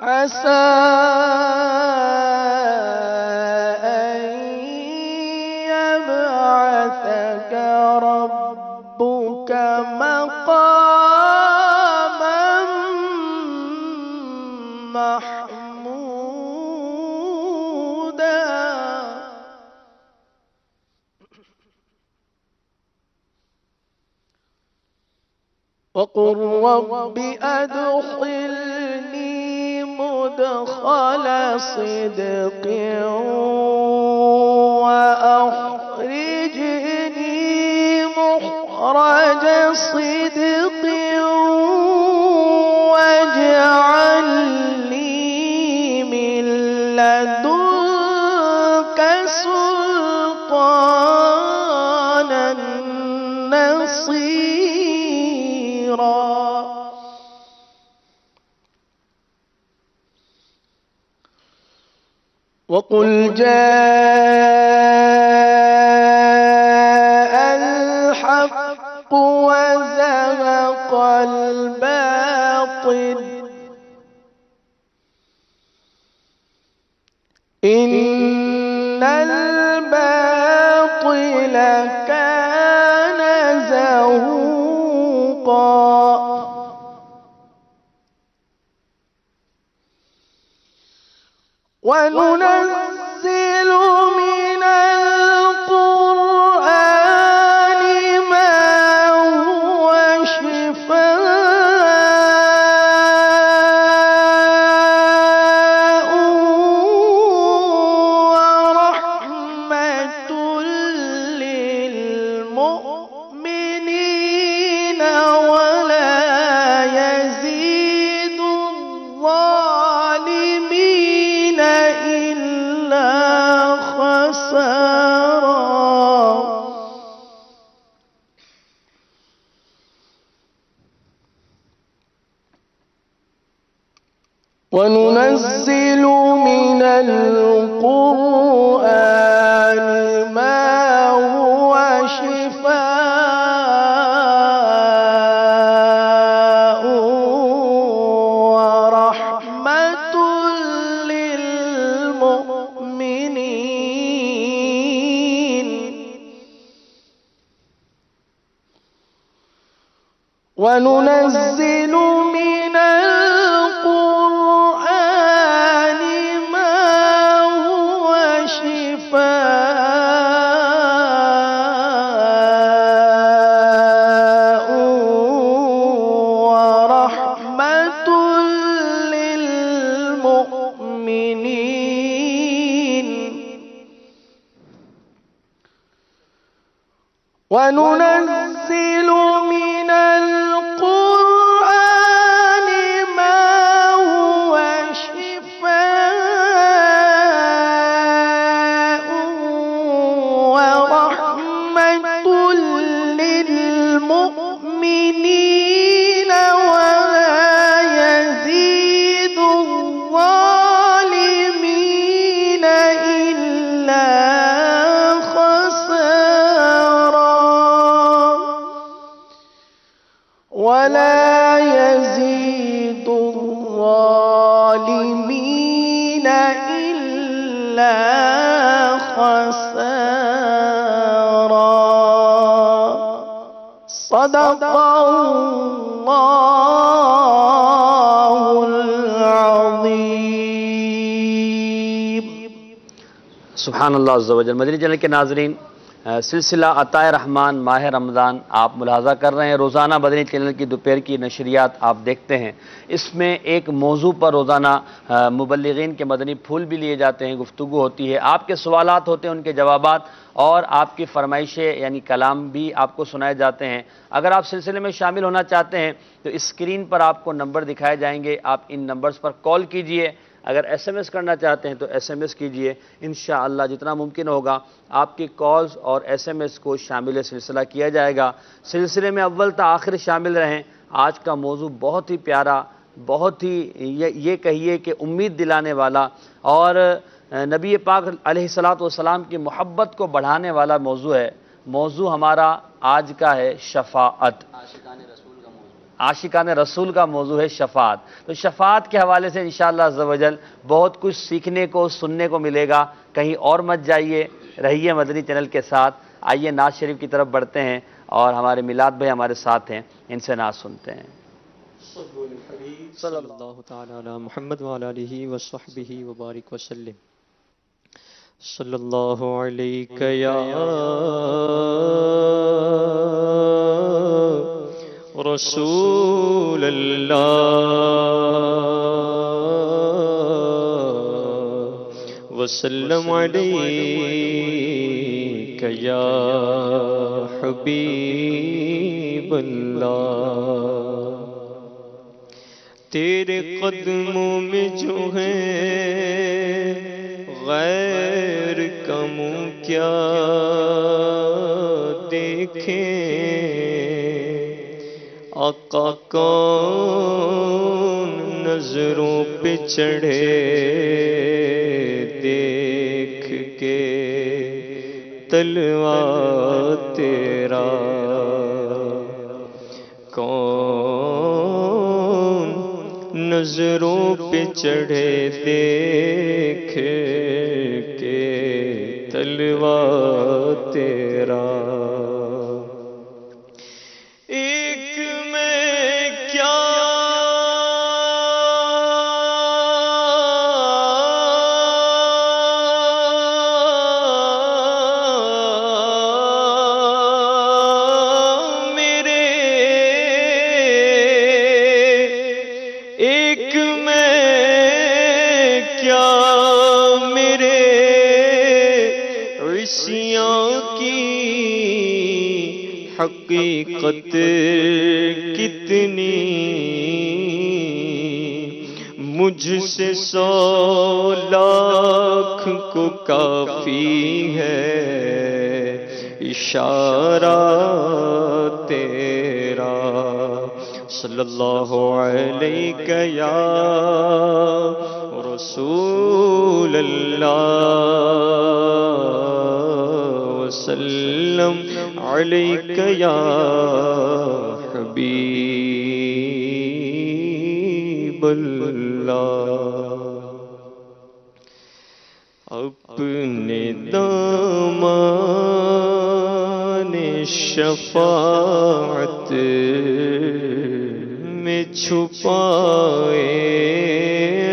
عسى أن يبعثك ربك مقاما محمودا. وقل رب أدخلني مدخل صدق وأخرجني مخرج صدق واجعل لي من لدنك سلطانا نصيرا. وقل جاء الحق وزهق الباطل إن الباطل كان زهوقا. وننزل من القرآن ما هو شفاء ورحمة للمؤمنين ولا يزيد الظالمين إلا خسارا. وننزل من القرآن ما هو شفاء ورحمة للمؤمنين وننزل من القرآن ما هو شفاء ورحمة للمؤمنين ولا يزيد الظالمين إلا ولا يزيد الظالمين إلا خسارا. صدق الله العظيم. سبحان اللہ عز و جل. مدنی چینل کے ناظرین، سلسلہ عطائے رحمان ماہ رمضان آپ ملاحظہ کر رہے ہیں. روزانہ مدنی چینل کی دوپہر کی نشریات آپ دیکھتے ہیں. اس میں ایک موضوع پر روزانہ مبلغین کے مدنی پھول بھی لیے جاتے ہیں، گفتگو ہوتی ہے، آپ کے سوالات ہوتے ہیں، ان کے جوابات اور آپ کی فرمائشیں یعنی کلام بھی آپ کو سنائے جاتے ہیں. اگر آپ سلسلے میں شامل ہونا چاہتے ہیں تو اسکرین پر آپ کو نمبر دکھائے جائیں گے، آپ ان نمبرز پر کال کیجئے. اگر ایس ایم ایس کرنا چاہتے ہیں تو ایس ایم ایس کیجئے. انشاءاللہ جتنا ممکن ہوگا آپ کی کالز اور ایس ایم ایس کو شامل سلسلہ کیا جائے گا. سلسلے میں اول تا آخر شامل رہیں. آج کا موضوع بہت ہی پیارا، بہت ہی یہ کہیے کہ امید دلانے والا اور نبی پاک علیہ السلام کی محبت کو بڑھانے والا موضوع ہے. موضوع ہمارا آج کا ہے شفاعت. عاشقان رسول کا موضوع ہے شفاعت. تو شفاعت کے حوالے سے انشاءاللہ عز و جل بہت کچھ سیکھنے کو سننے کو ملے گا. کہیں اور مت جائیے، رہیے مدنی چینل کے ساتھ. آئیے نعت شریف کی طرف بڑھتے ہیں اور ہمارے میلاد بھائی ہمارے ساتھ ہیں، ان سے نعت سنتے ہیں. صلی اللہ تعالی علی محمد وعلی آلہ وصحبہ وبارک وسلم. صلی اللہ علیہ یا رسول اللہ وسلم علیک یا حبیب اللہ. تیرے قدموں میں جو ہے غیر کا منہ کیا دیکھیں، آقا کون نظروں پہ چڑھے دیکھ کے تلوا تیرا، کون نظروں پہ چڑھے دیکھ کے تلوا تیرا. ایک میں کیا میرے، ایک میں کیا میرے عصیاں کی حقیقت کتنی، مجھ سے 100 لاکھ کو کافی ہے اشارہ تیرا. صلی اللہ علیہ یا رسول اللہ وسلم علیک یا حبیب اللہ. اپنے دامان شفاعت چھپائے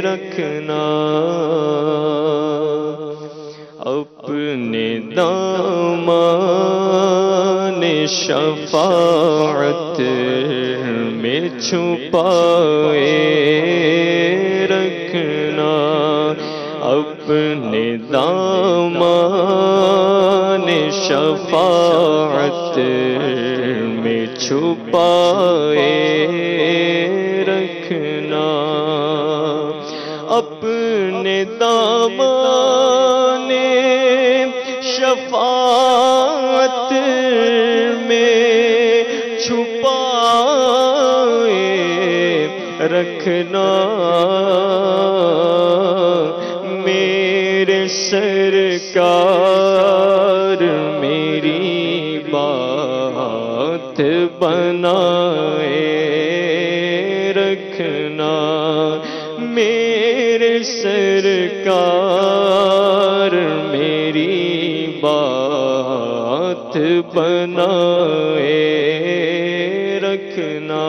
رکھنا، اپنے دامان شفاعت میں چھپائے رکھنا، اپنے دامان شفاعت میں چھپائے رکھنا، اپنے دامان شفاعت میں چھپائے رکھنا، میرے سرکار میری بات بنائے رکھنا، میرے سرکار میری بات بنائے رکھنا،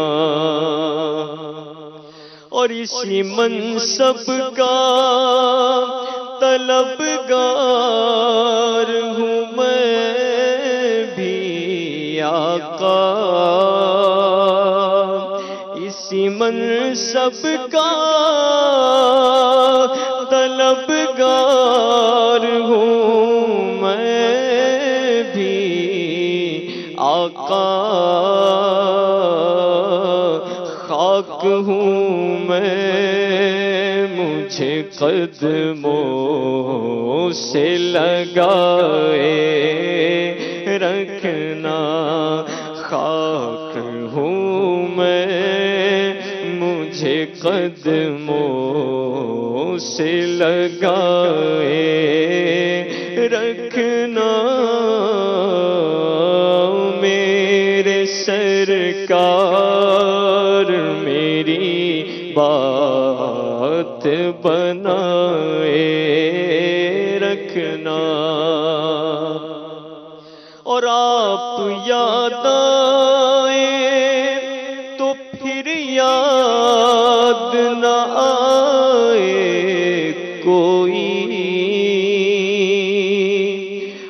اور اسی منصب کا طلبگار ہوں میں بھی آقا، اسی منصب کا طلبگار ہوں میں بھی آقا، خاک ہوں میں مجھے قدموں سے لگائے رکھنا، خاک ہوں میں مجھے قدموں سے لگائے رکھنا، میرے سرکار میری بات بنائے رکھنا، اور آپ یاد آئے تو پھر یاد نہ آئے کوئی،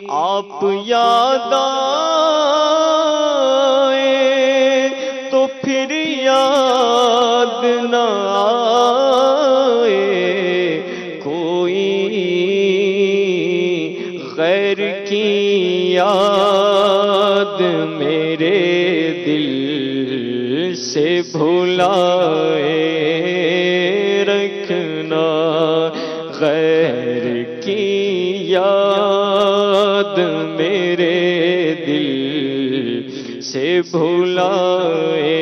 آپ یاد آئے تو پھر یاد نہ آئے کوئی، غیر کی یاد میرے دل سے بھلائے رکھنا، غیر کی یاد میرے دل سے بھلائے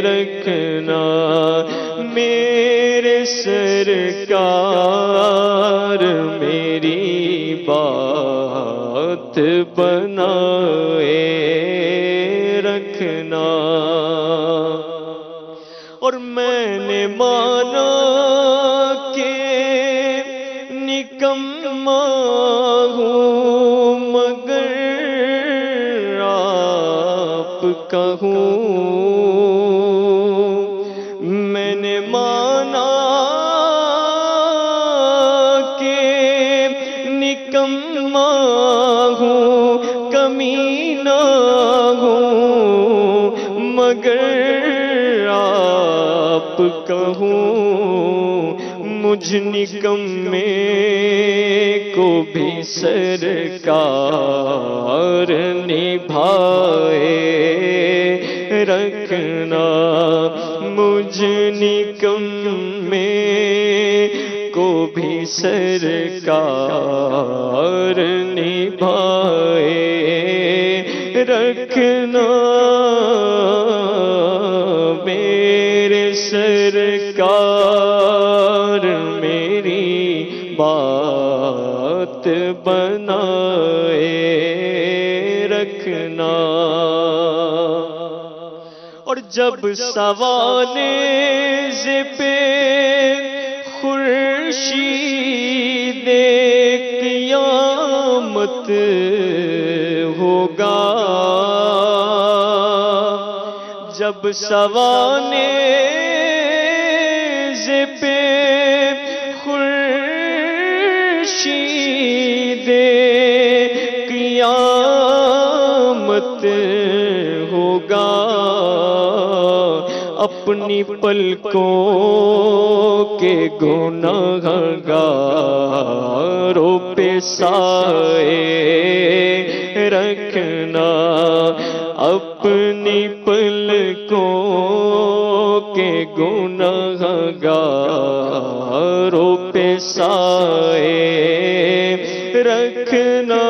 رکھنا، میرے سرکار میری بات بنائے رکھنا، اور میں نے مانا کہ نکما ہوں مگر آپ کا ہوں، میں نے مانا کہ نکما ہوں کمینہ ہوں مگر آپ کا ہوں، مجھ نکمے کو بھی سرکار نبھائے رکھنا، مجھ نکمے کو بھی سرکار نبھائے رکھنا، میرے سرکار میری بات بنائے رکھنا، اور جب سوال پہ خورشید قیامت ہوگا، جب سوانے پہ خورشید قیامت ہوگا، اپنی پلکوں کے گنہگاروں پہ سائے رکھنا، اپنی پلکوں کے گنہگاروں پہ سائے رکھنا،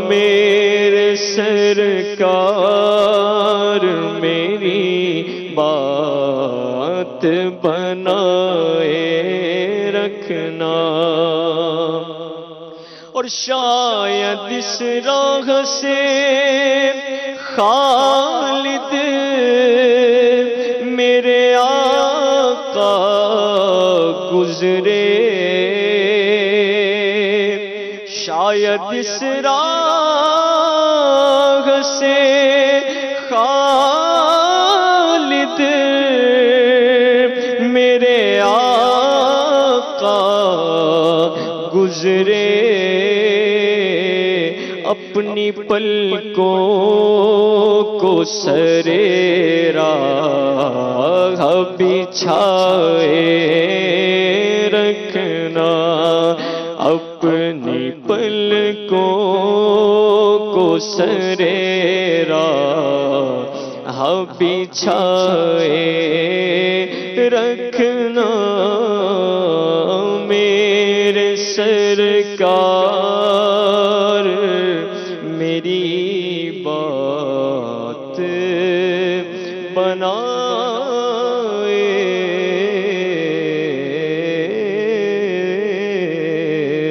میرے سرکار میری بات بنائے رکھنا، اور شاید اس راہ سے خالد میرے آقا گزرے، شاید اس راہ سے خالد میرے آقا گزرے، اپنی پلکوں کو سرے راہ بچھائے رکھنا، اپنی پلکوں کو سرے راہ بچھائے رکھنا، میرے سرکار میری بات بنائے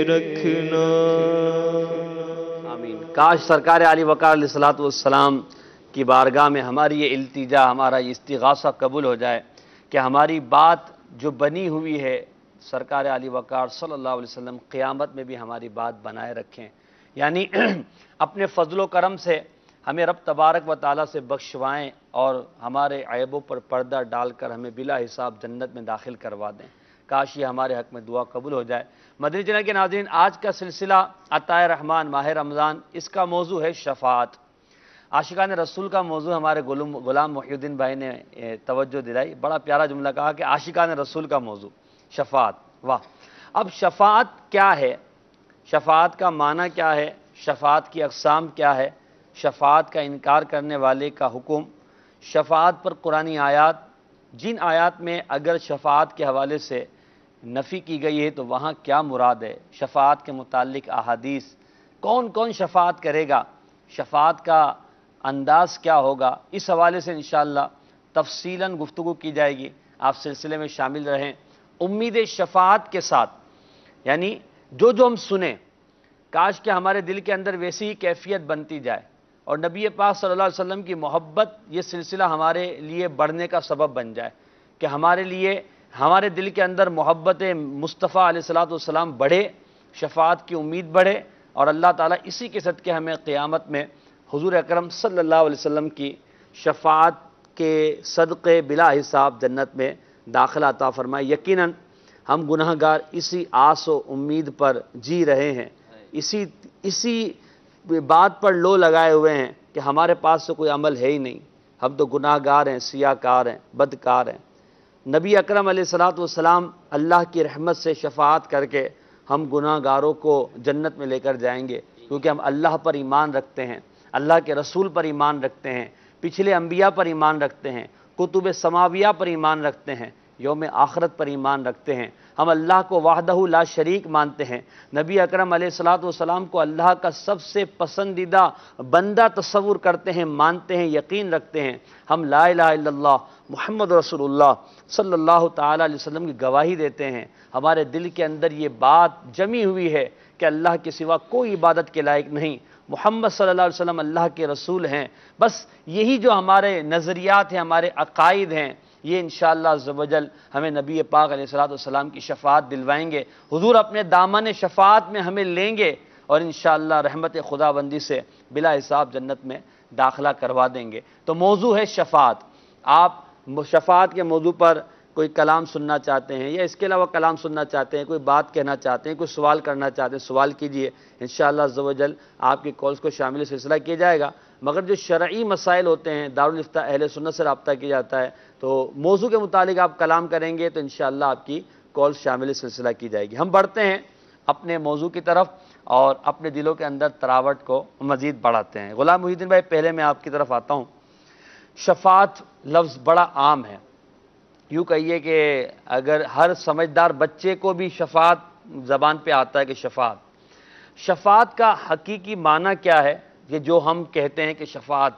رکھنا۔ آمین۔ کاش سرکار علی وقار علیہ الصلوۃ والسلام کی بارگاہ میں ہماری یہ التجا، ہمارا یہ استغاثہ قبول ہو جائے کہ ہماری بات جو بنی ہوئی ہے سرکار علی وقار صلی اللہ علیہ وسلم قیامت میں بھی ہماری بات بنائے رکھیں، یعنی اپنے فضل و کرم سے ہمیں رب تبارک و تعالیٰ سے بخشوائیں اور ہمارے عیبوں پر پردہ ڈال کر ہمیں بلا حساب جنت میں داخل کروا دیں۔ کاش یہ ہمارے حق میں دعا قبول ہو جائے۔ مدنی چینل کے ناظرین، آج کا سلسلہ عطائے رحمان ماہ رمضان، اس کا موضوع ہے شفاعت۔ عاشقان رسول کا موضوع ہمارے غلام محی الدین بھائی نے توجہ دلائی، بڑا پیارا جملہ کہا کہ عاشقان رسول کا موضوع شفاعت۔ واہ! اب شفاعت کیا ہے؟ شفاعت کا معنی کیا ہے؟ شفاعت کی اقسام کیا ہے؟ شفاعت کا انکار کرنے والے کا حکم، شفاعت پر قرآنی آیات، جن آیات میں اگر شفاعت کے حوالے سے نفی کی گئی ہے تو وہاں کیا مراد ہے، شفاعت کے متعلق احادیث، کون کون شفاعت کرے گا، شفاعت کا انداز کیا ہوگا، اس حوالے سے انشاءاللہ تفصیلاً گفتگو کی جائے گی۔ آپ سلسلے میں شامل رہیں امید شفاعت کے ساتھ، یعنی جو ہم سنیں کاش کہ ہمارے دل کے اندر ویسی ہی کیفیت بنتی جائے، اور نبی پاک صلی اللہ علیہ وسلم کی محبت یہ سلسلہ ہمارے لیے بڑھنے کا سبب بن جائے کہ ہمارے دل کے اندر محبت مصطفیٰ علیہ السلام بڑھے، شفاعت کی امید بڑھے، اور اللہ تعالیٰ اسی کے صدقے ہمیں قیامت میں حضور اکرم صلی اللہ علیہ وسلم کی شفاعت کے صدقے بلا حساب جنت میں داخلہ عطا فرمائے۔ یقیناً ہم گناہگار اسی آس و امید پر جی رہے ہیں، اسی بات پر لو لگائے ہوئے ہیں کہ ہمارے پاس تو کوئی عمل ہے ہی نہیں، ہم تو گناہگار ہیں، سیاہکار ہیں، بدکار ہیں۔ نبی اکرم علیہ السلام اللہ کی رحمت سے شفاعت کر کے ہم گناہگاروں کو جنت میں لے کر جائیں گے، کیونکہ ہم اللہ پر ایمان رکھتے ہیں، اللہ کے رسول پر ایمان رکھتے ہیں، پچھلے انبیاء پر ایمان رکھتے ہیں، کتب سماویہ پر ایمان رکھتے ہیں، یوم آخرت پر ایمان رکھتے ہیں، ہم اللہ کو وحدہ لا شریک مانتے ہیں، نبی اکرم علیہ السلام کو اللہ کا سب سے پسندیدہ بندہ تصور کرتے ہیں، مانتے ہیں، یقین رکھتے ہیں، ہم لا الہ الا اللہ محمد رسول اللہ صلی اللہ تعالیٰ علیہ وسلم کی گواہی دیتے ہیں، ہمارے دل کے اندر یہ بات جمی ہوئی ہے کہ اللہ کے سوا کوئی عبادت کے لائق نہیں، محمد صلی اللہ علیہ وسلم اللہ کے رسول ہیں۔ بس یہی جو ہمارے نظریات ہیں، ہمارے عقائد ہیں، یہ انشاءاللہ عزوجل ہمیں نبی پاک علیہ السلام کی شفاعت دلوائیں گے، حضور اپنے دامن شفاعت میں ہمیں لیں گے، اور انشاءاللہ رحمت خدا بندی سے بلا حساب جنت میں داخلہ کروا دیں گے۔ تو موضوع ہے شفاعت۔ آپ شفاعت کے موضوع پر کوئی کلام سننا چاہتے ہیں یا اس کے علاوہ کلام سننا چاہتے ہیں، کوئی بات کہنا چاہتے ہیں، کوئی سوال کرنا چاہتے ہیں، سوال کیجئے، انشاءاللہ عز و جل آپ کی کالز کو شامل سلسلہ کیا جائے گا۔ مگر جو شرعی مسائل ہوتے ہیں دارالفتہ اہل سنت سے رابطہ کیا جاتا ہے، تو موضوع کے متعلق آپ کلام کریں گے تو انشاءاللہ آپ کی کال شامل سلسلہ کی جائے گی۔ ہم بڑھتے ہیں اپنے موضوع کی طرف اور اپنے دلوں کے اندر تراوٹ کو مزید بڑھاتے ہیں۔ غلام محی الدین بھائی، پہلے میں آپ کی طرف آتا ہوں۔ شفاعت لفظ بڑا عام ہے، یوں کہیے کہ اگر ہر سمجھدار بچے کو بھی شفاعت زبان پہ آتا ہے کہ شفاعت کا حقیقی معنی کیا ہے، یہ جو ہم کہتے ہیں کہ شفاعت،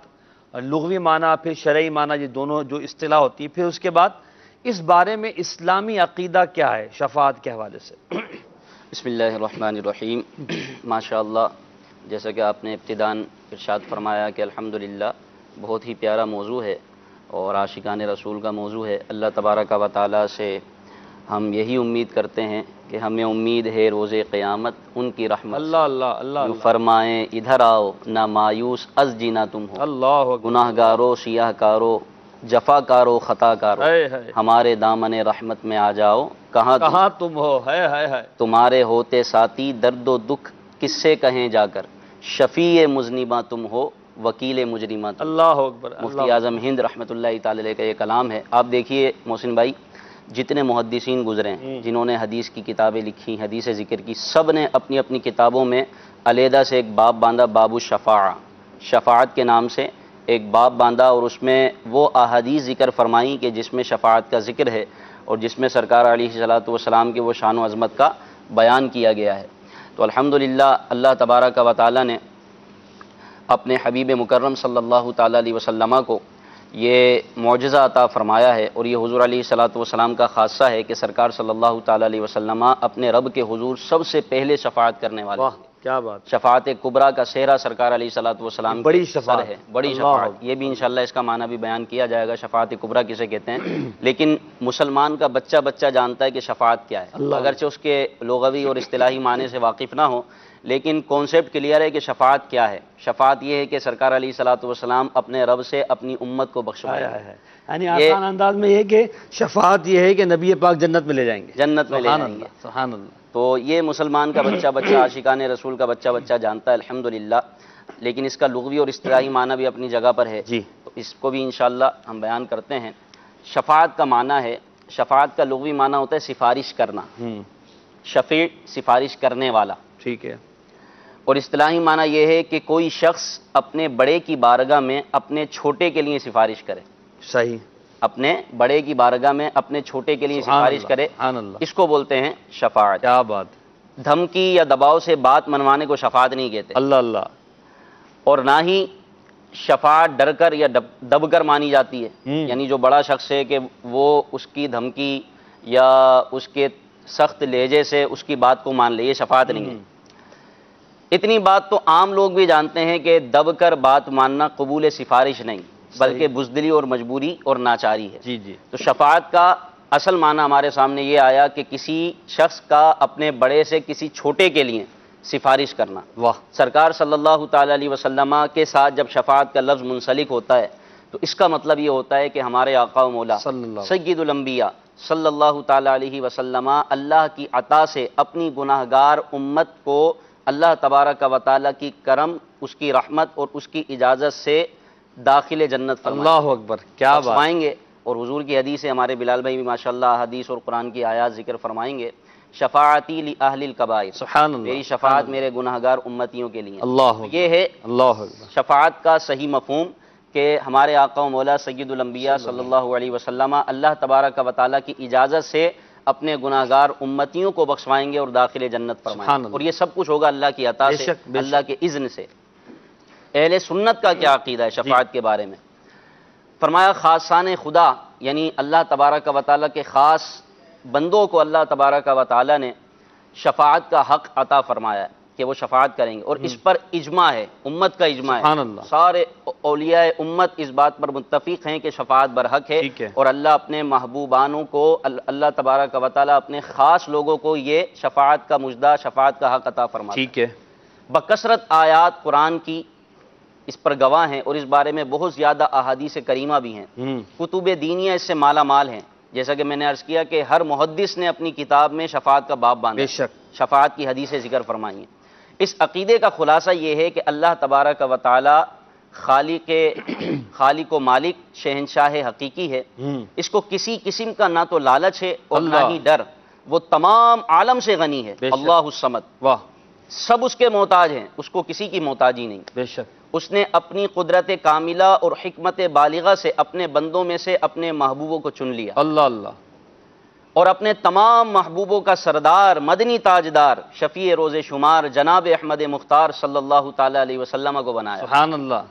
لغوی معنی پھر شرعی معنی، یہ دونوں جو اصطلاح ہوتی ہے، پھر اس کے بعد اس بارے میں اسلامی عقیدہ کیا ہے شفاعت کے حوالے سے؟ بسم اللہ الرحمن الرحیم۔ ماشاءاللہ، جیسا کہ آپ نے ابتداً ارشاد فرمایا کہ الحمدللہ بہت ہی پیارا موضوع ہے اور عاشقان رسول کا موضوع ہے۔ اللہ تبارک و تعالیٰ سے ہم یہی امید کرتے ہیں کہ ہمیں امید ہے روز قیامت ان کی رحمت سے۔ اللہ اللہ اللہ جو فرمائیں ادھر آؤ نہ مایوس از جینا تم ہو، اللہ اکبر، گناہ گارو سیاہ کارو جفا کارو خطا کارو، ہمارے دامن رحمت میں آ جاؤ، کہاں تم ہو، ہے تمہارے ہوتے ساتھی درد و دکھ کس سے کہیں جا کر، شفیع مذنباں تم ہو وکیل مجرماں تم۔ اللہ اکبر۔ مفتی اعظم ہند رحمۃ اللہ تعالی علیہ کا یہ کلام ہے۔ آپ دیکھیے محسن بھائی، جتنے محدثین گزرے ہیں جنہوں نے حدیث کی کتابیں لکھی، حدیث ذکر کی، سب نے اپنی اپنی کتابوں میں علیحدہ سے ایک باب باندھا، باب الشفاعہ، شفاعت کے نام سے ایک باب باندھا، اور اس میں وہ احادیث ذکر فرمائیں کہ جس میں شفاعت کا ذکر ہے اور جس میں سرکار علیہ الصلوۃ والسلام کی وہ شان و عظمت کا بیان کیا گیا ہے۔ تو الحمدللہ اللہ تبارک و تعالیٰ نے اپنے حبیب مکرم صلی اللہ تعالیٰ علیہ وسلم کو یہ معجزہ عطا فرمایا ہے، اور یہ حضور علیہ الصلوۃ والسلام کا خاصہ ہے کہ سرکار صلی اللہ تعالیٰ علیہ وسلم اپنے رب کے حضور سب سے پہلے شفاعت کرنے والے ہیں۔ کیا بات، شفاعت کبریٰ کا صحرا سرکار علیہ الصلوۃ والسلام بڑی کے سر شفاعت ہے، بڑی شفاعت۔ یہ بھی انشاءاللہ اس کا معنی بھی بیان کیا جائے گا، شفاعت کبریٰ کسے کہتے ہیں، لیکن مسلمان کا بچہ جانتا ہے کہ شفاعت کیا ہے، اگرچہ اس کے لغوی اور اصطلاحی معنی سے واقف نہ ہو، لیکن کانسیپٹ کلیئر ہے کہ شفاعت کیا ہے۔ شفاعت یہ ہے کہ سرکار علیہ الصلوۃ والسلام اپنے رب سے اپنی امت کو بخشوائیں، یعنی آسان انداز میں یہ کہ شفاعت یہ ہے کہ نبی پاک جنت میں لے جائیں گے، جنت میں لے جائیں گے۔ سبحان اللہ۔ تو یہ مسلمان کا بچہ عاشقان رسول کا بچہ جانتا ہے الحمدللہ، لیکن اس کا لغوی اور اصطلاحی معنی بھی اپنی جگہ پر ہے، جی، تو اس کو بھی انشاءاللہ ہم بیان کرتے ہیں۔ شفاعت کا معنی ہے، شفاعت کا لغوی معنی ہوتا ہے سفارش کرنا، شفیع سفارش کرنے والا، ٹھیک ہے، اور اصطلاحی معنی یہ ہے کہ کوئی شخص اپنے بڑے کی بارگاہ میں اپنے چھوٹے کے لیے سفارش کرے، صحیح، اپنے بڑے کی بارگاہ میں اپنے چھوٹے کے لیے سفارش کرے، سبحان اللہ، اس کو بولتے ہیں شفاعت۔ کیا بات، دھمکی یا دباؤ سے بات منوانے کو شفاعت نہیں کہتے، اللہ اللہ، اور نہ ہی شفاعت ڈر کر یا دب کر مانی جاتی ہے، یعنی جو بڑا شخص ہے کہ وہ اس کی دھمکی یا اس کے سخت لہجے سے اس کی بات کو مان لے، یہ شفاعت نہیں ہے۔ اتنی بات تو عام لوگ بھی جانتے ہیں کہ دب کر بات ماننا قبول سفارش نہیں، بلکہ بزدلی اور مجبوری اور ناچاری ہے۔ جی جی، تو شفاعت کا اصل معنی ہمارے سامنے یہ آیا کہ کسی شخص کا اپنے بڑے سے کسی چھوٹے کے لیے سفارش کرنا۔ واہ، سرکار صلی اللہ تعالیٰ علیہ وسلم کے ساتھ جب شفاعت کا لفظ منسلک ہوتا ہے تو اس کا مطلب یہ ہوتا ہے کہ ہمارے آقا و مولا سید الانبیاء صلی اللہ تعالیٰ علیہ وسلم اللہ کی عطا سے اپنی گناہ گار امت کو اللہ تبارک و تعالیٰ کی کرم، اس کی رحمت اور اس کی اجازت سے داخل جنت اللہ اکبر، کیا بات، فرمائیں گے۔ اور حضور کی حدیث سے ہمارے بلال بھائی بھی ماشاءاللہ حدیث اور قرآن کی آیات ذکر فرمائیں گے، شفاعتی لأہل الکبائر، سبحان اللہ، میری شفاعت میرے گناہ گار امتیوں کے لیے۔ اللہ اکبر، یہ ہے اللہ اکبر، شفاعت کا صحیح مفہوم کہ ہمارے آقا و مولا سید الانبیاء صلی اللہ علیہ وسلم اللہ تبارک و تعالیٰ کی اجازت سے اپنے گناہ گار امتیوں کو بخشوائیں گے اور داخل جنت فرمائیں گے، اور یہ سب کچھ ہوگا اللہ کی عطا سے، اللہ کے اذن سے۔ اہل سنت کا کیا عقیدہ ہے شفاعت کے بارے میں؟ فرمایا خاصان خدا، یعنی اللہ تبارک و تعالیٰ کے خاص بندوں کو اللہ تبارک و تعالیٰ نے شفاعت کا حق عطا فرمایا ہے کہ وہ شفاعت کریں گے، اور اس پر اجماع ہے، امت کا اجماع ہے، سبحان اللہ، سارے اولیاء امت اس بات پر متفق ہیں کہ شفاعت برحق ہے، اور اللہ اپنے محبوبانوں کو، اللہ تبارک و تعالیٰ اپنے خاص لوگوں کو یہ شفاعت کا مجدہ، شفاعت کا حق عطا فرماتا ہے۔ ٹھیک ہے، بکثرت آیات قرآن کی اس پر گواہ ہیں اور اس بارے میں بہت زیادہ احادیث کریمہ بھی ہیں. کتب دینیہ اس سے مالا مال ہیں. جیسا کہ میں نے عرض کیا کہ ہر محدث نے اپنی کتاب میں شفاعت کا باب باندھا. بے شک. شفاعت کی حدیثیں ذکر فرمائی ہیں. اس عقیدے کا خلاصہ یہ ہے کہ اللہ تبارک و تعالی خالق و مالک شہنشاہ حقیقی ہے. اس کو کسی قسم کا نہ تو لالچ ہے اور نہ ہی ڈر. وہ تمام عالم سے غنی ہے. اللہ الصمد. واہ. سب اس کے محتاج ہیں, اس کو کسی کی محتاجی نہیں. بے شک. اس نے اپنی قدرت کاملہ اور حکمت بالغہ سے اپنے بندوں میں سے اپنے محبوبوں کو چن لیا. اللہ اللہ. اور اپنے تمام محبوبوں کا سردار, مدنی تاجدار, شفیع روز شمار جناب احمد مختار صلی اللہ تعالی علیہ وسلم کو بنایا. سبحان اللہ.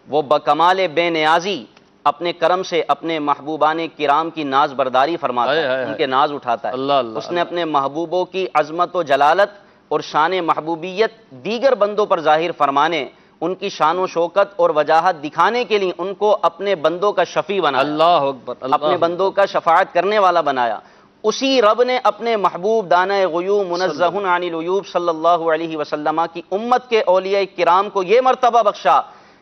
وہ بکمال بے نیازی اپنے کرم سے اپنے محبوبان کرام کی ناز برداری فرماتا ہے, ان کے ناز اٹھاتا ہے. اللہ اللہ. اس نے اپنے محبوبوں کی عظمت و جلالت اور شان محبوبیت دیگر بندوں پر ظاہر فرمانے, ان کی شان و شوکت اور وجاہت دکھانے کے لیے ان کو اپنے بندوں کا شفیع بنایا. اللہ اکبر. اپنے بندوں کا شفاعت کرنے والا بنایا. اسی رب نے اپنے محبوب دانہ غیوب منزہ عن العیوب صلی اللہ علیہ وسلم کی امت کے اولیاء کرام کو یہ مرتبہ بخشا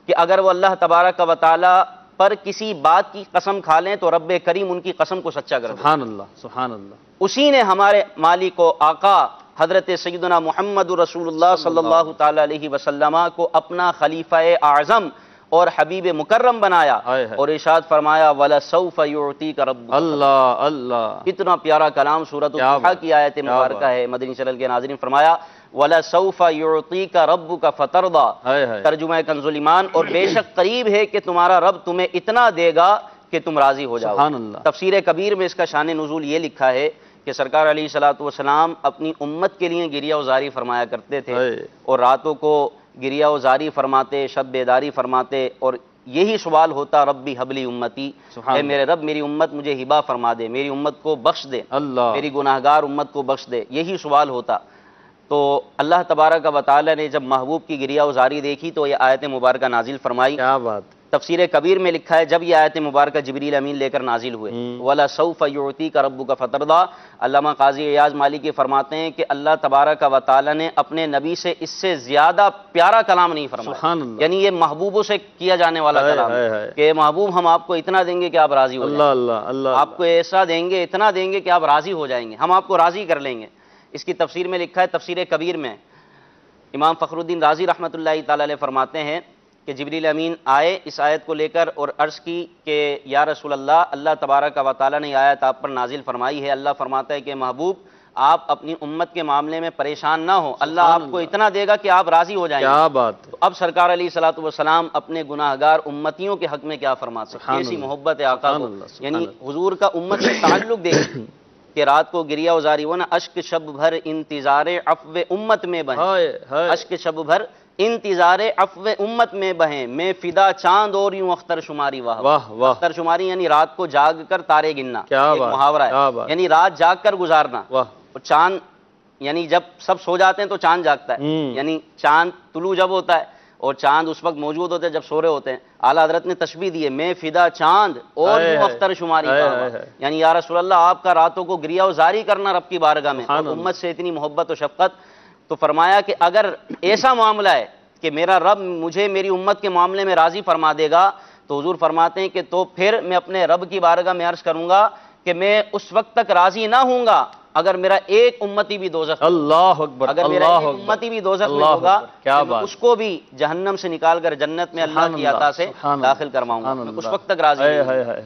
کہ اگر وہ اللہ تبارک و تعالی پر کسی بات کی قسم کھا لیں تو رب کریم ان کی قسم کو سچا کر دے. سبحان اللہ. سبحان اللہ. اسی نے ہمارے مالک و آقا حضرت سیدنا محمد رسول اللہ صلی اللہ تعالی علیہ وسلم کو اپنا خلیفہ اعظم اور حبیب مکرم بنایا اور ارشاد فرمایا وَلَسَوْفَ يُعْطِيكَ رَبُّكَ. اللہ اللہ. کتنا پیارا کلام سورۃ الضحیٰ کی آیت مبارکہ ہے. مدنی چینل کے ناظرین فرمایا وَلَسَوْفَ يُعْطِيكَ رَبُّكَ فَتَرْضَىٰ. ترجمہ کنز الایمان, اور بے شک قریب ہے کہ تمہارا رب تمہیں اتنا دے گا کہ تم راضی ہو جاؤ. سبحان اللہ. تفسیر کبیر میں اس کا شان نزول یہ لکھا ہے کہ سرکار علیہ الصلوۃ والسلام اپنی امت کے لیے گریہ وزاری فرمایا کرتے تھے اور راتوں کو گریہ وزاری فرماتے, شب بیداری فرماتے, اور یہی سوال ہوتا ربی حبلی امتی, اے میرے رب میری امت مجھے ہبا فرما دے, میری امت کو بخش دے, میری گناہگار امت کو بخش دے, یہی سوال ہوتا. تو اللہ تبارک و تعالی نے جب محبوب کی گریہ وزاری دیکھی تو یہ آیت مبارکہ نازل فرمائی. کیا بات. تفسیر کبیر میں لکھا ہے جب یہ آیت مبارکہ جبریل امین لے کر نازل ہوئے وَلَسَوْفَ يُعْطِيكَ رَبُّكَ فَتَرْضَىٰ. علامہ قاضی ایاز مالکی فرماتے ہیں کہ اللہ تبارک و تعالی نے اپنے نبی سے اس سے زیادہ پیارا کلام نہیں فرمایا. یعنی یہ محبوبوں سے کیا جانے والا کلام ہے کہ محبوب ہم آپ کو اتنا دیں گے کہ آپ راضی ہو جائیں گے, آپ کو ایسا دیں گے, اتنا دیں گے کہ آپ راضی ہو جائیں گے, ہم آپ کو راضی کر لیں گے. اس کی تفسیر میں لکھا ہے تفسیر کبیر میں امام فخر الدین رازی رحمۃ اللہ تعالی علیہ فرماتے ہیں کہ جبریل امین آئے اس آیت کو لے کر اور عرض کی کہ یا رسول اللہ, اللہ تبارک و تعالی نے یہ آیت آپ پر نازل فرمائی ہے. اللہ فرماتا ہے کہ محبوب آپ اپنی امت کے معاملے میں پریشان نہ ہو, اللہ آپ کو اتنا دے گا کہ آپ راضی ہو جائیں گے. کیا بات. تو اب سرکار علیہ الصلوۃ والسلام اپنے گناہگار امتیوں کے حق میں کیا فرماتے ہیں, کیسی محبت ہے آقا کو. یعنی حضور کا امت سے تعلق دیکھیں کہ رات کو گریہ وزاری وہ نا اشک شب بھر انتظار عفو امت میں بہیں, اشک شب بھر انتظار عفو امت میں بہیں, میں فدا چاند اور یوں اختر شماری. واہ. اختر شماری یعنی رات کو جاگ کر تارے گننا, ایک محاورہ ہے, یعنی رات جاگ کر گزارنا. اور چاند یعنی جب سب سو جاتے ہیں تو چاند جاگتا ہے, یعنی چاند طلوع جب ہوتا ہے اور چاند اس وقت موجود ہوتے ہیں جب سو رہے ہوتے ہیں. اعلیٰ حضرت نے تشبیہ دی ہے میں فدا چاند اور یوں اختر شماری. یعنی یا رسول اللہ آپ کا راتوں کو گریہ وزاری کرنا رب کی بارگاہ میں, امت سے اتنی محبت و شفقت. تو فرمایا کہ اگر ایسا معاملہ ہے کہ میرا رب مجھے میری امت کے معاملے میں راضی فرما دے گا تو حضور فرماتے ہیں کہ تو پھر میں اپنے رب کی بارگاہ میں عرض کروں گا کہ میں اس وقت تک راضی نہ ہوں گا اگر میرا ایک امتی بھی دوزخ میں, اللہ اکبر, اگر میرا ایک امتی بھی دوزخ میں ہوگا میں اس کو بھی جہنم سے نکال کر جنت میں اللہ کی عطا سے داخل کرواؤں گا, میں اس وقت تک راضی ہوں.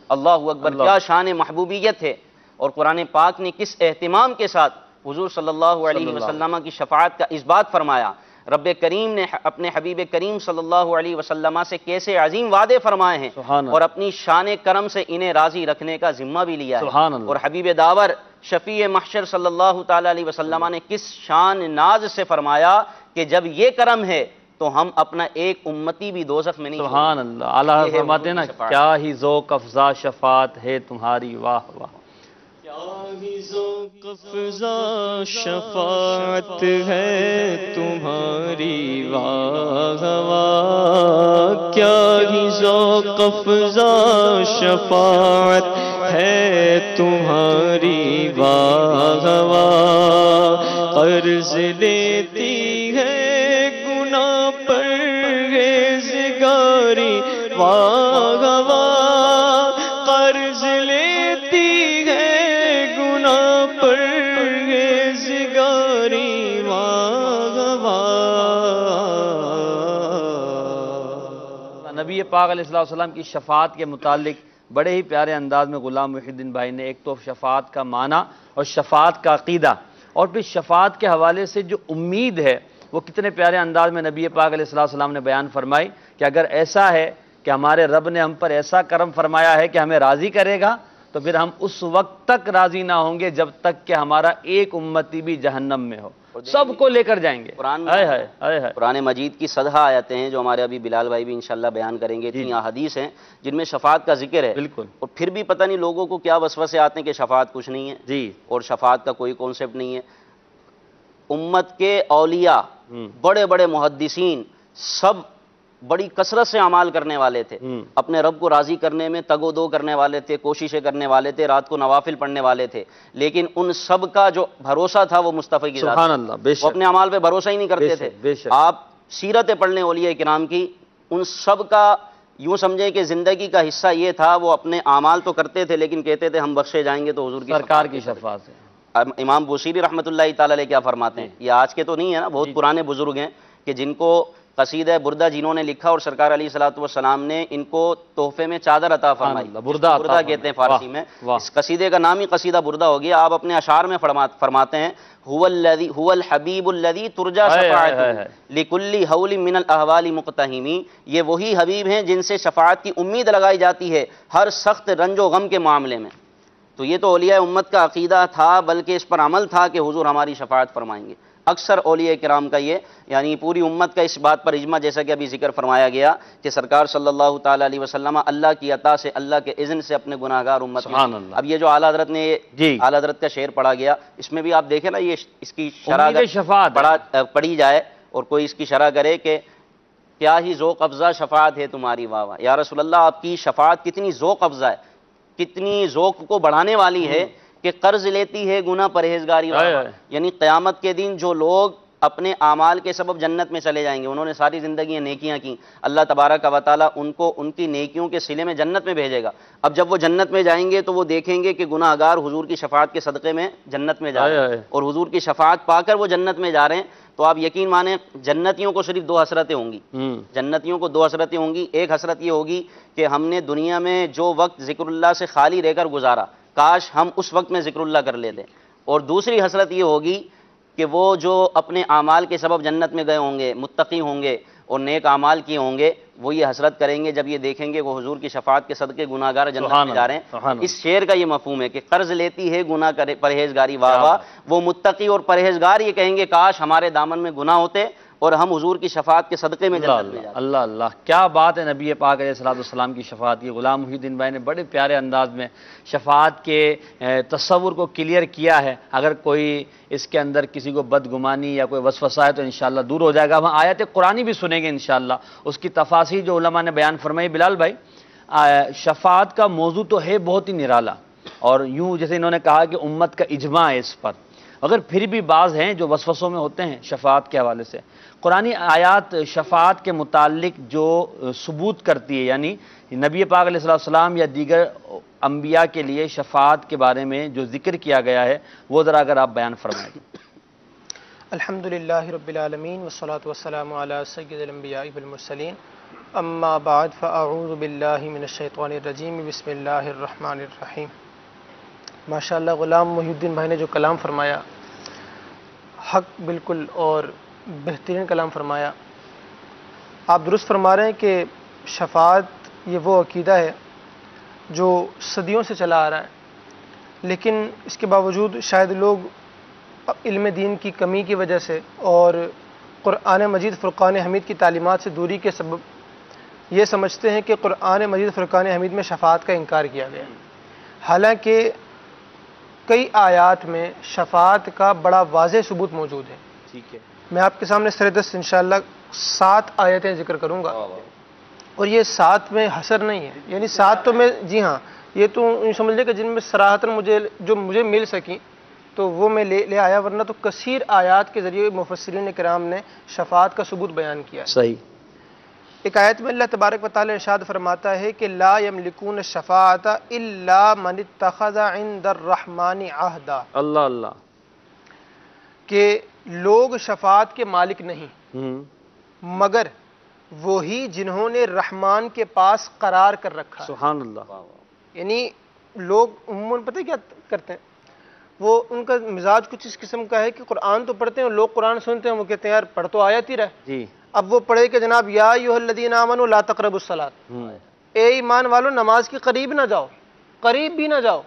اللہ اکبر, کیا شان محبوبیت ہے. اور قرآن پاک نے کس اہتمام کے ساتھ حضور صلی اللہ علیہ وسلم کی شفاعت کا اثبات فرمایا. رب کریم نے اپنے حبیب کریم صلی اللہ علیہ وسلم سے کیسے عظیم وعدے فرمائے ہیں اور اپنی شان کرم سے انہیں راضی رکھنے کا ذمہ بھی لیا ہے. اور حبیب داور شفیع محشر صلی اللہ تعالی علیہ وسلم نے کس شان ناز سے فرمایا کہ جب یہ کرم ہے تو ہم اپنا ایک امتی بھی دوزخ میں نہیں. سبحان اللہ. اعلیٰ فرماتے ہیں نا کیا ہی ذوق افزا شفاعت ہے تمہاری. واہ واہ. ذوق افزا شفاعت ہے تمہاری. واہ واہ. کیا ہی ذوق افزا شفاعت ہے تمہاری. واہ واہ. قرض لیتی ہے گناہ پر گواہ قرض لیتی ہے گناہ پرہیزگاری نبی پاک علیہ السلام کی شفاعت کے متعلق بڑے ہی پیارے انداز میں غلام محی الدین بھائی نے ایک تو شفاعت کا معنی اور شفاعت کا عقیدہ اور پھر شفاعت کے حوالے سے جو امید ہے وہ کتنے پیارے انداز میں نبی پاک علیہ السلام نے بیان فرمائی کہ اگر ایسا ہے کہ ہمارے رب نے ہم پر ایسا کرم فرمایا ہے کہ ہمیں راضی کرے گا تو پھر ہم اس وقت تک راضی نہ ہوں گے جب تک کہ ہمارا ایک امتی بھی جہنم میں ہو، سب کو لے کر جائیں گے۔ قرآن مجید کی 100 آیتیں ہیں جو ہمارے ابھی بلال بھائی بھی انشاءاللہ بیان کریں گے، اتنی احادیث ہیں جن میں شفاعت کا ذکر ہے، بالکل، اور پھر بھی پتہ نہیں لوگوں کو کیا وسوسے آتے ہیں کہ شفاعت کچھ نہیں ہے جی، اور شفاعت کا کوئی کانسیپٹ نہیں ہے۔ امت کے اولیاء، بڑے بڑے محدثین سب بڑی کثرت سے اعمال کرنے والے تھے، اپنے رب کو راضی کرنے میں تگ و دو کرنے والے تھے، کوششیں کرنے والے تھے، رات کو نوافل پڑھنے والے تھے، لیکن ان سب کا جو بھروسہ تھا وہ مصطفیٰ کی ذات، سبحان اللہ، بے شک، وہ اپنے اعمال پہ بھروسہ ہی نہیں کرتے تھے۔ آپ سیرتیں پڑھ لیں اولیاء کرام کی، ان سب کا یوں سمجھیں کہ زندگی کا حصہ یہ تھا، وہ اپنے اعمال تو کرتے تھے لیکن کہتے تھے ہم بخشے جائیں گے تو حضور کی سرکار کی شفاعت سے۔ امام بوصیری رحمۃ اللہ تعالی علیہ کیا فرماتے ہیں، یہ آج کے تو نہیں ہے نا، بہت پرانے بزرگ ہیں کہ جن کو قصیدہ بردہ جنہوں نے لکھا اور سرکار علیہ الصلوۃ والسلام نے ان کو تحفے میں چادر عطا فرمائی، بردہ کہتے ہیں فارسی میں، اس قصیدے کا نام ہی قصیدہ بردہ ہو گیا۔ آپ اپنے اشعار میں فرماتے ہیں هو الحبیب الذی ترجا شفاعتہ لکل حول من الاحوال مقتحمی، یہ وہی حبیب ہیں جن سے شفاعت کی امید لگائی جاتی ہے ہر سخت رنج و غم کے معاملے میں۔ تو یہ تو اولیاء امت کا عقیدہ تھا، بلکہ اس پر عمل تھا کہ حضور ہماری شفاعت فرمائیں گے۔ اکثر اولیاء کرام کا یہ یعنی پوری امت کا اس بات پر اجماع، جیسا کہ ابھی ذکر فرمایا گیا کہ سرکار صلی اللہ تعالی علیہ وسلم اللہ کی عطا سے، اللہ کے اذن سے اپنے گناہگار امت میں، اب یہ جو اعلیٰ حضرت نے اعلیٰ حضرت کا شعر پڑھا گیا، اس میں بھی آپ دیکھیں نا، یہ اس کی شرح پڑھی جائے اور کوئی اس کی شرح کرے کہ کیا ہی ذوق افزا شفاعت ہے تمہاری، واہ واہ یا رسول اللہ، آپ کی شفاعت کتنی ذوق افزا ہے، کتنی ذوق کو بڑھانے والی ہے کہ قرض لیتی ہے گناہ پرہیزگاری، یعنی قیامت کے دن جو لوگ اپنے اعمال کے سبب جنت میں چلے جائیں گے، انہوں نے ساری زندگی نیکیاں کی، اللہ تبارک و تعالیٰ ان کو ان کی نیکیوں کے صلے میں جنت میں بھیجے گا۔ اب جب وہ جنت میں جائیں گے تو وہ دیکھیں گے کہ گناہ گار حضور کی شفاعت کے صدقے میں جنت میں جا رہے ہیں، اور حضور کی شفاعت پا کر وہ جنت میں جا رہے ہیں، تو آپ یقین مانیں جنتیوں کو صرف 2 حسرتیں ہوں گی، جنتیوں کو 2 حسرتیں ہوں گی۔ ایک حسرت یہ ہوگی کہ ہم نے دنیا میں جو وقت ذکر اللہ سے خالی رہ کر گزارا، کاش ہم اس وقت میں ذکر اللہ کر لیتے، اور دوسری حسرت یہ ہوگی کہ وہ جو اپنے اعمال کے سبب جنت میں گئے ہوں گے، متقی ہوں گے اور نیک اعمال کیے ہوں گے، وہ یہ حسرت کریں گے جب یہ دیکھیں گے وہ حضور کی شفاعت کے صدقے گناہگار جنت میں جا رہے ہیں۔ اس شعر کا یہ مفہوم ہے کہ قرض لیتی ہے گناہ پرہیزگاری، واہ واہ، وہ متقی اور پرہیزگار یہ کہیں گے کاش ہمارے دامن میں گناہ ہوتے اور ہم حضور کی شفاعت کے صدقے میں جنت میں جاتے۔ اللہ اللہ، کیا بات ہے نبی پاک علیہ السلام کی شفاعت کی۔ غلام محی الدین بھائی نے بڑے پیارے انداز میں شفاعت کے تصور کو کلیئر کیا ہے۔ اگر کوئی اس کے اندر کسی کو بدگمانی یا کوئی وسوسہ ہے تو انشاءاللہ دور ہو جائے گا۔ ہم آیت قرآنی بھی سنیں گے انشاءاللہ، اس کی تفاصیر جو علماء نے بیان فرمائی۔ بلال بھائی، شفاعت کا موضوع تو ہے بہت ہی نرالا، اور یوں جیسے انہوں نے کہا کہ امت کا اجماع ہے اس پر، اگر پھر بھی بعض ہیں جو وسوسوں میں ہوتے ہیں شفاعت کے حوالے سے، قرآنی آیات شفاعت کے متعلق جو ثبوت کرتی ہے، یعنی نبی پاک علیہ السلام یا دیگر انبیاء کے لیے شفاعت کے بارے میں جو ذکر کیا گیا ہے وہ ذرا اگر آپ بیان فرمائیں۔ الحمدللہ رب العالمین والصلاة والسلام علی سید الانبیاء والمرسلین، اما بعد فاعوذ باللہ من الشیطان الرجیم، بسم اللہ الرحمن الرحیم۔ ماشاءاللہ غلام محی الدین بھائی نے جو کلام فرمایا، حق بالکل اور بہترین کلام فرمایا۔ آپ درست فرما رہے ہیں کہ شفاعت یہ وہ عقیدہ ہے جو صدیوں سے چلا آ رہا ہے، لیکن اس کے باوجود شاید لوگ علم دین کی کمی کی وجہ سے اور قرآن مجید فرقان حمید کی تعلیمات سے دوری کے سبب یہ سمجھتے ہیں کہ قرآن مجید فرقان حمید میں شفاعت کا انکار کیا گیا، حالانکہ کئی آیات میں شفاعت کا بڑا واضح ثبوت موجود ہے۔ ٹھیک ہے، میں آپ کے سامنے سردست انشاءاللہ 7 آیتیں ذکر کروں گا، اور یہ 7 میں حصر نہیں ہے، یعنی 7 تو میں جی ہاں یہ تو سمجھ لیں کہ جن میں صراحتاً مجھے مل سکی تو وہ میں لے آیا، ورنہ تو کثیر آیات کے ذریعے مفسرین کرام نے شفاعت کا ثبوت بیان کیا ہے۔ صحیح۔ ایک آیت میں اللہ تبارک و تعالی ارشاد فرماتا ہے کہ لا یملکون الشفاعۃ الا من اتخذ عند الرحمن عہدا، اللہ اللہ، کہ لوگ شفاعت کے مالک نہیں مگر وہی جنہوں نے رحمان کے پاس قرار کر رکھا ہے۔ سبحان اللہ، یعنی لوگ عموماً پتہ کیا کرتے ہیں، وہ ان کا مزاج کچھ اس قسم کا ہے کہ قرآن تو پڑھتے ہیں، لوگ قرآن سنتے ہیں، وہ کہتے ہیں یار پڑھ تو آیت ہی رہے، جی اب وہ پڑھے کہ جناب یا ایھا الذین آمنوا لا تقربوا الصلاۃ، اے ایمان والو نماز کے قریب نہ جاؤ، قریب بھی نہ جاؤ۔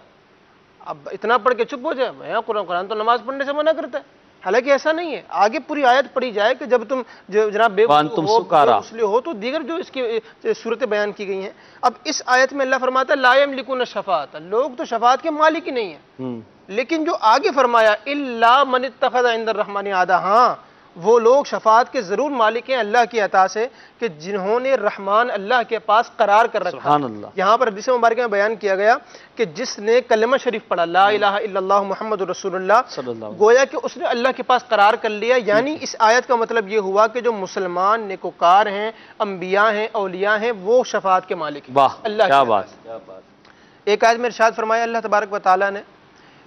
اب اتنا پڑھ کے چپ ہو جائے، میں قرآن تو نماز پڑھنے سے منع کرتا ہے، حالانکہ ایسا نہیں ہے۔ آگے پوری آیت پڑھی جائے کہ جب تم جناب بے وضو ہو تو دیگر جو اس کی صورتیں بیان کی گئی ہیں۔ اب اس آیت میں اللہ فرماتا ہے لا یملکون الشفاعۃ، لوگ تو شفاعت کے مالک ہی نہیں ہیں، لیکن جو آگے فرمایا الا من اتخذ عند الرحمن عہدا، ہاں وہ لوگ شفاعت کے ضرور مالک ہیں اللہ کی عطا سے کہ جنہوں نے رحمان اللہ کے پاس قرار کر رکھا۔ سبحان اللہ، یہاں پر حدیث مبارکہ میں بیان کیا گیا کہ جس نے کلمہ شریف پڑھا لا الہ الا اللہ محمد رسول اللہ، صلی اللہ علیہ گویا کہ اس نے اللہ کے پاس قرار کر لیا۔ یعنی اس آیت کا مطلب یہ ہوا کہ جو مسلمان نیکوکار ہیں، انبیاء ہیں، اولیاء ہیں، وہ شفاعت کے مالک ہیں۔ واہ اللہ کیا کی بات، ایک آیت میں ارشاد فرمایا اللہ تبارک و تعالیٰ نے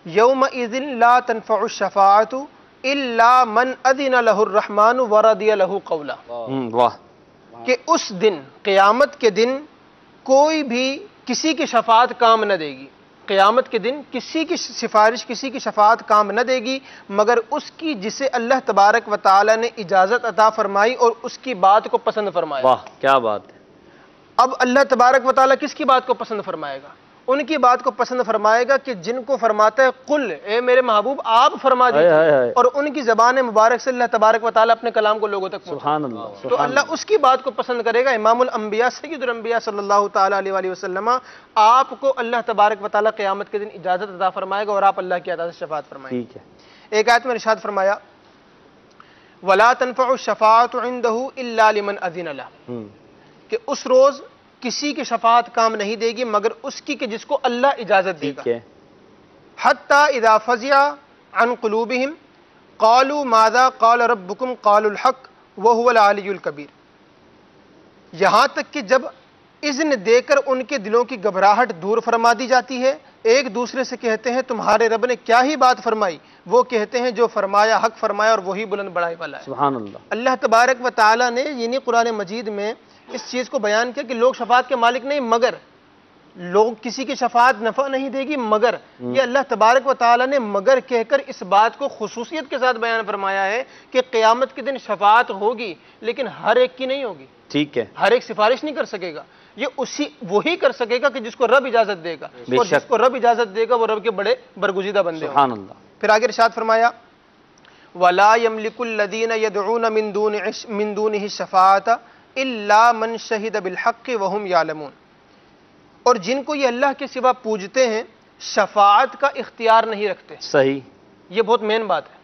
یومئذ لا تنفع الشفاعۃ الا من اذن له الرحمن ورضی له قولا، واہ، کہ اس دن قیامت کے دن کوئی بھی کسی کی شفاعت کام نہ دے گی، قیامت کے دن کسی کی سفارش، کسی کی شفاعت کام نہ دے گی مگر اس کی جسے اللہ تبارک و تعالی نے اجازت عطا فرمائی اور اس کی بات کو پسند فرمایا۔ واہ کیا بات ہے، اب اللہ تبارک و تعالی کس کی بات کو پسند فرمائے گا؟ ان کی بات کو پسند فرمائے گا کہ جن کو فرماتا ہے قل، اے میرے محبوب آپ فرما دیجیے، اور ان کی زبان مبارک سے اللہ تبارک و تعالی اپنے کلام کو لوگوں تک پہنچائے۔ سبحان اللہ، تو اللہ اس کی بات کو پسند کرے گا۔ امام الانبیاء سید الانبیاء صلی اللہ تعالی علیہ وآلہ وسلم، آپ کو اللہ تبارک و تعالی قیامت کے دن اجازت عطا فرمائے گا اور آپ اللہ کی عطا سے شفاعت فرمائیں گے۔ ٹھیک ہے، ایک آیت میں ارشاد فرمایا وَلَا تَنْفَعُ الشَّفَاعَةُ عِنْدَهُ إِلَّا لِمَنْ أَذِنَ لَهُ، کہ اس روز کسی کی شفاعت کام نہیں دے گی مگر اس کی کہ جس کو اللہ اجازت دے گا۔ ٹھیک ہے، حتی اذا فزع عن قلوبہم قالوا ماذا قال ربکم قالوا الحق وهو العلی الکبیر، یہاں تک کہ جب اذن دے کر ان کے دلوں کی گھبراہٹ دور فرما دی جاتی ہے، ایک دوسرے سے کہتے ہیں تمہارے رب نے کیا ہی بات فرمائی، وہ کہتے ہیں جو فرمایا حق فرمایا اور وہی بلند بڑائی والا ہے۔ سبحان اللہ، اللہ تبارک و تعالی نے یعنی قرآن مجید میں اس چیز کو بیان کیا کہ لوگ شفاعت کے مالک نہیں مگر لوگ کسی کی شفاعت نفع نہیں دے گی مگر، یہ اللہ تبارک و تعالی نے مگر کہہ کر اس بات کو خصوصیت کے ساتھ بیان فرمایا ہے کہ قیامت کے دن شفاعت ہوگی لیکن ہر ایک کی نہیں ہوگی، ٹھیک ہے، ہر ایک سفارش نہیں کر سکے گا، یہ وہی کر سکے گا کہ جس کو رب اجازت دے گا، اور جس کو رب اجازت دے گا وہ رب کے بڑے برگزیدہ بندے ہوں۔ سبحان اللہ، پھر آگے ارشاد فرمایا وَلَا يَمْلِكُ الَّذِينَ يَدْعُونَ مِن دُونِهِ الشَّفَاعَةَ إِلَّا مَنْ شَهِدَ بِالْحَقِّ وَهُمْ يَعْلَمُونَ، اور جن کو یہ اللہ کے سوا پوجتے ہیں شفاعت کا اختیار نہیں رکھتے۔ صحیح، یہ بہت مین بات ہے،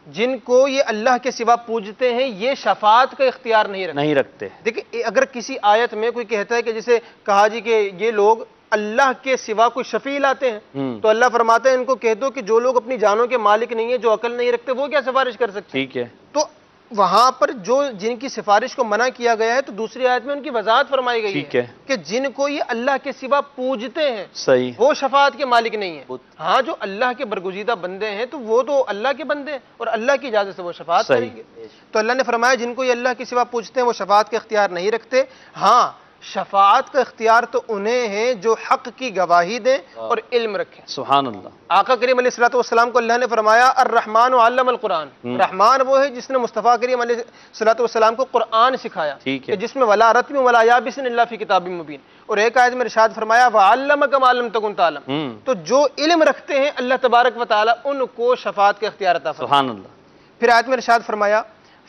جن کو یہ اللہ کے سوا پوجتے ہیں یہ شفاعت کا اختیار نہیں رکھتے۔ دیکھیں اگر کسی آیت میں کوئی کہتا ہے کہ جسے کہا جی کہ یہ لوگ اللہ کے سوا کوئی شفیع لاتے ہیں تو اللہ فرماتا ہے ان کو کہہ دو کہ جو لوگ اپنی جانوں کے مالک نہیں ہیں، جو عقل نہیں رکھتے، وہ کیا سفارش کر سکتے ہیں؟ ٹھیک ہے، تو وہاں پر جو جن کی سفارش کو منع کیا گیا ہے تو دوسری آیت میں ان کی وضاحت فرمائی گئی ٹھیک ہے ہے، کہ جن کو یہ اللہ کے سوا پوجتے ہیں صحیح، وہ شفاعت کے مالک نہیں ہیں۔ ہاں جو اللہ کے برگزیدہ بندے ہیں تو وہ تو اللہ کے بندے ہیں اور اللہ کی اجازت سے وہ شفاعت صحیح، کریں گے۔ تو اللہ نے فرمایا جن کو یہ اللہ کے سوا پوجتے ہیں وہ شفاعت کا اختیار نہیں رکھتے، ہاں شفاعت کا اختیار تو انہیں ہیں جو حق کی گواہی دیں اور علم رکھیں۔ سبحان اللہ، آقا کریم علیہ الصلوۃ والسلام کو اللہ نے فرمایا الرحمن علم القرآن، رحمان وہ ہے جس نے مصطفیٰ کریم علیہ الصلوۃ والسلام کو قرآن سکھایا، ٹھیک ہے، کہ جس میں ولا رتم ولا یابس الا فی کتاب مبین، اور ایک آیت میں ارشاد فرمایا وعلمک ما لم تکن تعلم، تو جو علم رکھتے ہیں اللہ تبارک و تعالی ان کو شفاعت کا اختیار عطا فرمایا۔ سبحان اللہ، پھر آیت میں ارشاد فرمایا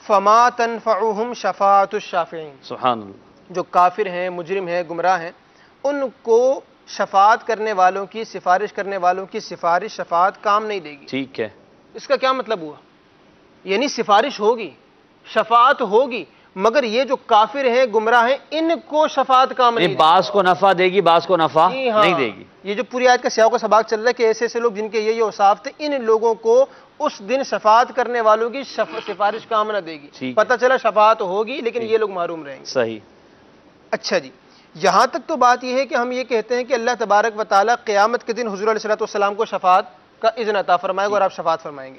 فما تنفعهم شفاعت الشافعین، سبحان اللہ، جو کافر ہیں، مجرم ہیں، گمراہ ہیں، ان کو شفاعت کرنے والوں کی، سفارش کرنے والوں کی سفارش شفاعت کام نہیں دے گی۔ ٹھیک ہے، اس کا کیا مطلب ہوا؟ یعنی سفارش ہوگی، شفاعت ہوگی، مگر یہ جو کافر ہیں، گمراہ ہیں، ان کو شفاعت کام نہیں دے گی۔ بعض کو نفع دے گی، بعض کو نفع نہیں دے گی۔ یہ جو پوری آیت کا سیاق و سباق چل رہا ہے کہ ایسے ایسے لوگ جن کے یہ اوصاف تھے، ان لوگوں کو اس دن شفاعت کرنے والوں کی سفارش کام نہ دے گی. پتہ چلا شفاعت ہوگی لیکن یہ لوگ محروم رہیں گے. صحیح. اچھا جی، یہاں تک تو بات یہ ہے کہ ہم یہ کہتے ہیں کہ اللہ تبارک و تعالیٰ قیامت کے دن حضور علیہ الصلوۃ والسلام کو شفاعت کا اذن عطا فرمائے گا اور آپ شفاعت فرمائیں گے.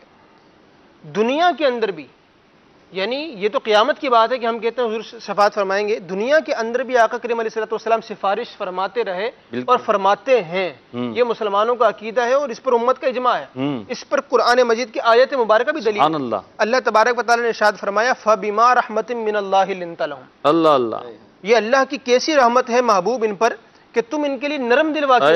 دنیا کے اندر بھی، یعنی یہ تو قیامت کی بات ہے کہ ہم کہتے ہیں حضور شفاعت فرمائیں گے، دنیا کے اندر بھی آقا کریم علیہ الصلوۃ والسلام سفارش فرماتے رہے اور فرماتے ہیں. یہ مسلمانوں کا عقیدہ ہے اور اس پر امت کا اجماع ہے. اس پر قرآن مجید کی آیت مبارکہ بھی دلیل ہے. اللہ تبارک و تعالیٰ نے ارشاد فرمایا فَبِمَا رَحْمَةٍ مِّنَ اللَّهِ لِنتَ لَهُمْ. اللہ اللہ، یہ اللہ کی کیسی رحمت ہے محبوب ان پر کہ تم ان کے لیے نرم دل واقع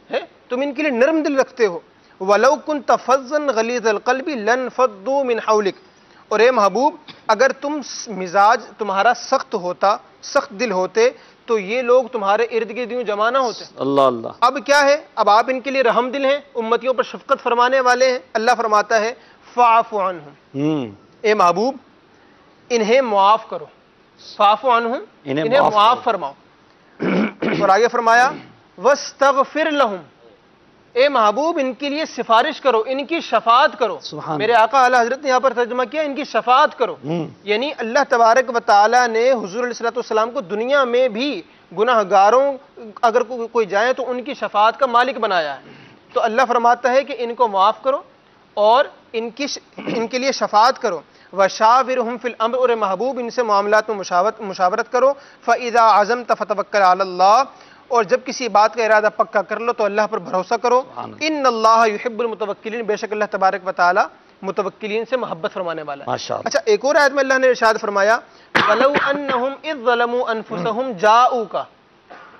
ہے، تم ان کے لیے نرم دل رکھتے ہو. وَلَوْ كُنْتَ فَظًّا غَلِيظَ الْقَلْبِ لَانفَضُّوا مِنْ حَوْلِكَ. اور اے محبوب اگر تم مزاج تمہارا سخت ہوتا، سخت دل ہوتے تو یہ لوگ تمہارے ارد گرد یوں جمع نہ ہوتے. اللہ اللہ. اب کیا ہے، اب آپ ان کے لیے رحم دل ہیں، امتیوں پر شفقت فرمانے والے ہیں. اللہ فرماتا ہے فَاعْفُ عَنْهُمْ. اے محبوب انہیں معاف کرو. فَاعْفُ عَنْهُمْ، انہیں معاف فرماؤ. اور آگے فرمایا وَاسْتَغْفِرْ لَهُمْ. اے محبوب ان کے لیے سفارش کرو، ان کی شفاعت کرو. میرے آقا اعلیٰ حضرت نے یہاں پر ترجمہ کیا ان کی شفاعت کرو. یعنی اللہ تبارک و تعالیٰ نے حضور علیہ الصلوۃ والسلام کو دنیا میں بھی گناہ گاروں اگر کوئی جائے تو ان کی شفاعت کا مالک بنایا ہے. تو اللہ فرماتا ہے کہ ان کو معاف کرو اور ان کے لیے شفاعت کرو. وَشَاوِرْهُمْ فِي الْأَمْرِ. اور محبوب ان سے معاملات میں مشاورت کرو. فَإِذَا عَزَمْتَ فَتَوَكَّلْ عَلَى اللَّهِ. اور جب کسی بات کا ارادہ پکا کر لو تو اللہ پر بھروسہ کرو. ان اللہ یحب المتوکلین. بے شک اللہ تبارک و تعالی متوکلین سے محبت فرمانے والا ہے. اچھا ایک اور آیت میں اللہ نے ارشاد فرمایا وَلَوْ أَنَّهُمْ إِذْ ظَلَمُوا أَنفُسَهُمْ جَاءُوكَ.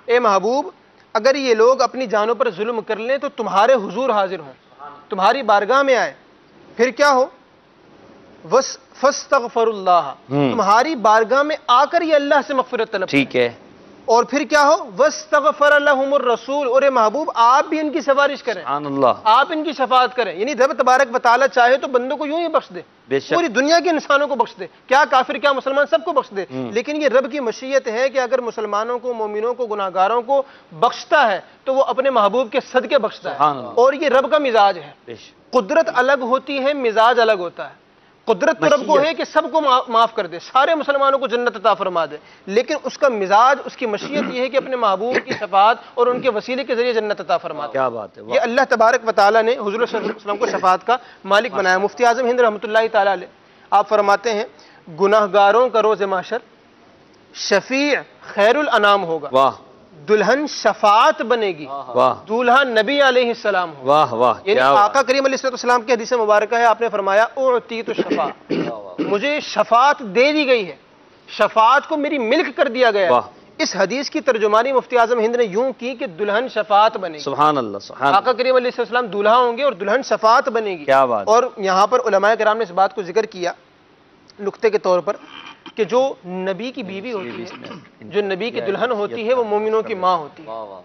اے محبوب اگر یہ لوگ اپنی جانوں پر ظلم کر لیں تو تمہارے حضور حاضر ہوں، تمہاری بارگاہ میں آئے، پھر کیا ہو فَاسْتَغْفَرُوا اللَّهَ. تمہاری بارگاہ میں آ کر یہ اللہ سے مغفرت طلب. ٹھیک ہے. اور پھر کیا ہو وَاسْتَغْفَرَ لَهُمُ الرَّسُولُ. اور اے محبوب آپ بھی ان کی سفارش کریں، سبحان اللہ، آپ ان کی شفاعت کریں. یعنی رب تبارک و تعالیٰ چاہے تو بندوں کو یوں ہی بخش دے، پوری دنیا کے انسانوں کو بخش دے، کیا کافر کیا مسلمان سب کو بخش دے. لیکن یہ رب کی مشیت ہے کہ اگر مسلمانوں کو، مومنوں کو، گناہ گاروں کو بخشتا ہے تو وہ اپنے محبوب کے صدقے بخشتا ہے. اور یہ رب کا مزاج ہے. قدرت الگ ہوتی ہے، مزاج الگ ہوتا ہے. قدرت تو رب کو ہے کہ سب کو معاف کر دے، سارے مسلمانوں کو جنت عطا فرما دے، لیکن اس کا مزاج، اس کی مشیت یہ ہے کہ اپنے محبوب کی شفاعت اور ان کے وسیلے کے ذریعے جنت عطا فرما دے. کیا بات ہے. یہ اللہ تبارک و تعالیٰ نے حضور صلی اللہ علیہ وسلم کو شفاعت کا مالک بنایا. مفتی اعظم ہند رحمۃ اللہ تعالیٰ علیہ آپ فرماتے ہیں گناہ گاروں کا روز محشر شفیع خیر الانام ہوگا. واہ. دلہن شفاعت بنے گی. واہ. دولہا نبی علیہ السلام ہوگا. واہ واہ. یعنی آقا کریم علیہ السلام کی حدیث مبارکہ ہے، آپ نے فرمایا اعطیت الشفاعۃ. مجھے شفاعت دے دی گئی ہے، شفاعت کو میری ملک کر دیا گیا. اس حدیث کی ترجمانی مفتی اعظم ہند نے یوں کی کہ دلہن شفاعت بنے گی. سبحان اللہ. سبحان. آقا کریم علیہ السلام دولہا ہوں گے اور دلہن شفاعت بنے گی. کیا بات. اور یہاں پر علماء کرام نے اس بات کو ذکر کیا نقطے کے طور پر کہ جو نبی کی بیوی ہوتی ہے، جو نبی کی دلہن ہوتی ہے وہ مومنوں کی ماں ہوتی ہے.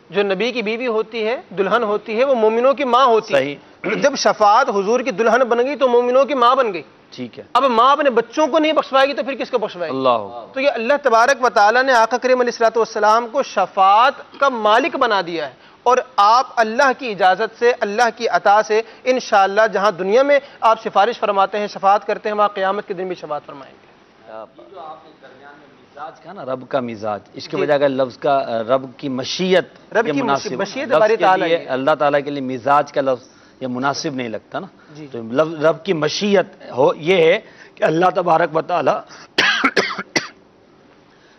جو نبی کی بیوی ہوتی ہے، دلہن ہوتی ہے، وہ مومنوں کی ماں ہوتی ہے. جب شفاعت حضور کی دلہن بن گئی تو مومنوں کی ماں بن گئی. ٹھیک ہے. اب ماں اپنے بچوں کو نہیں بخشوائے گی تو پھر کس کو بخشوائے گی؟ اللہ. تو یہ اللہ تبارک و تعالیٰ نے آقا کریم علیہ الصلوۃ والسلام کو شفاعت کا مالک بنا دیا ہے. اور آپ اللہ کی اجازت سے، اللہ کی عطا سے انشاءاللہ جہاں دنیا میں آپ سفارش فرماتے ہیں، شفاعت کرتے ہیں، وہاں قیامت کے دن بھی شفاعت فرمائیں گے. جو آپ نے درمیان میں مزاج کہا نا، رب کا مزاج، اس کی وجہ کا لفظ کا رب کی مشیت، رب کی مشیت ہماری تعالیٰ ہے. اللہ تعالیٰ کے لیے مزاج کا لفظ یہ مناسب نہیں لگتا نا. تو رب کی مشیت یہ ہے کہ اللہ تبارک و تعالیٰ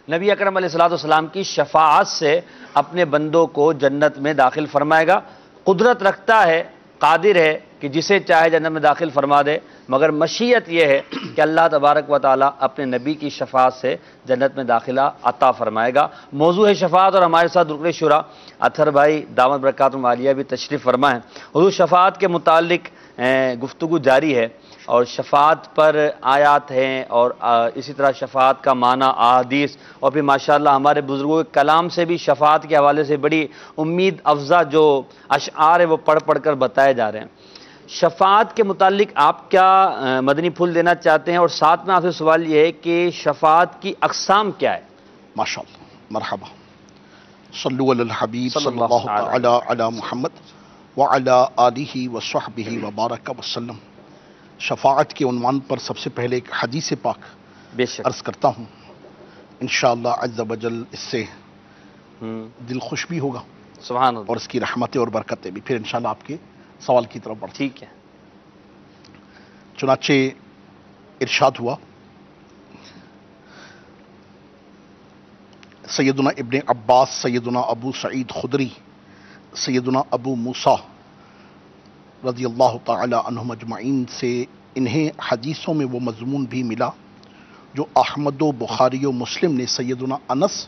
نبی اکرم علیہ الصلوۃ والسلام کی شفاعت سے اپنے بندوں کو جنت میں داخل فرمائے گا. قدرت رکھتا ہے، قادر ہے کہ جسے چاہے جنت میں داخل فرما دے، مگر مشیت یہ ہے کہ اللہ تبارک و تعالیٰ اپنے نبی کی شفاعت سے جنت میں داخلہ عطا فرمائے گا. موضوع ہے شفاعت، اور ہمارے ساتھ رکن شورا اطہر بھائی دامت برکاتہم عالیہ بھی تشریف فرما ہے. حضور شفاعت کے متعلق گفتگو جاری ہے، اور شفاعت پر آیات ہیں، اور اسی طرح شفاعت کا معنی احادیث، اور پھر ماشاءاللہ ہمارے بزرگوں کے کلام سے بھی شفاعت کے حوالے سے بڑی امید افزا جو اشعار ہیں وہ پڑھ کر بتائے جا رہے ہیں. شفاعت کے متعلق آپ کیا مدنی پھول دینا چاہتے ہیں؟ اور ساتھ میں آپ سے سوال یہ ہے کہ شفاعت کی اقسام کیا ہے؟ ماشاءاللہ. مرحبا. صلو علی الحبیب صلی اللہ تعالی علی محمد وعلی آلہ وصحبہ وبارک وسلم۔ شفاعت کے عنوان پر سب سے پہلے ایک حدیث پاک بے شک عرض کرتا ہوں، انشاءاللہ عز و جل اس سے دل خوش بھی ہوگا سبحان اللہ، اور اس کی رحمتیں اور برکتیں بھی۔ پھر انشاءاللہ آپ کے سوال کی طرف بڑھتے ہیں۔ ٹھیک ہے۔ چنانچہ ارشاد ہوا، سیدنا ابن عباس، سیدنا ابو سعید خدری، سیدنا ابو موسیٰ رضی اللہ تعالی عنہم اجمعین سے انہیں حدیثوں میں وہ مضمون بھی ملا جو احمد و بخاری و مسلم نے سیدنا انس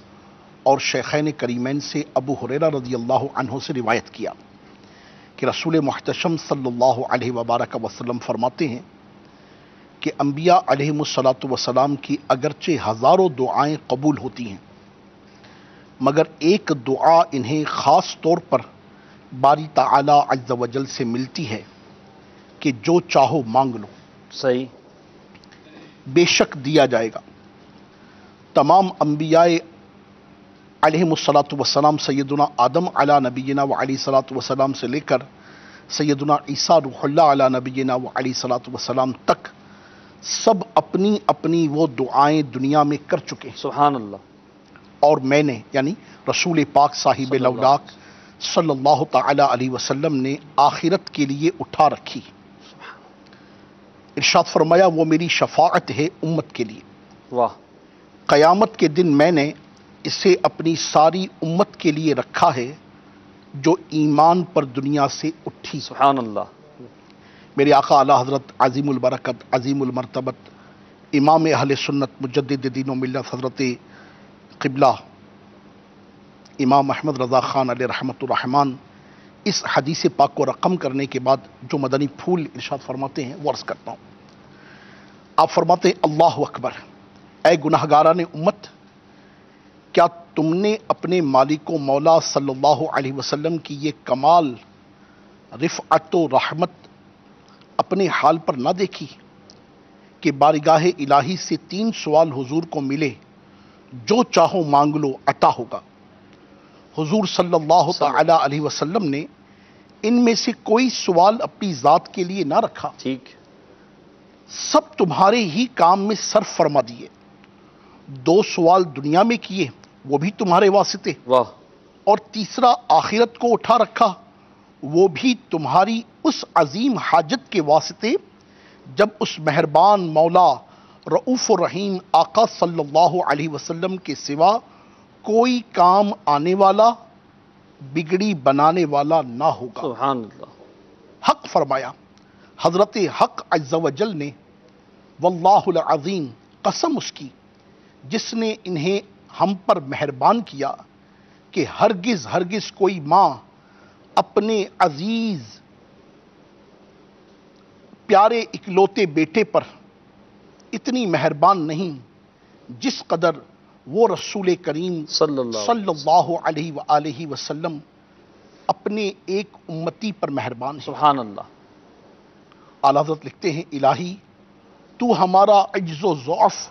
اور شیخین کریمین سے ابو ہریرہ رضی اللہ عنہ سے روایت کیا کہ رسول محتشم صلی اللہ علیہ وبارک وسلم فرماتے ہیں کہ انبیاء علیہم الصلاۃ والسلام کی اگرچہ ہزاروں دعائیں قبول ہوتی ہیں، مگر ایک دعا انہیں خاص طور پر باری تعالی عز و جل سے ملتی ہے کہ جو چاہو مانگ لو، صحیح، بے شک دیا جائے گا۔ تمام انبیاء علیہم الصلاۃ والسلام، سیدنا آدم علی نبینا و علیہ الصلاۃ والسلام سے لے کر سیدنا عیسیٰ روح اللہ علی نبینا و علیہ الصلاۃ والسلام تک، سب اپنی اپنی وہ دعائیں دنیا میں کر چکے ہیں، سبحان اللہ، اور میں نے یعنی رسول پاک صاحب صلی اللہ لولاک صلی اللہ تعالی علیہ وسلم نے آخرت کے لیے اٹھا رکھی۔ ارشاد فرمایا وہ میری شفاعت ہے امت کے لیے، واہ، قیامت کے دن میں نے اسے اپنی ساری امت کے لیے رکھا ہے جو ایمان پر دنیا سے اٹھی۔ سبحان اللہ، میرے آقا اعلیٰ حضرت عظیم البرکت، عظیم المرتبت، امام اہل سنت، مجدد دین و ملت، حضرت قبلہ امام احمد رضا خان علیہ رحمۃ الرحمان اس حدیث پاک کو رقم کرنے کے بعد جو مدنی پھول ارشاد فرماتے ہیں وہ عرض کرتا ہوں۔ آپ فرماتے ہیں اللہ اکبر، اے گناہگاران امت، کیا تم نے اپنے مالک و مولا صلی اللہ علیہ وسلم کی یہ کمال رفعت و رحمت اپنے حال پر نہ دیکھی کہ بارگاہ الہی سے 3 سوال حضور کو ملے، جو چاہو مانگ لو عطا ہوگا۔ حضور صلی اللہ تعالی علیہ وسلم نے ان میں سے کوئی سوال اپنی ذات کے لیے نہ رکھا، ٹھیک، سب تمہارے ہی کام میں صرف فرما دیے۔ 2 سوال دنیا میں کیے، وہ بھی تمہارے واسطے، واہ، اور تیسرا آخرت کو اٹھا رکھا، وہ بھی تمہاری اس عظیم حاجت کے واسطے جب اس مہربان مولا رؤوف الرحیم آقا صلی اللہ علیہ وسلم کے سوا کوئی کام آنے والا، بگڑی بنانے والا نہ ہوگا۔ سبحان اللہ، حق فرمایا حضرت حق عز و جل نے، واللہ العظیم، قسم اس کی جس نے انہیں ہم پر مہربان کیا کہ ہرگز ہرگز کوئی ماں اپنے عزیز پیارے اکلوتے بیٹے پر اتنی مہربان نہیں جس قدر وہ رسول کریم صلی اللہ علیہ وآلہ وسلم اپنے ایک امتی پر مہربان ہے۔ سبحان اللہ، اعلیٰ حضرت لکھتے ہیں الہی تو ہمارا عجز و ضعف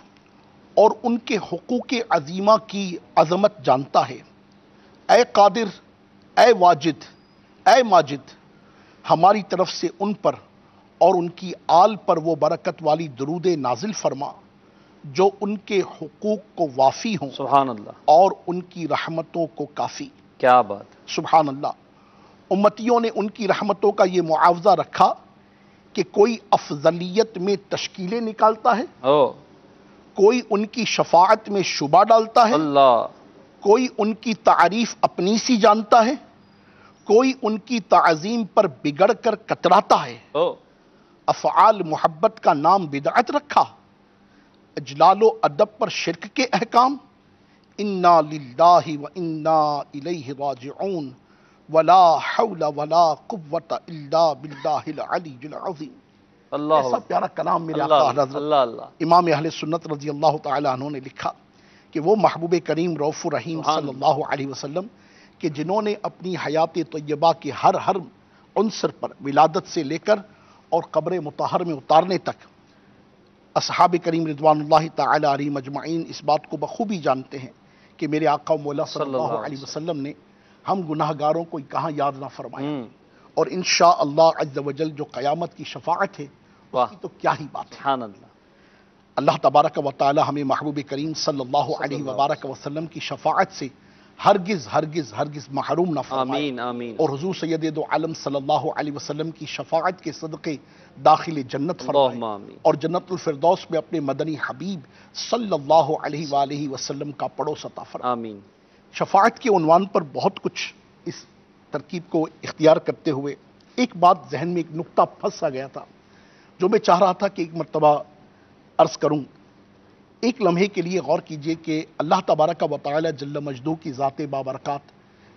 اور ان کے حقوق عظیمہ کی عظمت جانتا ہے، اے قادر، اے واجد، اے ماجد، ہماری طرف سے ان پر اور ان کی آل پر وہ برکت والی درود نازل فرما جو ان کے حقوق کو وافی ہوں سبحان اللہ، اور ان کی رحمتوں کو کافی۔ کیا بات، سبحان اللہ۔ امتیوں نے ان کی رحمتوں کا یہ معاوضہ رکھا کہ کوئی افضلیت میں تشکیلیں نکالتا ہے، او کوئی ان کی شفاعت میں شبہ ڈالتا ہے، اللہ، کوئی ان کی تعریف اپنی سی جانتا ہے، کوئی ان کی تعظیم پر بگڑ کر کتراتا ہے۔ او افعال محبت کا نام بدعت رکھا، اجلال و ادب پر شرک کے احکام، انا للہ و انا الیہ راجعون ولا حول ولا قوت الا باللہ العلی العظیم۔ اللہ، ایسا پیارا کلام میرے اللہ، آقا حضرت اللہ، اللہ، امام اہل سنت رضی اللہ تعالی عنہ نے لکھا کہ وہ محبوب کریم رؤوف الرحیم صلی اللہ علیہ وسلم کہ جنہوں نے اپنی حیات طیبہ کے ہر عنصر پر ولادت سے لے کر اور قبر مطہر میں اتارنے تک اصحاب کریم رضوان اللہ تعالی علیہ مجمعین اس بات کو بخوبی جانتے ہیں کہ میرے آقا و مولا صلی اللہ علیہ وسلم نے ہم گناہگاروں کو کہاں یاد نہ فرمایا، اور انشاءاللہ عز و جل جو قیامت کی شفاعت ہے واہ، اس کی تو کیا ہی بات ہے۔ سبحان اللہ، اللہ تبارک و تعالی ہمیں محبوب کریم صلی اللہ علیہ وبارک وسلم کی شفاعت سے ہرگز ہرگز ہرگز محروم نہ فرمائے، آمین آمین، اور حضور سید دو عالم صلی اللہ علیہ وسلم کی شفاعت کے صدقے داخل جنت فرمائے، اللہم آمین، اور جنت الفردوس میں اپنے مدنی حبیب صلی اللہ علیہ وآلہ وسلم کا پڑوس عطا فرمائے۔ آمین، شفاعت کے عنوان پر بہت کچھ اس ترکیب کو اختیار کرتے ہوئے ایک بات ذہن میں ایک نقطہ پھنسا گیا تھا جو میں چاہ رہا تھا کہ ایک مرتبہ عرض کروں۔ ایک لمحے کے لیے غور کیجئے کہ اللہ تبارک و تعالی جل مجدہ کی ذات بابرکات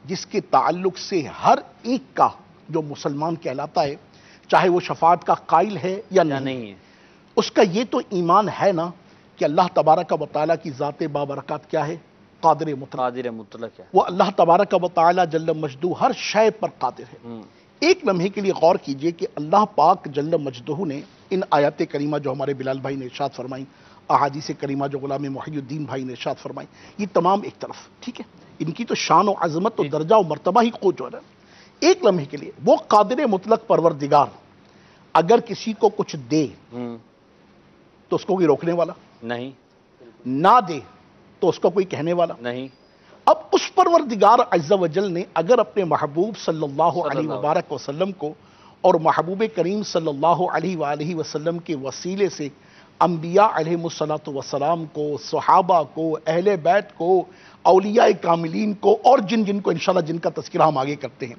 جس کے تعلق سے ہر ایک کا جو مسلمان کہلاتا ہے، چاہے وہ شفاعت کا قائل ہے یا نہیں ہے، اس کا یہ تو ایمان ہے نا کہ اللہ تبارک و تعالی کی ذات بابرکات کیا ہے؟ قادر مطلق۔ قادر مطلق ہے، وہ اللہ تبارک و تعالی جل مجدہ ہر شے پر قادر ہے۔ ایک لمحے کے لیے غور کیجئے کہ اللہ پاک جل مجدہ نے ان آیات کریمہ جو ہمارے بلال بھائی نے ارشاد فرمائی، احادیث کریمہ جو غلام محی الدین بھائی نے ارشاد فرمائی، یہ تمام ایک طرف، ٹھیک ہے، ان کی تو شان و عظمت و درجہ و مرتبہ ہی کو جو ہے، ایک لمحے کے لیے وہ قادر مطلق پروردگار اگر کسی کو کچھ دے تو اس کو کوئی روکنے والا نہیں، نہ دے تو اس کو کوئی کہنے والا نہیں، اب اس پروردگار عز و جل نے اگر اپنے محبوب صلی اللہ علیہ وبارک وسلم کو اور محبوب کریم صلی اللہ علیہ وآلہ وسلم کے وسیلے سے انبیاء علیہ السلام کو، صحابہ کو، اہل بیت کو، اولیاء کاملین کو، اور جن کو انشاءاللہ جن کا تذکرہ ہم آگے کرتے ہیں،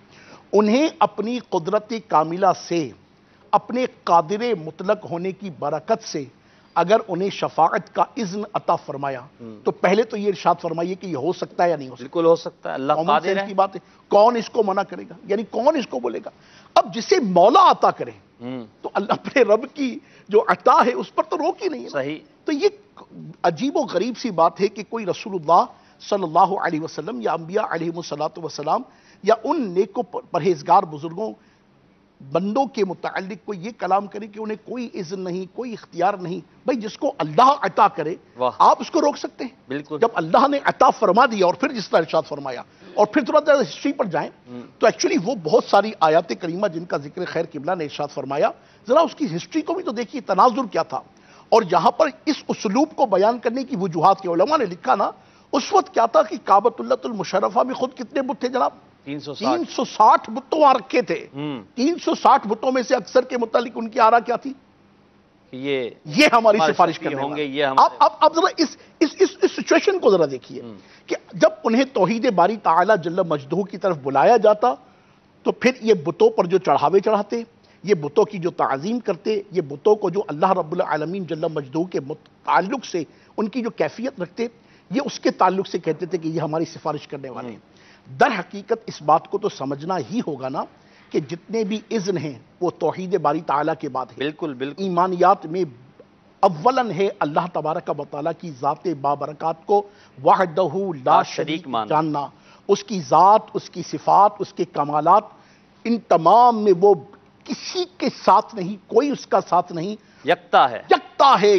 انہیں اپنی قدرت کاملہ سے، اپنے قادر مطلق ہونے کی برکت سے اگر انہیں شفاعت کا اذن عطا فرمایا تو پہلے تو یہ ارشاد فرمائیے کہ یہ ہو سکتا ہے یا نہیں ہو سکتا؟ بالکل ہو سکتا ہے، اللہ کامن قادر سینس ہے، کی بات ہے، کون اس کو منع کرے گا؟ یعنی کون اس کو بولے گا؟ اب جسے مولا عطا کرے تو اللہ اپنے رب کی جو عطا ہے اس پر تو روک ہی نہیں ہے۔ صحیح، تو یہ عجیب و غریب سی بات ہے کہ کوئی رسول اللہ صلی اللہ علیہ وسلم یا انبیاء علیہ السلام یا ان نیک و پرہیزگار بزرگوں بندوں کے متعلق کوئی یہ کلام کرے کہ انہیں کوئی اذن نہیں، کوئی اختیار نہیں۔ بھئی جس کو اللہ عطا کرے واہ، آپ اس کو روک سکتے ہیں؟ بالکل، جب اللہ نے عطا فرما دیا اور پھر جس طرح ارشاد فرمایا، اور پھر تھوڑا دیر ہسٹری پر جائیں تو ایکچولی وہ بہت ساری آیات کریمہ جن کا ذکر خیر قبلہ نے ارشاد فرمایا، ذرا اس کی ہسٹری کو بھی تو دیکھیے، تناظر کیا تھا، اور یہاں پر اس اسلوب کو بیان کرنے کی وجوہات کے علماء نے لکھا نا، اس وقت کیا تھا کہ کعبۃ اللہ المشرفہ میں خود کتنے بت تھے جناب؟ 360 بتوں وہاں رکھے تھے۔ 360 بتوں میں سے اکثر کے متعلق ان کی آرا کیا تھی؟ یہ ہماری سفارش کرنے ہوں گے، والے۔ یہ ہم اب ذرا اس سچویشن کو ذرا دیکھیے کہ جب انہیں توحید باری تعالی جل مجدہ کی طرف بلایا جاتا تو پھر یہ بتوں پر جو چڑھاوے چڑھاتے، یہ بتوں کی جو تعظیم کرتے، یہ بتوں کو جو اللہ رب العالمین جل مجدہ کے تعلق سے ان کی جو کیفیت رکھتے، یہ اس کے تعلق سے کہتے تھے کہ یہ ہماری سفارش کرنے والے ہیں۔ در حقیقت اس بات کو تو سمجھنا ہی ہوگا نا کہ جتنے بھی اذن ہیں وہ توحید باری تعالیٰ کے بعد ہیں۔ بالکل بالکل، ایمانیات میں اولاً ہے اللہ تبارک و تعالیٰ کی ذات بابرکات کو وحدہ لا شریک جاننا، اس کی ذات، اس کی صفات، اس کے کمالات، ان تمام میں وہ کسی کے ساتھ نہیں، کوئی اس کا ساتھ نہیں، یکتا ہے، یکتا ہے،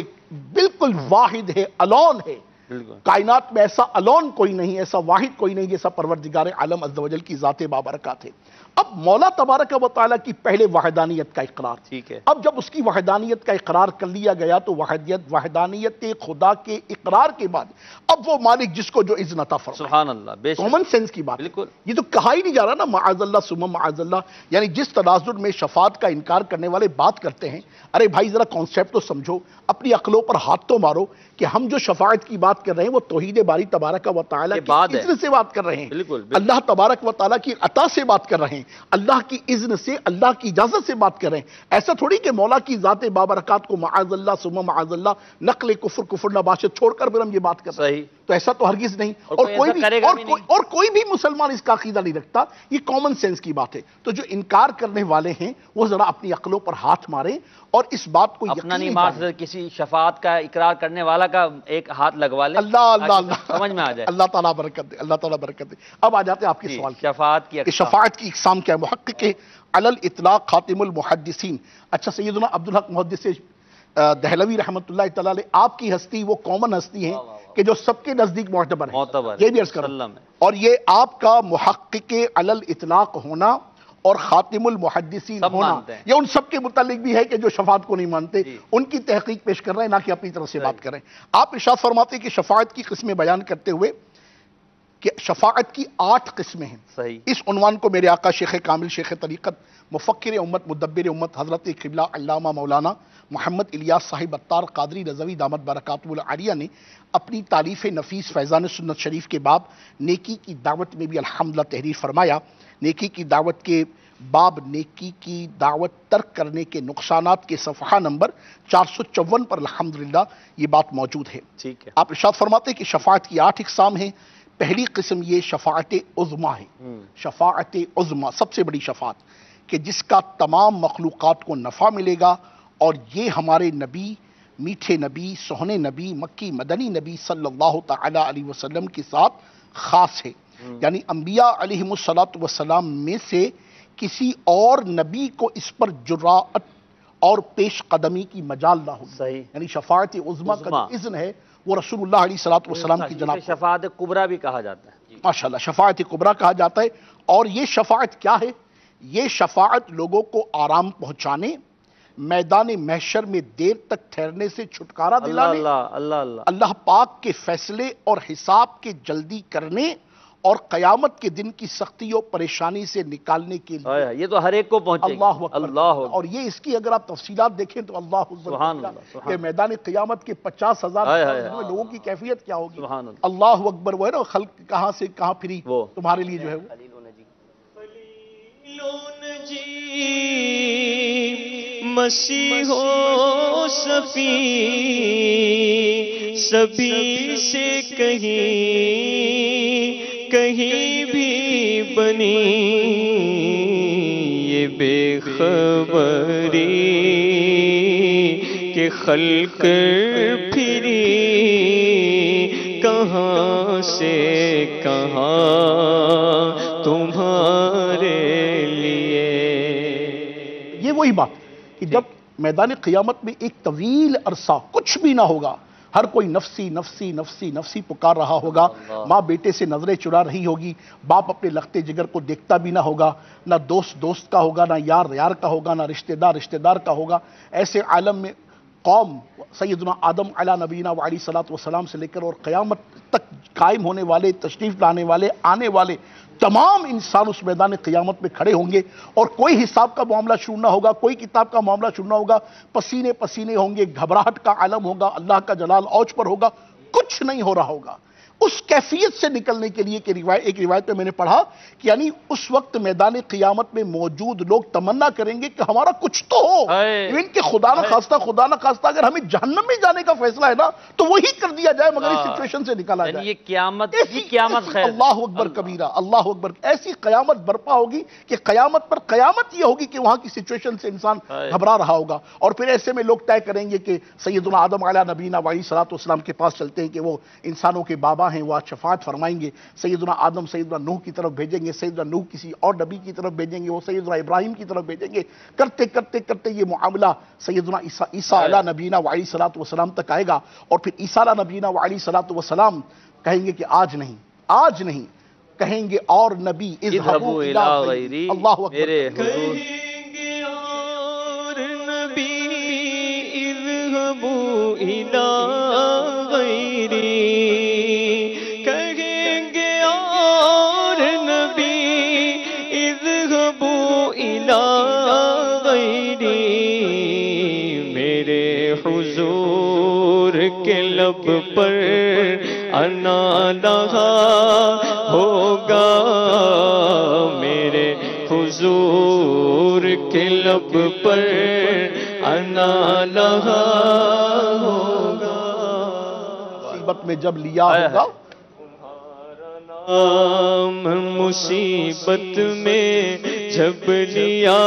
بالکل واحد ہے، الون ہے۔ بالکل، کائنات میں ایسا الون کوئی نہیں، ایسا واحد کوئی نہیں جیسا پروردگار عالم عز و جل کی ذات بابرکات ہے۔ اب مولا تبارک و تعالیٰ کی پہلے وحدانیت کا اقرار، ٹھیک ہے، اب جب اس کی وحدانیت کا اقرار کر لیا گیا تو وحدانیت خدا کے اقرار کے بعد اب وہ مالک جس کو جو اذن عطا فرمائے، سبحان اللہ، بے شک، کامن سینس کی بات، بالکل، یہ تو کہا ہی نہیں جا رہا نا، معاذ اللہ ثم معاذ اللہ، یعنی جس تناظر میں شفاعت کا انکار کرنے والے بات کرتے ہیں، ارے بھائی ذرا کانسیپٹ تو سمجھو، اپنی عقلوں پر ہاتھ تو مارو کہ ہم جو شفاعت کی بات کر رہے ہیں وہ توحید باری تبارک و تعالیٰ یہ کی بات ہے، اذن سے بات کر رہے ہیں، بالکل، بالکل، اللہ تبارک و تعالیٰ کی عطا سے بات کر رہے ہیں، اللہ کی اذن سے، اللہ کی اجازت سے بات کر رہے ہیں۔ ایسا تھوڑی کہ مولا کی ذات بابرکات کو معاذ اللہ ثم معاذ اللہ نقل کفر نباشت چھوڑ کر پھر ہم یہ بات کر رہے ہیں، صحیح، تو ایسا تو ہرگز نہیں، اور کوئی ایسا کرے گا بھی نہیں، اور کوئی بھی مسلمان اس کا عقیدہ نہیں رکھتا، یہ کامن سینس کی بات ہے۔ تو جو انکار کرنے والے ہیں وہ ذرا اپنی عقلوں پر ہاتھ ماریں اور اس بات کو اپنا نہیں مار سکتے، کسی شفاعت کا اقرار کرنے والا کا ایک ہاتھ لگوا لے، اللہ اللہ تاکہ اللہ سمجھ میں آ جائے، اللہ تعالیٰ برکت دے، اللہ تعالیٰ برکت دے۔ اب آ جاتے ہیں آپ کے جی، سوال کی شفاعت کی کہ اقسام، شفاعت کی اقسام کیا ہے؟ محقق علی الاطلاق خاتم المحدثین، اچھا سیدنا عبدالحق محدث دہلوی رحمۃ اللہ تعالیٰ علیہ، آپ کی ہستی وہ کامن ہستی ہیں کہ جو سب کے نزدیک معتبر ہے، معتبر، یہ بھی عرض کروں، وسلم ہے، اور یہ آپ کا محقق علی الاطلاق ہونا اور خاتم المحدثین سب ہونا، مانتے ہیں۔ یہ ان سب کے متعلق بھی ہے کہ جو شفاعت کو نہیں مانتے، ان کی تحقیق پیش کر رہے ہیں، نہ کہ اپنی طرف سے بات کر رہے ہیں۔ آپ ارشاد فرماتے ہیں کہ شفاعت کی قسمیں بیان کرتے ہوئے کہ شفاعت کی 8 قسمیں ہیں۔ صحیح۔ اس عنوان کو میرے آقا شیخ کامل، شیخ طریقت، مفکر امت، مدبر امت حضرت قبلہ علامہ مولانا محمد الیاس صاحب عطار قادری رضوی دامت برکاتہ العالیہ نے اپنی تالیف نفیس فیضان سنت شریف کے باب نیکی کی دعوت میں بھی الحمدللہ تحریر فرمایا۔ نیکی کی دعوت کے باب نیکی کی دعوت ترک کرنے کے نقصانات کے صفحہ نمبر 454 پر الحمدللہ یہ بات موجود ہے۔ ٹھیک ہے۔ آپ ارشاد فرماتے ہیں کہ شفاعت کی 8 اقسام ہیں۔ پہلی قسم یہ شفاعت عظمیٰ ہے۔ شفاعت عظمیٰ سب سے بڑی شفاعت، کہ جس کا تمام مخلوقات کو نفع ملے گا، اور یہ ہمارے نبی، میٹھے نبی، سہنے نبی، مکی مدنی نبی صلی اللہ تعالی علیہ وسلم کے ساتھ خاص ہے۔ یعنی انبیاء علیہم السلام میں سے کسی اور نبی کو اس پر جرأت اور پیش قدمی کی مجال نہ ہوگی۔ صحیح۔ یعنی شفاعت عظمیٰ کا جو اذن ہے وہ رسول اللہ علیہ السلام کی جناب اسے شفاعت کبریٰ بھی کہا جاتا ہے۔ ماشاءاللہ شفاعت کبریٰ کہا جاتا ہے۔ اور یہ شفاعت کیا ہے؟ یہ شفاعت لوگوں کو آرام پہنچانے، میدان محشر میں دیر تک ٹھہرنے سے چھٹکارا دلانے، اللہ اللہ پاک کے فیصلے اور حساب کے جلدی کرنے، اور قیامت کے دن کی سختی و پریشانی سے نکالنے کے لیے۔ یہ تو ہر ایک کو پہنچے گی۔ اللہ اکبر۔ اللہ اکبر۔ اور یہ اس کی اگر آپ تفصیلات دیکھیں تو اللہ اکبر سبحان اللہ، سبحان کہ میدان قیامت کے 50,000 لوگوں کی کیفیت کیا ہوگی۔ سبحان اللہ۔ اللہ اکبر۔ وہ ہے نا خلق کہاں سے کہاں پھری وہ تمہارے لیے جو ہے وہ مسیح و صفی سبھی سے کہیں بھی بنی یہ بے خبری کہ خلق پھری کہاں سے کہاں تمہارے لیے۔ یہ وہی بات کہ جب میدان قیامت میں ایک طویل عرصہ کچھ بھی نہ ہوگا، ہر کوئی نفسی نفسی نفسی نفسی پکار رہا ہوگا، ماں بیٹے سے نظریں چرا رہی ہوگی، باپ اپنے لختے جگر کو دیکھتا بھی نہ ہوگا، نہ دوست دوست کا ہوگا، نہ یار یار کا ہوگا، نہ رشتہ دار کا ہوگا۔ ایسے عالم میں قوم سیدنا آدم علیہ نبینا وعلیہ الصلوۃ والسلام سے لے کر اور قیامت تک قائم ہونے والے، تشریف لانے والے، آنے والے تمام انسان اس میدان قیامت میں کھڑے ہوں گے، اور کوئی حساب کا معاملہ شروع نہ ہوگا، کوئی کتاب کا معاملہ شروع نہ ہوگا، پسینے پسینے ہوں گے، گھبراہٹ کا عالم ہوگا، اللہ کا جلال اوج پر ہوگا، کچھ نہیں ہو رہا ہوگا۔ اس کیفیت سے نکلنے کے لیے کہ ایک روایت میں نے پڑھا کہ یعنی اس وقت میدان قیامت میں موجود لوگ تمنا کریں گے کہ ہمارا کچھ تو ہو، ان کے خدا نہ خواستہ اگر ہمیں جہنم میں جانے کا فیصلہ ہے نا تو وہی کر دیا جائے، مگر اس سچویشن سے نکالا جائے۔ یہ قیامت خیر۔ اللہ اکبر کبیرہ، اللہ اکبر۔ ایسی قیامت برپا ہوگی کہ قیامت پر قیامت یہ ہوگی کہ وہاں کی سچویشن سے انسان گھبرا رہا ہوگا، اور پھر ایسے میں لوگ طے کریں گے کہ سیدنا آدم علیہ نبینا وعلیہ الصلوۃ والسلام کے پاس چلتے ہیں کہ وہ انسانوں کے بابا ہیں، وہ شفاعت فرمائیں گے۔ سیدنا آدم سیدنا نوح کی طرف بھیجیں گے، سیدنا نوح کسی اور نبی کی طرف بھیجیں گے، وہ سیدنا ابراہیم کی طرف بھیجیں گے، کرتے کرتے کرتے یہ معاملہ سیدنا عیسیٰ علیہ نبینا وعلیہ الصلوۃ والسلام تک آئے گا، اور پھر عیسیٰ علیہ نبینا وعلیہ الصلوۃ والسلام کہیں گے کہ آج نہیں، کہیں گے اور نبی اذهبوا الی غیری۔ اللہ اکبر۔ کہیں گے اور نبی اذهبوا الی غیری، کہیں گے اور نبی اذهبوا الی غیری، میرے حضور کے لب پر انا لہا ہوگا، میرے حضور کے لب پر انا لہا ہوگا، مصیبت میں جب لیا ہوگا، نام مصیبت میں جب لیا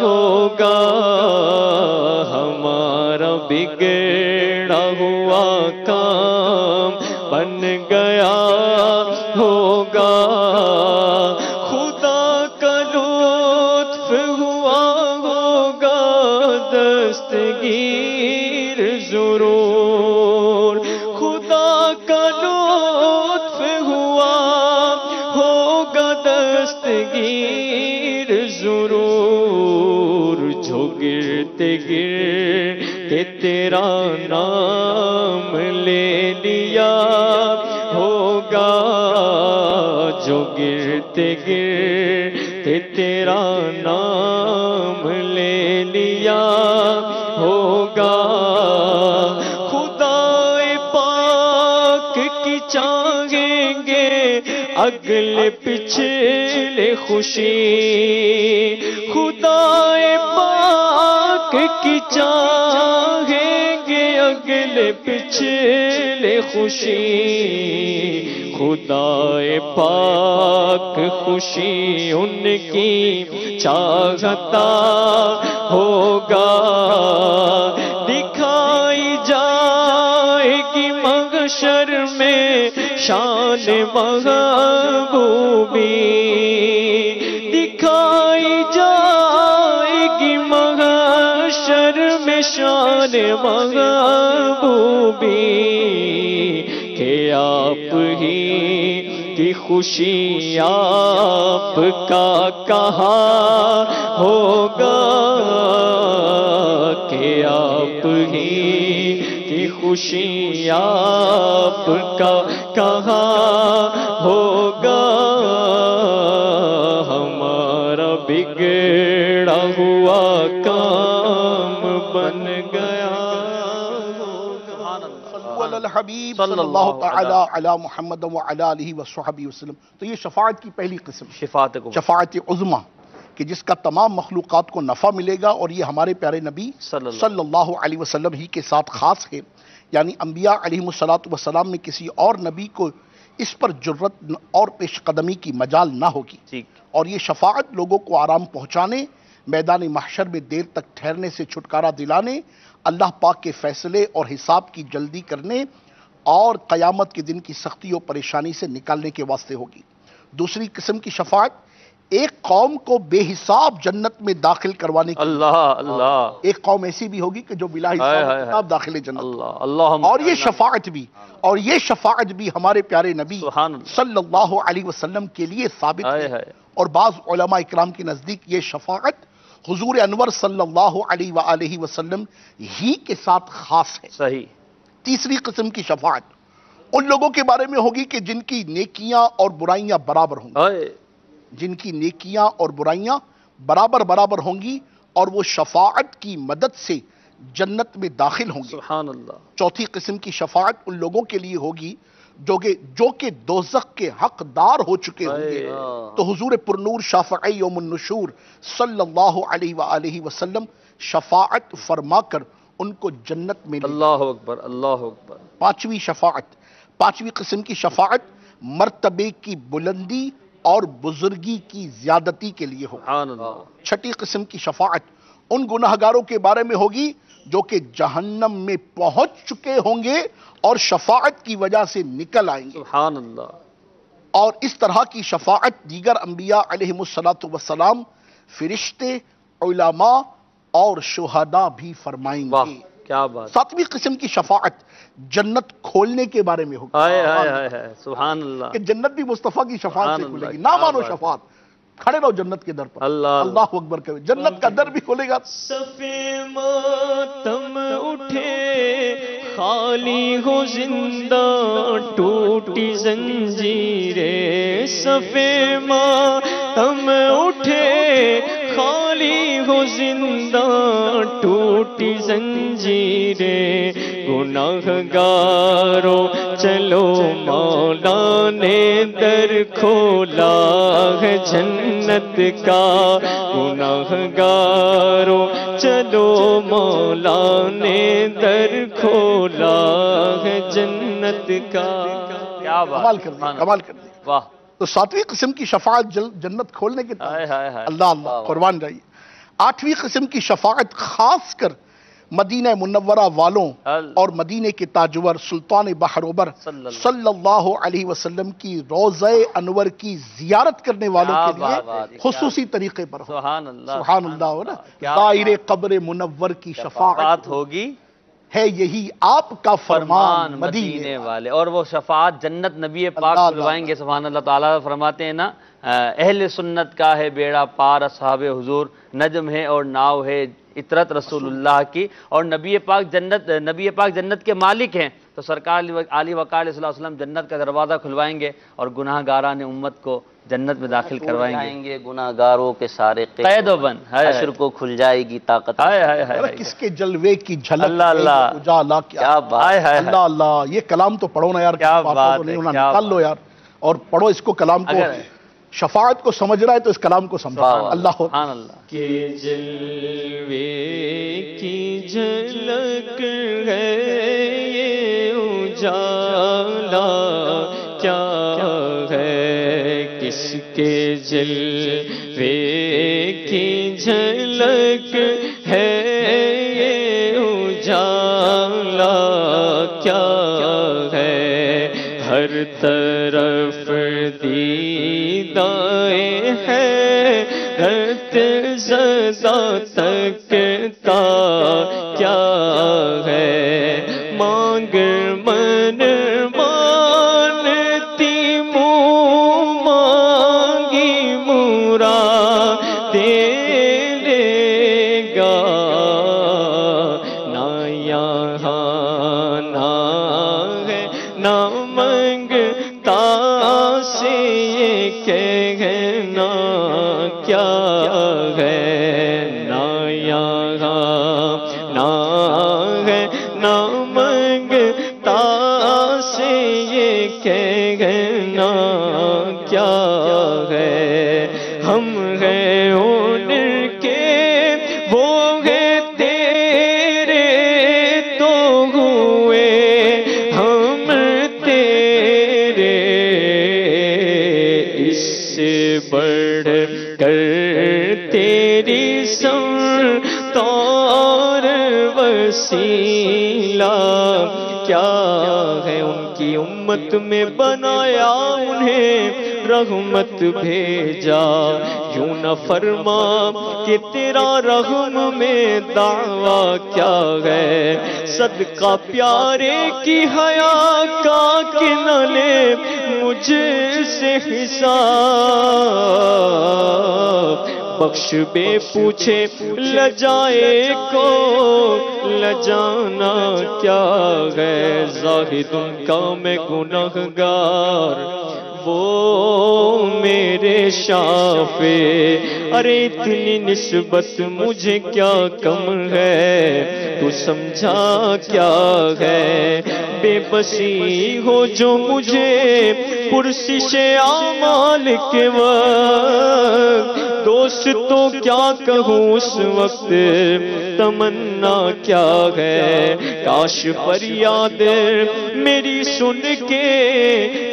ہوگا، ہمارا بگڑا ہوا کام بن گیا ہوگا، خدا کا لطف ہوا ہوگا دستگیر ضرور، خدا کا لطف ہوا ہوگا دستگیر کہ تیرا نام لے لیا ہوگا، جو گرتے گرتے تیرا نام لے لیا ہوگا، خدائے پاک کی چاہیں گے اگلے پچھلے خوشی، خدائے پاک کی چاہیں گے اگلے پچھلے خوشی، خدائے پاک خوشی ان کی چاہتا ہوگا، دکھائی جائے گی محشر میں شان محبوبی، دکھائی جائے گی محشر میں شان محبوبی، کہ آپ ہی کی خوشی آپ کا کہاں ہوگا، کہ آپ ہی کی خوشی آپ کا کہاں ہوگا، ہمارا بگڑا ہوا کام بن گیا صلو علی الحبیب صلی اللہ تعالی علی محمد وعلی آلہ وصحبہ وسلم۔ تو یہ شفاعت کی پہلی قسم، شفاعت عظمیٰ، کہ جس کا تمام مخلوقات کو نفع ملے گا، اور یہ ہمارے پیارے نبی صلی اللہ علیہ وسلم ہی کے ساتھ خاص ہے، یعنی انبیاء علیہ السلام میں کسی اور نبی کو اس پر جرت اور پیش قدمی کی مجال نہ ہوگی، اور یہ شفاعت لوگوں کو آرام پہنچانے، میدان محشر میں دیر تک ٹھہرنے سے چھٹکارا دلانے، اللہ پاک کے فیصلے اور حساب کی جلدی کرنے، اور قیامت کے دن کی سختی و پریشانی سے نکالنے کے واسطے ہوگی۔ دوسری قسم کی شفاعت ایک قوم کو بے حساب جنت میں داخل کروانے کی، اللہ ایک قوم ایسی بھی ہوگی کہ جو بلا حساب داخل جنت، اور یہ شفاعت بھی ہمارے پیارے نبی صلی اللہ علیہ وسلم کے لیے ثابت ہے، اور بعض علماء اکرام کے نزدیک یہ شفاعت حضور انور صلی اللہ علیہ وآلہ وسلم ہی کے ساتھ خاص ہے۔ صحیح۔ تیسری قسم کی شفاعت ان لوگوں کے بارے میں ہوگی کہ جن کی نیکیاں اور برائیاں برابر ہوں گی، جن کی نیکیاں اور برائیاں برابر ہوں گی، اور وہ شفاعت کی مدد سے جنت میں داخل ہوں گے۔ سبحان اللہ۔ چوتھی قسم کی شفاعت ان لوگوں کے لیے ہوگی جو کہ دوزخ کے حقدار ہو چکے ہوں گے، تو حضور پرنور شافعی یوم النشور صلی اللہ علیہ وآلہ وسلم شفاعت فرما کر ان کو جنت میں لے۔ اللہ اکبر، اللہ اکبر۔ پانچویں قسم کی شفاعت مرتبے کی بلندی اور بزرگی کی زیادتی کے لیے ہوگی۔ سبحان اللہ۔ چھٹی قسم کی شفاعت ان گناہگاروں کے بارے میں ہوگی جو کہ جہنم میں پہنچ چکے ہوں گے اور شفاعت کی وجہ سے نکل آئیں گے۔ سبحان اللہ۔ اور اس طرح کی شفاعت دیگر انبیاء علیہ السلام، فرشتے، علماء اور شہداء بھی فرمائیں گے۔ کیا بات۔ ساتویں قسم کی شفاعت جنت کھولنے کے بارے میں ہوگی، سبحان اللہ، کہ جنت بھی مصطفیٰ کی شفاعت سے کھلے گی۔ نہ مانو شفاعت، کھڑے رہو جنت کے در پر، اللہ اکبر کہو، جنت کا در بھی کھولے گا۔ صفِ ماتم اٹھے خالی ہو زندہ ٹوٹی زنجیریں، صفِ ماتم اٹھے خالی ہو زندہ ٹوٹی زنجیریں، گناہگاروں چلو مولا نے در کھولا ہے جنت کا، گناہگاروں چلو مولا نے در کھولا ہے جنت کا۔ کیا بات، کمال کر دی۔ واہ۔ تو ساتویں قسم کی شفاعت جنت کھولنے کے اللہ اللہ قربان جائیے۔ آٹھویں قسم کی شفاعت خاص کر مدینہ منورہ والوں اور مدینہ کے تاجور سلطان بحروبر صلی اللہ علیہ وسلم کی روضہ انور کی زیارت کرنے والوں کے لیے خصوصی طریقے پر ہو۔ سبحان اللہ، سبحان اللہ ہو نا، زائر قبر منور کی شفاعت ہوگی ہے یہی آپ کا فرمان مدینے والے، اور وہ شفاعت جنت نبی پاک کھلوائیں گے. سبحان اللہ. تعالیٰ فرماتے ہیں نا اہل سنت کا ہے بیڑا پار اصحاب حضور، نجم ہے اور ناؤ ہے اطرت رسول اللہ کی، اور نبی پاک جنت کے مالک ہیں. تو سرکار علی وقار صلی اللہ علیہ وسلم جنت کا دروازہ کھلوائیں گے اور گناہ گاران امت کو جنت میں داخل کروائیں گے. گناہ گاروں کے سارے قید و بند. حشر کو کھل جائے گی طاقت. کس کے جلوے کی جھلک، اللہ اللہ، اجالا کیا بات. اللہ اللہ. یہ کلام تو پڑھو نا یار، کیا بات ہے، نکال لو یار اور پڑھو اس کو. کلام کو شفاعت کو سمجھ رہا ہے تو اس کلام کو سمجھو. اللہ سبحان اللہ. کہ جلوے کی جھلک ہے یہ اجالا کیا ہے، کس کے جلوے کی جھلک ہے یہ اجالا کیا ہے، ہر طرف دیدائے حیرت زدہ تک کا کیا ہے، مانگ من مانتی منہ مانگی مراد دے لے گا، نہ یہاں نہ ہے نہ منگتا سے یہ کہنا کیا ہے، نہ یہاں نہ ہے نہ منگتا سے یہ کہنا کیا ہے، ہم ہیں ان کے وہ ہیں تیرے تو ہوئے ہم تیرے، اس سے بڑھ کر تیری سمت اور وسیلہ کیا ہے، ان کی امت میں بنایا انہیں رحمت بھیجا، یوں نہ فرما کہ تیرا رحم میں دعویٰ کیا ہے، صدقہ پیارے کی حیا کا کہ نہ لے مجھ سے حساب، بخش بے پوچھے لجائے کو لجانا کیا ہے، زاہد ان کا میں گنہگار وہ میرے شافع، ارے اتنی نسبت مجھے کیا کم ہے، تو سمجھا کیا ہے، بے بسی ہو جو مجھے پرسش اعمال کے وقت، دوست تو کیا کہوں اس وقت، تمنا کیا ہے، کاش فریاد میری سن کے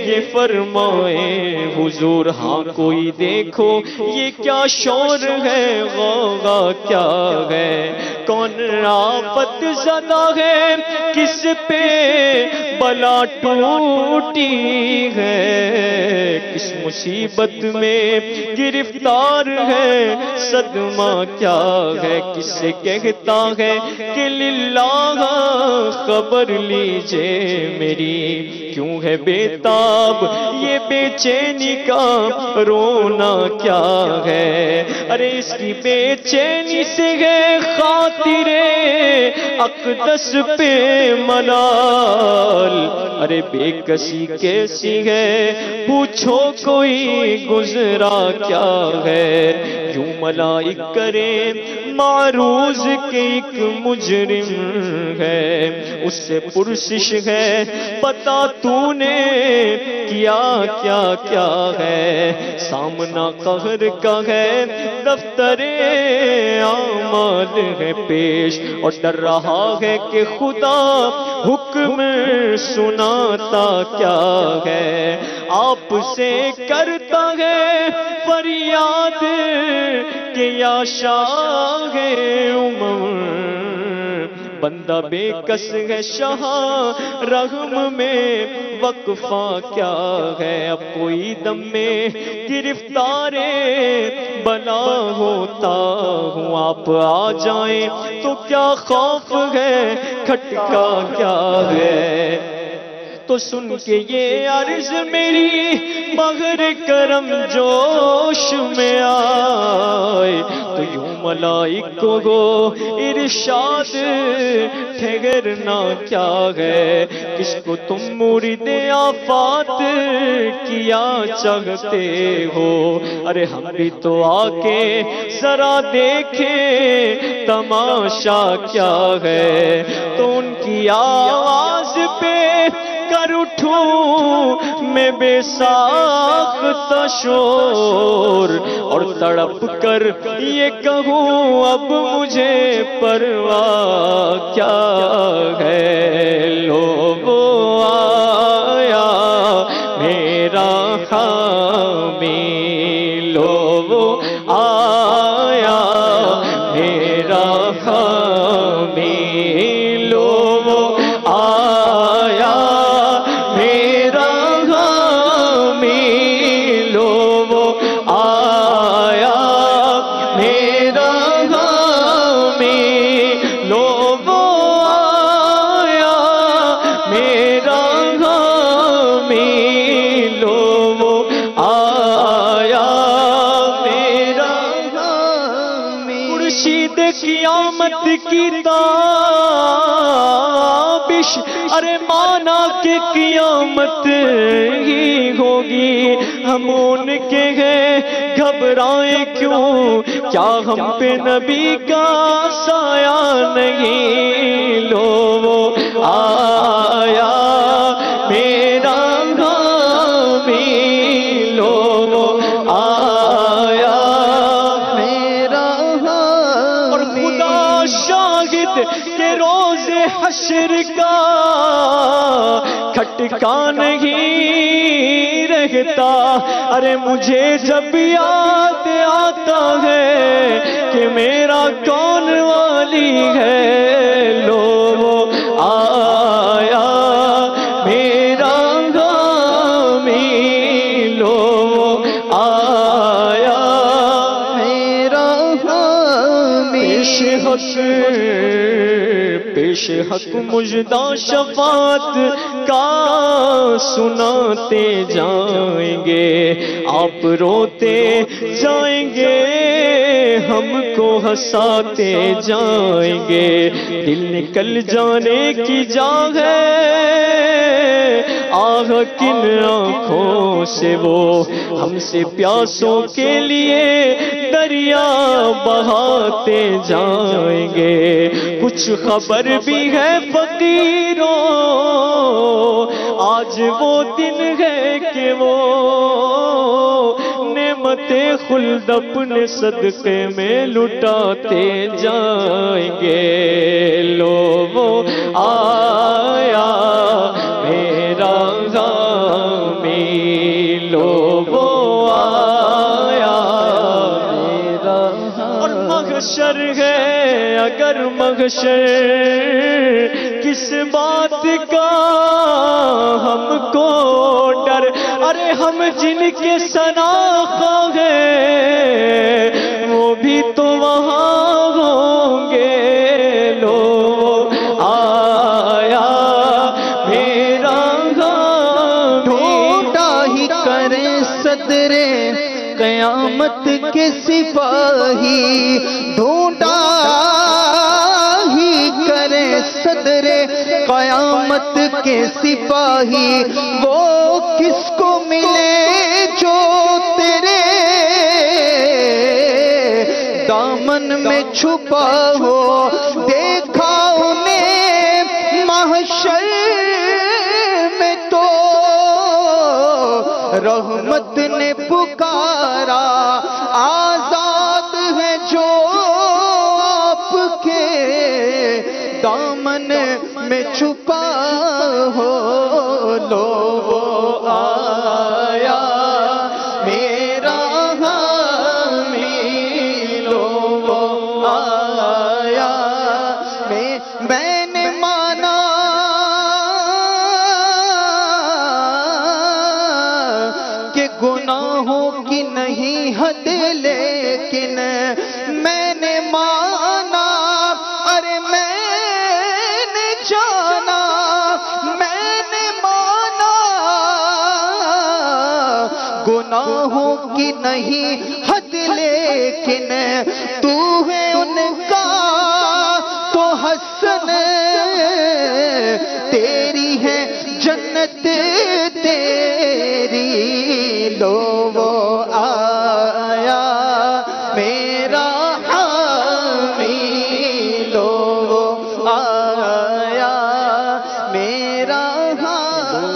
یہ فرمائے حضور، ہاں کوئی دیکھو یہ کیا شور ہے، غوغا کیا ہے، کون آفت زدہ ہے، کس پہ بلا ٹوٹی ہے، کس مصیبت میں گرفتار ہے، صدمہ کیا ہے، کس سے کہتا ہے کہ للہ خبر لیجئے میری، کیوں ہے بے تاب یہ بے چینی کا رونا کیا ہے، ارے اس کی بے چینی سے ہے خاطر اقدس پہ ملال، ارے بے کسی کیسی ہے پوچھو کوئی گزرا کیا ہے، یوں ملائک کرے معروض کے ایک مجرم ہے، اس سے پرسش ہے پتا تو نے کیا کیا کیا ہے، سامنا قہر کا ہے دفتر اعمال ہے پیش، اور ڈر رہا ہے کہ خدا حکم سناتا کیا ہے، آپ سے کرتا ہے فریاد کہ یا شاہ امم بندہ بے کس ہے شاہ رحم میں وقفہ کیا ہے، اب کوئی دم میں گرفتار بلا ہوتا ہوں، آپ آ جائیں تو کیا خوف ہے، کھٹکا کیا ہے۔ تو سن کے یہ عرض میری مگر کرم جوش میں آئے، تو یوں ملائک کو ارشاد ٹھہرنا کیا ہے، کس کو تم مرید آفات کیا چاہتے ہو، ارے ہم بھی تو آ کے ذرا دیکھیں تماشا کیا ہے۔ تو ان کی آواز پہ کر اٹھوں میں بے ساختہ شور، اور تڑپ کر یہ کہوں اب مجھے پرواہ کیا ہے۔ لوگو آیا میرا حامی، لوگو آیا میرا حامی، لوگو آیا میرا حامی، لوگو آیا میرا حامی، لوگو آیا میرا حامی، لوگو آیا میرا حامی۔ خورشید قیامت کی تابش، ارے مانا کہ قیامت ہی ہوگی، ہم ان کے ہیں گھبرائیں کیوں، کیا ہم پہ نبی کا سایہ نہیں۔ لو آیا میرا حامی، لو آیا میرا حامی۔ اور خدا شاہد کہ روز حشر کا کھٹکا نہیں رہتا، ارے مجھے جب یاد آتا ہے کہ میرا کون والی ہے۔ لو آیا میرا حامی، لو آیا میرا حامی۔ پیش حق مجدہ شفاعت کا سناتے جائیں گے، آپ روتے جائیں گے، ہم کو ہنساتے جائیں گے، دل نکل جانے کی جا ہے آہ کن آنکھوں سے وہ ہم سے پیاسوں کے لیے دریا بہاتے جائیں گے۔ کچھ خبر بھی ہے فقیروں، آج وہ دن ہے کہ وہ نعمت خلد اپنے صدقے میں لٹاتے جائیں گے۔ لو آیا میرا حامی، لو آیا میرا حامی۔ اور محشر ہے اگر محشر کس بات کا ہم کو ڈر، ارے ہم جن کے سناخوا ہیں وہ بھی تو وہاں ہوں گے۔ لو آیا میرا حامی، ڈھونڈا ہی کرے صدرے قیامت کے سپاہی، ڈھونڈا ہی کرے صدرے قیامت کے سپاہی، وہ کس کو ملے جو تیرے دامن میں چھپا ہو۔ دیکھا انہیں محشر میں تو رحمت نے پکارا، آزاد ہے جو آپ کے دامن میں چھپا ہو۔ لو آیا میرا حامی، لو آیا میں حد لیکن میں نے مانا، ارے میں نے جانا، میں نے مانا گناہوں کی نہیں حد لیکن تو ہے ان کا تو حسن، تیری ہے جنت تیری، لو وہ آیا میرا حامی، لو وہ آیا میرا حامی،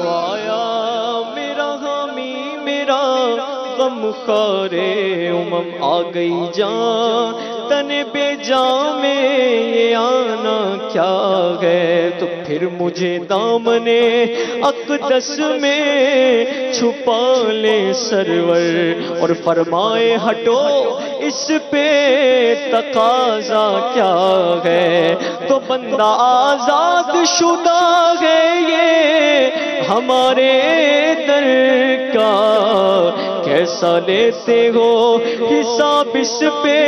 آیا میرا حامی میرا غم خارے امم آ گئی جان تن بے جان میں یہ آنا کیا ہے، تو پھر مجھے دامن اقدس میں چھپا لے سرور اور فرمائے ہٹو اس پہ تقاضا کیا ہے، تو بندہ آزاد شدہ ہے یہ ہمارے در کا، کیسا لیتے ہو حساب اس پہ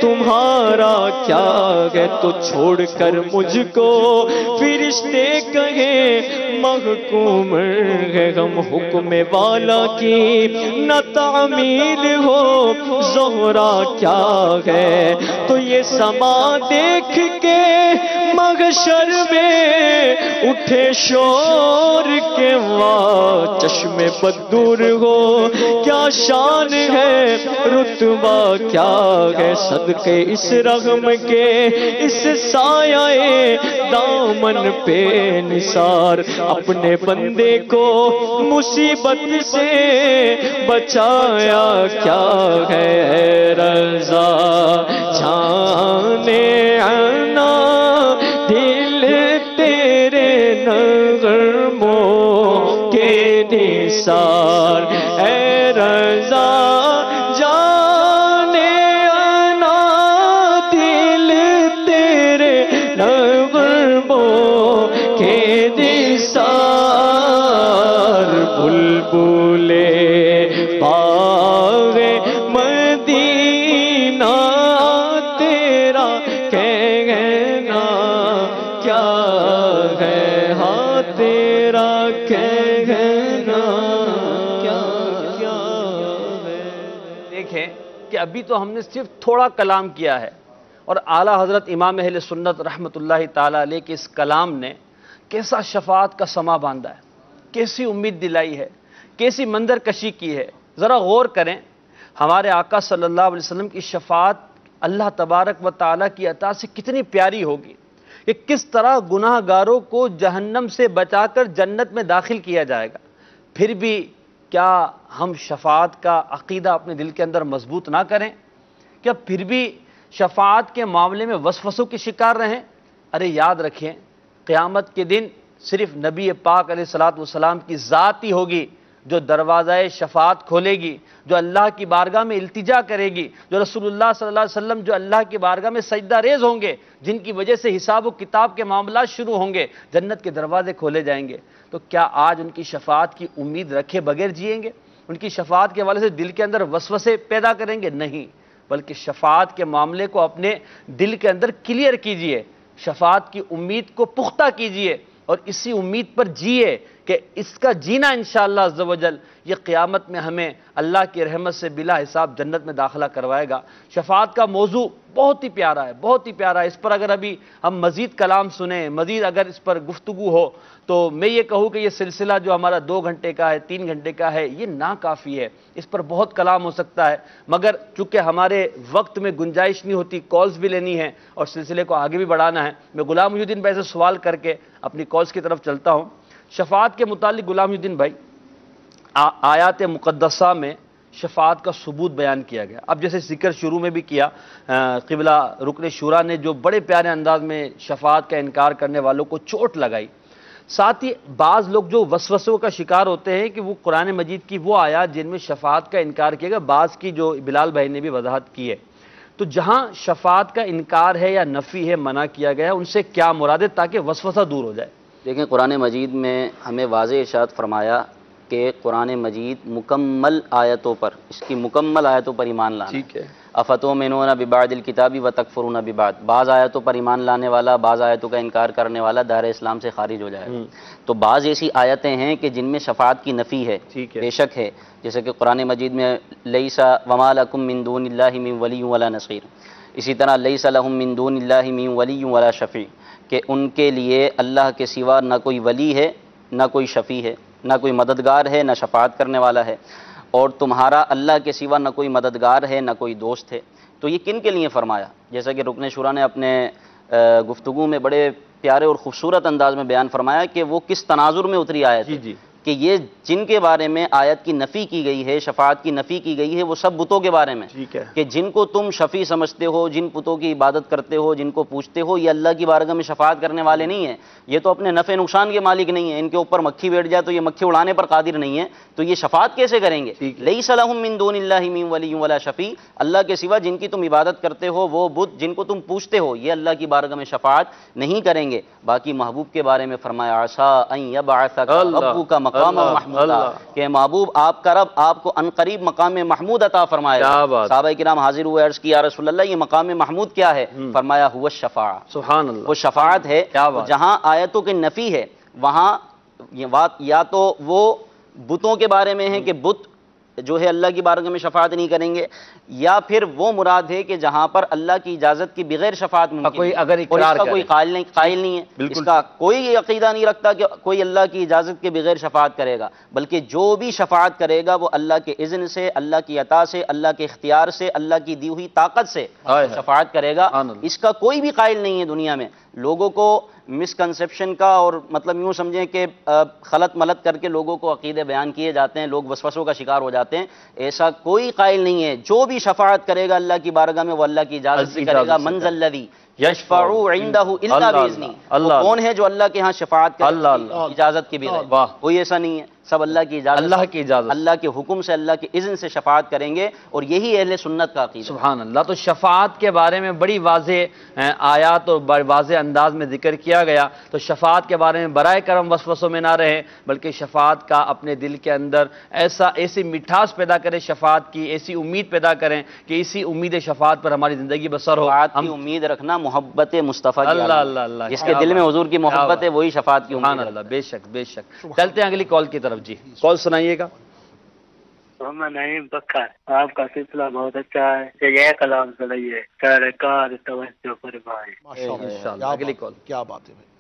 تمہارا کیا ہے، تو چھوڑ کر مجھ کو فرشتے کہیں محکوم ہے ہم حکم والا کی نہ تعمیل ہو زہرا کیا ہے، تو یہ سما دیکھ کے محشر میں اٹھے شور کے واہ چشم بدور ہو کیا شان ہے رتبہ کیا ہے، صدقے اس رغم کے اس سایہ دامن پہ نثار اپنے بندے کو مصیبت سے بچایا کیا ہے، رضا جانے آنا دل تیرے نغموں کے نثار، اے رضا جانے آنا دل تیرے نغموں کے نثار، بلبلے باغ مدینہ تیرا کہنا کیا ہے، ہاں تیرا کہنا کیا ہے۔ دیکھیں کہ ابھی تو ہم نے صرف تھوڑا کلام کیا ہے، اور اعلیٰ حضرت امام اہل سنت رحمۃ اللہ تعالیٰ علیہ کے اس کلام نے کیسا شفاعت کا سما باندھا ہے، کیسی امید دلائی ہے، کیسی منظر کشی کی ہے۔ ذرا غور کریں ہمارے آقا صلی اللہ علیہ وسلم کی شفاعت اللہ تبارک و تعالیٰ کی عطا سے کتنی پیاری ہوگی، کہ کس طرح گناہ گاروں کو جہنم سے بچا کر جنت میں داخل کیا جائے گا۔ پھر بھی کیا ہم شفاعت کا عقیدہ اپنے دل کے اندر مضبوط نہ کریں؟ کیا پھر بھی شفاعت کے معاملے میں وسوسوں کے شکار رہیں؟ ارے یاد رکھیں قیامت کے دن صرف نبی پاک علیہ الصلوۃ والسلام کی ذات ہی ہوگی جو دروازہ شفاعت کھولے گی، جو اللہ کی بارگاہ میں التجا کرے گی، جو رسول اللہ صلی اللہ علیہ وسلم جو اللہ کی بارگاہ میں سجدہ ریز ہوں گے، جن کی وجہ سے حساب و کتاب کے معاملات شروع ہوں گے، جنت کے دروازے کھولے جائیں گے۔ تو کیا آج ان کی شفاعت کی امید رکھے بغیر جئیں گے؟ ان کی شفاعت کے حوالے سے دل کے اندر وسوسے پیدا کریں گے؟ نہیں، بلکہ شفاعت کے معاملے کو اپنے دل کے اندر کلیئر کیجئے، شفاعت کی امید کو پختہ کیجئے، اور اسی امید پر جیے کہ اس کا جینا انشاءاللہ عز و جل یہ قیامت میں ہمیں اللہ کی رحمت سے بلا حساب جنت میں داخلہ کروائے گا۔ شفاعت کا موضوع بہت ہی پیارا ہے، بہت ہی پیارا ہے۔ اس پر اگر ابھی ہم مزید کلام سنیں، مزید اگر اس پر گفتگو ہو، تو میں یہ کہوں کہ یہ سلسلہ جو ہمارا 2 گھنٹے کا ہے، 3 گھنٹے کا ہے، یہ ناکافی ہے۔ اس پر بہت کلام ہو سکتا ہے، مگر چونکہ ہمارے وقت میں گنجائش نہیں ہوتی، کالز بھی لینی ہے اور سلسلے کو آگے بھی بڑھانا ہے، میں غلام محی الدین بھائی سے سوال کر کے اپنی کالز کی طرف چلتا ہوں۔ شفاعت کے متعلق غلام محی الدین بھائی، آیات مقدسہ میں شفاعت کا ثبوت بیان کیا گیا۔ اب جیسے ذکر شروع میں بھی کیا، قبلہ رکن شورا نے جو بڑے پیارے انداز میں شفاعت کا انکار کرنے والوں کو چوٹ لگائی، ساتھ ہی بعض لوگ جو وسوسوں کا شکار ہوتے ہیں کہ وہ قرآن مجید کی وہ آیات جن میں شفاعت کا انکار کیا گیا، بعض کی جو بلال بھائی نے بھی وضاحت کی ہے، تو جہاں شفاعت کا انکار ہے یا نفی ہے، منع کیا گیا ہے، ان سے کیا مراد ہے تاکہ وسوسہ دور ہو جائے؟ دیکھیں قرآن مجید میں ہمیں واضح ارشاد فرمایا کہ قرآن مجید مکمل آیتوں پر، اس کی مکمل آیتوں پر ایمان لانا. ٹھیک ہے. افتؤمنون ببعض الکتاب وتکفرون ببعض، بعض آیتوں پر ایمان لانے والا، بعض آیتوں کا انکار کرنے والا دار اسلام سے خارج ہو جائے گا. تو بعض ایسی آیتیں ہیں کہ جن میں شفاعت کی نفی ہے، ٹھیک ہے. بے شک ہے، جیسے کہ قرآن مجید میں لیس وما لکم من دون اللہ من ولی ولا نصیر، اسی طرح لیس لہم من دون اللہ من ولی ولا شفیع، کہ ان کے لیے اللہ کے سوا نہ کوئی ولی ہے، نہ کوئی شفیع ہے، نہ کوئی مددگار ہے، نہ شفاعت کرنے والا ہے، اور تمہارا اللہ کے سوا نہ کوئی مددگار ہے، نہ کوئی دوست ہے. تو یہ کن کے لیے فرمایا؟ جیسا کہ رکن شورا نے اپنے گفتگو میں بڑے پیارے اور خوبصورت انداز میں بیان فرمایا کہ وہ کس تناظر میں اتری آیت ہے. جی کہ یہ جن کے بارے میں آیت کی نفی کی گئی ہے، شفاعت کی نفی کی گئی ہے، وہ سب بتوں کے بارے میں. ٹھیک ہے. کہ جن کو تم شفیع سمجھتے ہو، جن بتوں کی عبادت کرتے ہو، جن کو پوچھتے ہو، یہ اللہ کی بارگاہ میں شفاعت کرنے والے نہیں ہیں، یہ تو اپنے نفع نقصان کے مالک نہیں ہیں، ان کے اوپر مکھی بیٹھ جائے تو یہ مکھی اڑانے پر قادر نہیں ہے، تو یہ شفاعت کیسے کریں گے؟ لیس لہم من دون اللہ من ولی ولا شفیع، اللہ کے سوا جن کی تم عبادت کرتے ہو، وہ بت جن کو تم پوچھتے ہو، یہ اللہ کی بارگاہ میں شفاعت نہیں کریں گے. باقی محبوب کے بارے میں فرمایا عسیٰ ان یبعثک ربک مقاما محمودا، کہ محبوب آپ کا رب آپ کو عنقریب مقام محمود عطا فرمائے گا. صحابہ کرام حاضر ہوئے، عرض کیا رسول اللہ یہ مقام محمود کیا ہے؟ فرمایا هو الشفاعہ، سبحان اللہ، وہ شفاعت ہے. جہاں آیتوں کی نفی ہے وہاں یہ بات یا تو وہ بتوں کے بارے میں ہے کہ بت جو ہے اللہ کی بارگاہ میں شفاعت نہیں کریں گے، یا پھر وہ مراد ہے کہ جہاں پر اللہ کی اجازت کی بغیر شفاعت ممکن کوئی ہے، اگر اور اس اقرار کا کرے، کوئی قائل نہیں ہے، اس کا کوئی عقیدہ نہیں رکھتا کہ کوئی اللہ کی اجازت کے بغیر شفاعت کرے گا، بلکہ جو بھی شفاعت کرے گا وہ اللہ کے اذن سے، اللہ کی عطا سے، اللہ کے اختیار سے، اللہ کی دی ہوئی طاقت سے شفاعت کرے گا. اس کا کوئی بھی قائل نہیں ہے دنیا میں. لوگوں کو مسکنسیپشن کا اور مطلب یوں سمجھیں کہ خلط ملط کر کے لوگوں کو عقیدے بیان کیے جاتے ہیں، لوگ وسوسوں کا شکار ہو جاتے ہیں. ایسا کوئی قائل نہیں ہے. جو بھی شفاعت کرے گا اللہ کی بارگاہ میں وہ اللہ کی اجازت سے کرے گا. من ذا الذی یشفع عنده الا باذنہ، وہ کون ہے جو اللہ کے ہاں شفاعت کرے اجازت کے بغیر؟ کوئی ایسا نہیں ہے، سب اللہ کی اجازت، اللہ کے حکم سے، اللہ کے اذن سے شفاعت کریں گے، اور یہی اہل سنت کا عقیدہ. سبحان اللہ. تو شفاعت کے بارے میں بڑی واضح آیات اور واضح انداز میں ذکر کیا گیا. تو شفاعت کے بارے میں برائے کرم وسوسوں میں نہ رہیں، بلکہ شفاعت کا اپنے دل کے اندر ایسی مٹھاس پیدا کریں، شفاعت کی ایسی امید پیدا کریں کہ اسی امید شفاعت پر ہماری زندگی بسر ہو. شفاعت کی امید رکھنا محبت مصطفیٰ کی علامت، جس کے دل میں حضور کی محبت ہے وہی شفاعت کی امید. سبحان اللہ. بے شک بے شک. چلتے ہیں اگلی کال کی طرف. جی کال سنائیے گا. محمد نعیم بکر، آپ کا سلسلہ بہت اچھا ہے، یہ کلام سنائیے، کار توجہ فرمائے. انشاءاللہ اگلی کال. کیا بات ہے بھائی.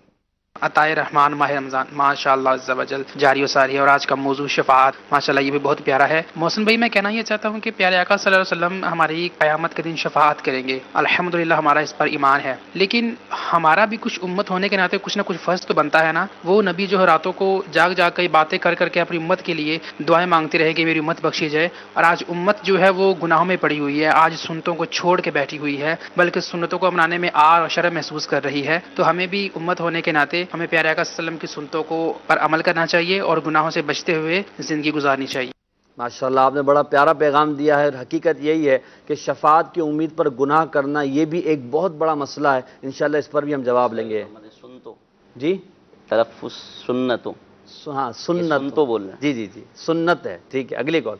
عطائے رحمان ماہ رمضان ماشاء اللہ عز و جل جاری و ساری ہے، اور آج کا موضوع شفاعت ماشاء اللہ یہ بھی بہت پیارا ہے. محسن بھائی میں کہنا یہ چاہتا ہوں کہ پیارے آقا صلی اللہ علیہ وسلم ہماری قیامت کے دن شفاعت کریں گے، الحمدللہ ہمارا اس پر ایمان ہے، لیکن ہمارا بھی کچھ امت ہونے کے ناطے کچھ نہ کچھ فرض تو بنتا ہے نا. وہ نبی جو ہے راتوں کو جاگ جاگ کے باتیں کر کر کے اپنی امت کے لیے دعائیں مانگتے رہے کہ میری امت بخشی جائے، اور آج امت جو ہے وہ گناہوں میں پڑی ہوئی ہے، آج سنتوں کو چھوڑ کے بیٹھی ہوئی ہے، بلکہ سنتوں کو اپنانے میں آر اور شرم محسوس کر رہی ہے. تو ہمیں بھی امت ہونے کے ناطے ہمیں پیارے آقا صلی اللہ علیہ وسلم کی سنتوں کو پر عمل کرنا چاہیے اور گناہوں سے بچتے ہوئے زندگی گزارنی چاہیے. ماشاءاللہ آپ نے بڑا پیارا پیغام دیا ہے. حقیقت یہی ہے کہ شفاعت کی امید پر گناہ کرنا یہ بھی ایک بہت بڑا مسئلہ ہے. انشاءاللہ اس پر بھی ہم جواب لیں گے. سنتو جی تلفظ سنتو، ہاں سنت تو بول رہے ہیں. جی سنت ہے. ٹھیک ہے اگلی کال.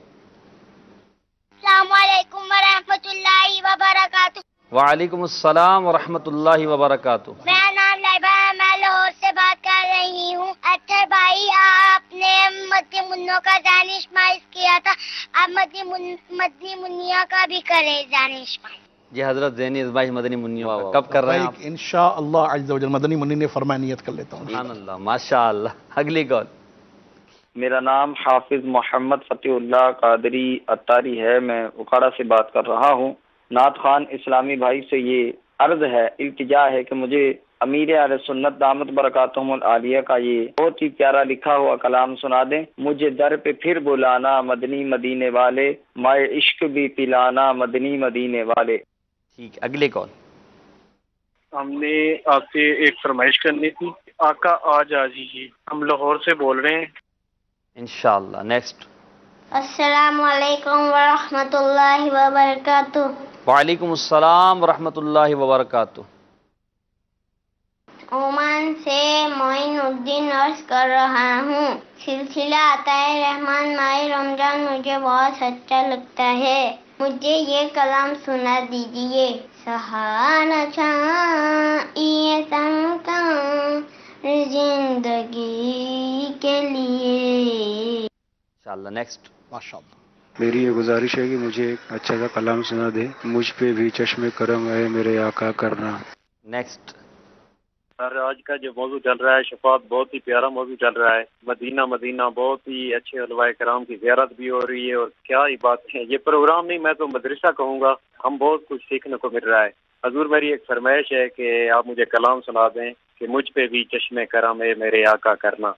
السلام علیکم ورحمۃ اللہ وبرکاتہ. وعلیکم السلام ورحمۃ اللہ وبرکاتہ. میرا نام لائبہ ہے، میں لاہور سے بات کر رہی ہوں. اچھا بھائی آپ نے مدنی منوں کا دانش مائز کیا تھا، آپ مدنی منیا کا بھی کرے دانش مائز. جی حضرت ذہنی ازمائش مدنی منیوں کا کب کر رہے ہیں آپ؟ انشاءاللہ عز و جل مدنی منی نے فرمایا نیت کر لیتا ہوں. سبحان اللہ ماشاءاللہ. اگلی کال. میرا نام حافظ محمد فتح اللہ قادری اتاری ہے، میں اکھاڑا سے بات کر رہا ہوں. نعت خوان اسلامی بھائی سے یہ عرض ہے، التجا ہے کہ مجھے امیر اہل سنت دامت برکاتہم العالیہ کا یہ بہت ہی پیارا لکھا ہوا کلام سنا دیں. مجھے در پہ پھر بلانا مدنی مدینے والے، مائے عشق بھی پلانا مدنی مدینے والے. ٹھیک اگلی کال. ہم نے آپ سے ایک فرمائش کرنی تھی. آقا آج آ جیجیے، ہم لاہور سے بول رہے ہیں. انشاءاللہ. نیکسٹ. السلام علیکم ورحمۃ اللہ وبرکاتہ. وعلیکم السلام ورحمۃ اللہ وبرکاتہ. عمان سے معین الدین عرض کر رہا ہوں. سلسلہ عطائے رحمان ماہ رمضان مجھے بہت اچھا لگتا ہے. مجھے یہ کلام سنا دیجیے. سہانا چاہیے زندگی کے لیے. انشاءاللہ نیکسٹ. ماشاءاللہ. میری یہ گزارش ہے کہ مجھے ایک اچھا سا کلام سنا دے. مجھ پہ بھی چشم کرم ہے میرے آقا کرنا. نیکسٹ. سر آج کا جو موضوع چل رہا ہے شفاعت، بہت ہی پیارا موضوع چل رہا ہے. مدینہ بہت ہی اچھے علماء کرام کی زیارت بھی ہو رہی ہے، اور کیا ہی بات ہے. یہ پروگرام نہیں، میں تو مدرسہ کہوں گا. ہم بہت کچھ سیکھنے کو مل رہا ہے. حضور میری ایک فرمائش ہے کہ آپ مجھے کلام سنا دیں کہ مجھ پہ بھی چشم کرم ہے میرے آقا کرنا.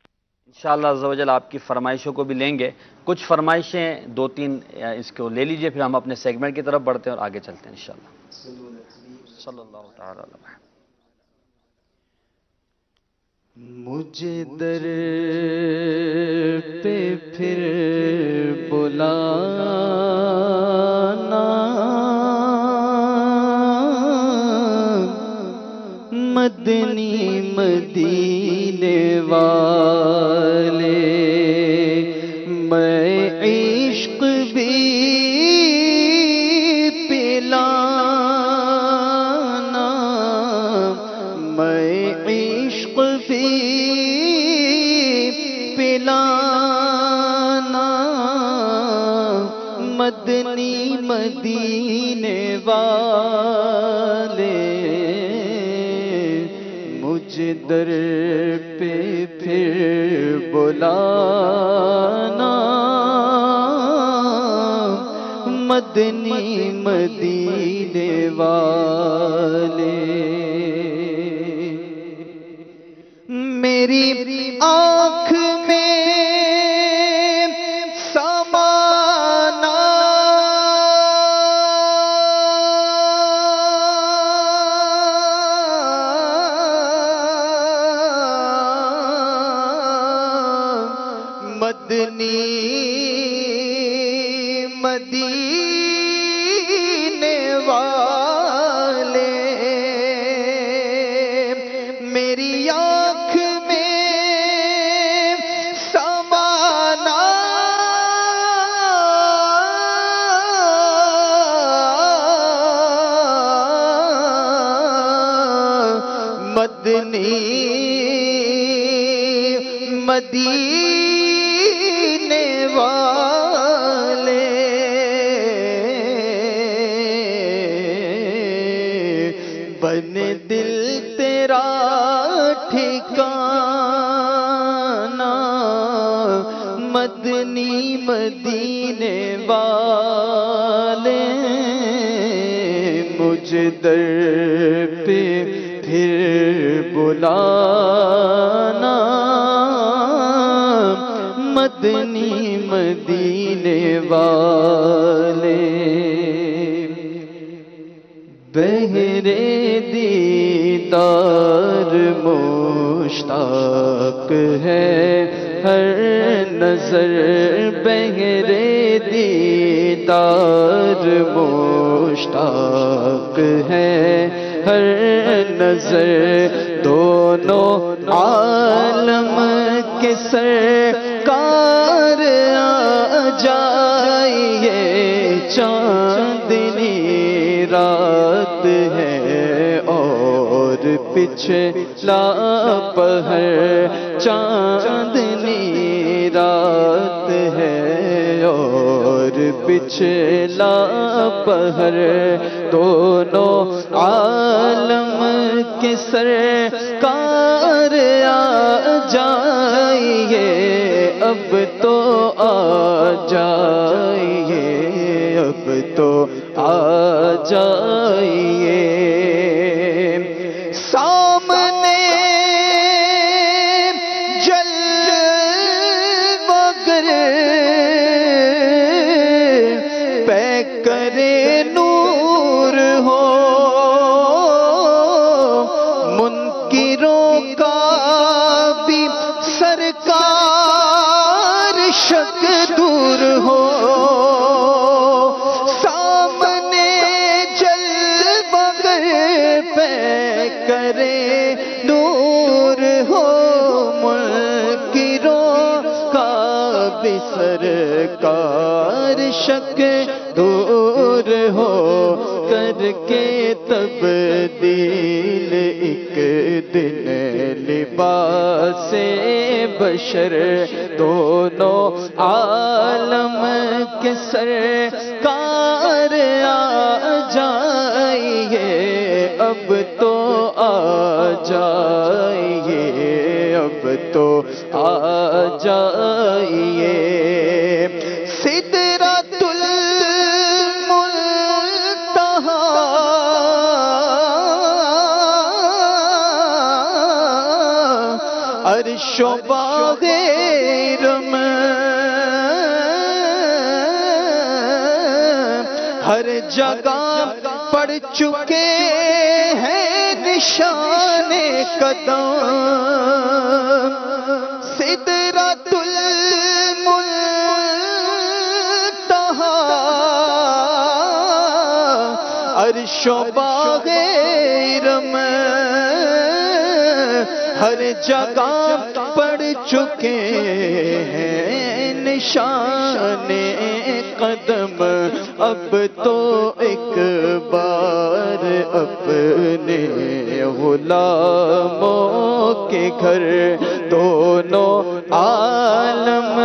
انشاءاللہ عز و جل آپ کی فرمائشوں کو بھی لیں گے. کچھ فرمائشیں 2-3 اس کو لے لیجئے، پھر ہم اپنے سیگمنٹ کی طرف بڑھتے ہیں اور آگے چلتے ہیں انشاءاللہ. صلی اللہ تعالی علیہ وسلم. مجھے در پہ پھر بلانا، مدنی مدینے والے، میں عشق بھی پلانا، میں عشق بھی پلانا، مدنی مدینے والے، مجھ در پہ پھر بلانا، مدنی مدینے والے. میری آنکھ میں سمانا، مدنی مدینے والے، میری آنکھ میں سمانا، مدنی مدینے والے، بن دل تیرا ٹھکانا، مدنی مدینے والے، مجھ در پہ پھر بلانا، مدنی مدینے والے. بہرے دیدار مشتاق ہے ہر نظر، بہرے دیدار مشتاق ہے ہر نظر، دونوں عالم کے سرکار آ جائیے، چاندنی رات ہے اور پچھلا پہر، چاندنی رات ہے اور پچھلا پہر، دونوں عالم کے سرکار آ جائیے، اب تو آ جائیے، اب تو آ جائیے. سامنے جلوگر پہ کرے نور ہو، منکروں کا بھی سرکار شک دور ہو، سامنے جلوہ سرکار شک دور ہو کر کے تبدیل ایک دن لباس بشر دونوں عالم کے سرکار آ جائیے اب تو آ جائیے اب تو آ جائیے سدرۃ المنتہا عرش و باغ ہر جگہ پڑ چکے ہیں نشان قدم سدرۃ المنتہا عرش و باغ ہر جگہ پڑ چکے ہیں نشان قدم اب تو ایک بار اپنے غلاموں کے گھر دونوں عالم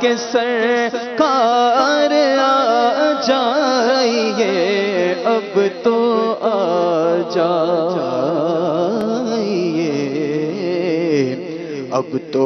کے سرکار آ جائیے اب تو آ جائیے اب تو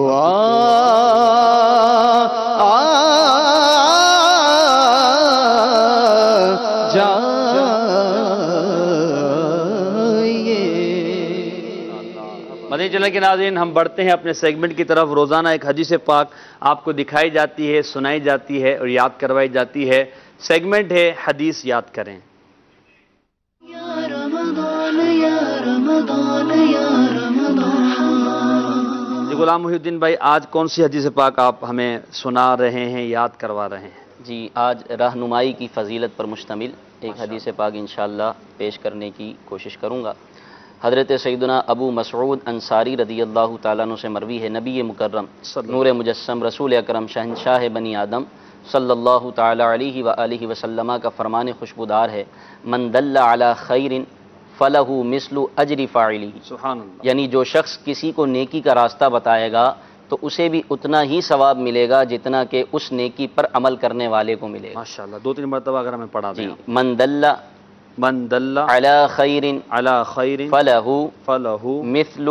مدنی چینل کے ناظرین، ہم بڑھتے ہیں اپنے سیگمنٹ کی طرف۔ روزانہ ایک حدیث پاک آپ کو دکھائی جاتی ہے، سنائی جاتی ہے اور یاد کروائی جاتی ہے۔ سیگمنٹ ہے حدیث یاد کریں۔ جی غلام محی الدین بھائی، آج کون سی حدیث پاک آپ ہمیں سنا رہے ہیں، یاد کروا رہے ہیں؟ جی آج رہنمائی کی فضیلت پر مشتمل ایک حدیث پاک انشاءاللہ پیش کرنے کی کوشش کروں گا۔ حضرت سیدنا ابو مسعود انصاری رضی اللہ تعالیٰ عنہ سے مروی ہے، نبی مکرم نور مجسم رسول اکرم شہنشاہ بنی آدم صلی اللہ تعالیٰ علیہ وآلہ وسلم کا فرمان خوشبودار ہے، من دل علی خیر فلہ مثل اجر فاعلہ، سبحان اللہ، یعنی جو شخص کسی کو نیکی کا راستہ بتائے گا تو اسے بھی اتنا ہی ثواب ملے گا جتنا کہ اس نیکی پر عمل کرنے والے کو ملے گا۔ ماشاءاللہ، 2-3 مرتبہ اگر ہمیں پڑھا دیں۔ من دل علی خیر فلہ مثل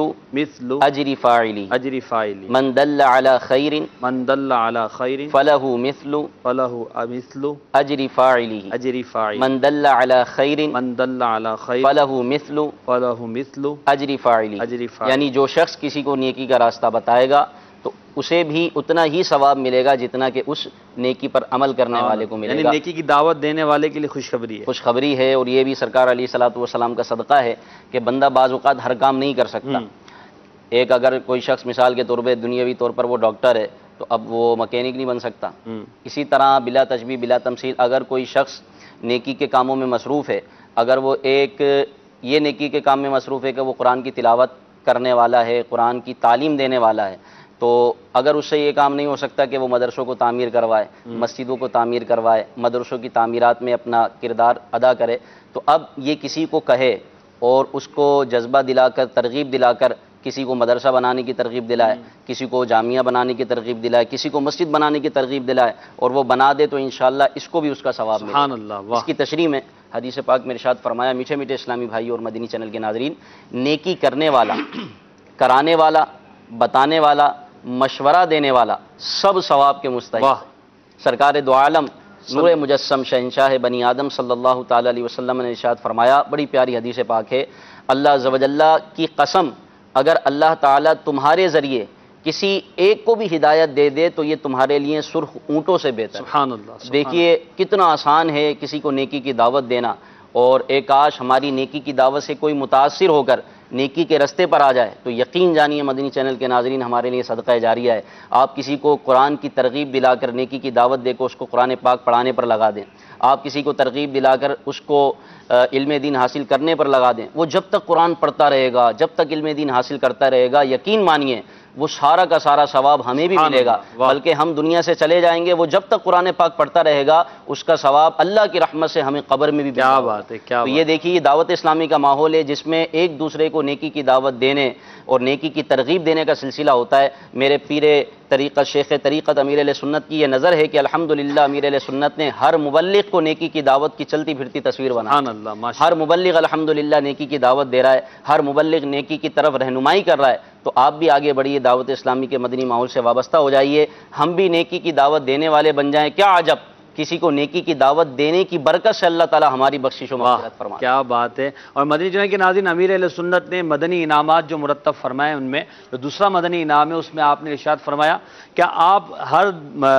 اجر فاعلہ، من دل علی خیر فلہ مثل اجر فاعلہ، من دل علی خیر فلہ مثل اجر فاعلہ، یعنی جو شخص کسی کو نیکی کا راستہ بتائے گا تو اسے بھی اتنا ہی ثواب ملے گا جتنا کہ اس نیکی پر عمل کرنے والے کو ملے گا۔ یعنی نیکی کی دعوت دینے والے کے لیے خوشخبری ہے، خوشخبری ہے، اور یہ بھی سرکار علیہ الصلوۃ والسلام کا صدقہ ہے کہ بندہ بعض اوقات ہر کام نہیں کر سکتا۔ ایک اگر کوئی شخص مثال کے طور پہ دنیاوی طور پر وہ ڈاکٹر ہے تو اب وہ مکینک نہیں بن سکتا۔ اسی طرح بلا تشبیہ بلا تمثیل اگر کوئی شخص نیکی کے کاموں میں مصروف ہے، اگر وہ ایک یہ نیکی کے کام میں مصروف ہے کہ وہ قرآن کی تلاوت کرنے والا ہے، قرآن کی تعلیم دینے والا ہے، تو اگر اس سے یہ کام نہیں ہو سکتا کہ وہ مدرسوں کو تعمیر کروائے، مسجدوں کو تعمیر کروائے، مدرسوں کی تعمیرات میں اپنا کردار ادا کرے، تو اب یہ کسی کو کہے اور اس کو جذبہ دلا کر، ترغیب دلا کر کسی کو مدرسہ بنانے کی ترغیب دلائے، کسی کو جامعہ بنانے کی ترغیب دلائے، کسی کو مسجد بنانے کی ترغیب دلائے اور وہ بنا دے تو انشاءاللہ اس کو بھی اس کا ثواب ملے۔ سبحان اللہ، واہ۔ اس کی تشریح میں حدیث پاک میں ارشاد فرمایا، میٹھے میٹھے اسلامی بھائی اور مدنی چینل کے ناظرین، نیکی کرنے والا، کرانے والا، بتانے والا، مشورہ دینے والا سب ثواب کے مستحق۔ سرکار دو عالم نور مجسم شہنشاہ بنی آدم صلی اللہ تعالی علیہ وسلم نے ارشاد فرمایا، بڑی پیاری حدیث پاک ہے، اللہ عز و جل کی قسم اگر اللہ تعالیٰ تمہارے ذریعے کسی ایک کو بھی ہدایت دے دے تو یہ تمہارے لیے سرخ اونٹوں سے بہتر۔ سبحان اللہ۔ دیکھیے کتنا آسان ہے کسی کو نیکی کی دعوت دینا، اور ایک کاش ہماری نیکی کی دعوت سے کوئی متاثر ہو کر نیکی کے رستے پر آ جائے تو یقین جانیے مدنی چینل کے ناظرین ہمارے لیے صدقہ جاریہ ہے۔ آپ کسی کو قرآن کی ترغیب دلا کر نیکی کی دعوت دے کر اس کو قرآن پاک پڑھانے پر لگا دیں، آپ کسی کو ترغیب دلا کر اس کو علم دین حاصل کرنے پر لگا دیں، وہ جب تک قرآن پڑھتا رہے گا، جب تک علم دین حاصل کرتا رہے گا، یقین مانیے وہ سارا کا سارا ثواب ہمیں بھی ملے گا، بلکہ ہم دنیا سے چلے جائیں گے، وہ جب تک قرآن پاک پڑھتا رہے گا اس کا ثواب اللہ کی رحمت سے ہمیں قبر میں بھی ملے گا۔ کیا بات ہے، کیا تو یہ دیکھیے، یہ دعوت اسلامی کا ماحول ہے جس میں ایک دوسرے کو نیکی کی دعوت دینے اور نیکی کی ترغیب دینے کا سلسلہ ہوتا ہے۔ میرے پیر طریقت، شیخ طریقت امیر اہل سنت کی یہ نظر ہے کہ الحمدللہ امیر اہل سنت نے ہر مبلغ کو نیکی کی دعوت کی چلتی پھرتی تصویر بنا، ہر مبلغ الحمدللہ نیکی کی دعوت دے رہا ہے، ہر مبلغ نیکی کی طرف رہنمائی کر رہا ہے۔ تو آپ بھی آگے بڑھیے، دعوت اسلامی کے مدنی ماحول سے وابستہ ہو جائیے، ہم بھی نیکی کی دعوت دینے والے بن جائیں۔ کیا عجب، کسی کو نیکی کی دعوت دینے کی برکت سے اللہ تعالی ہماری بخشش و مغفرت فرمائے۔ کیا بات ہے۔ اور مدنی چینل کے ناظرین، امیر اہل سنت نے مدنی انعامات جو مرتب فرمائے، ان میں جو دوسرا مدنی انعام ہے اس میں آپ نے ارشاد فرمایا کیا آپ ہر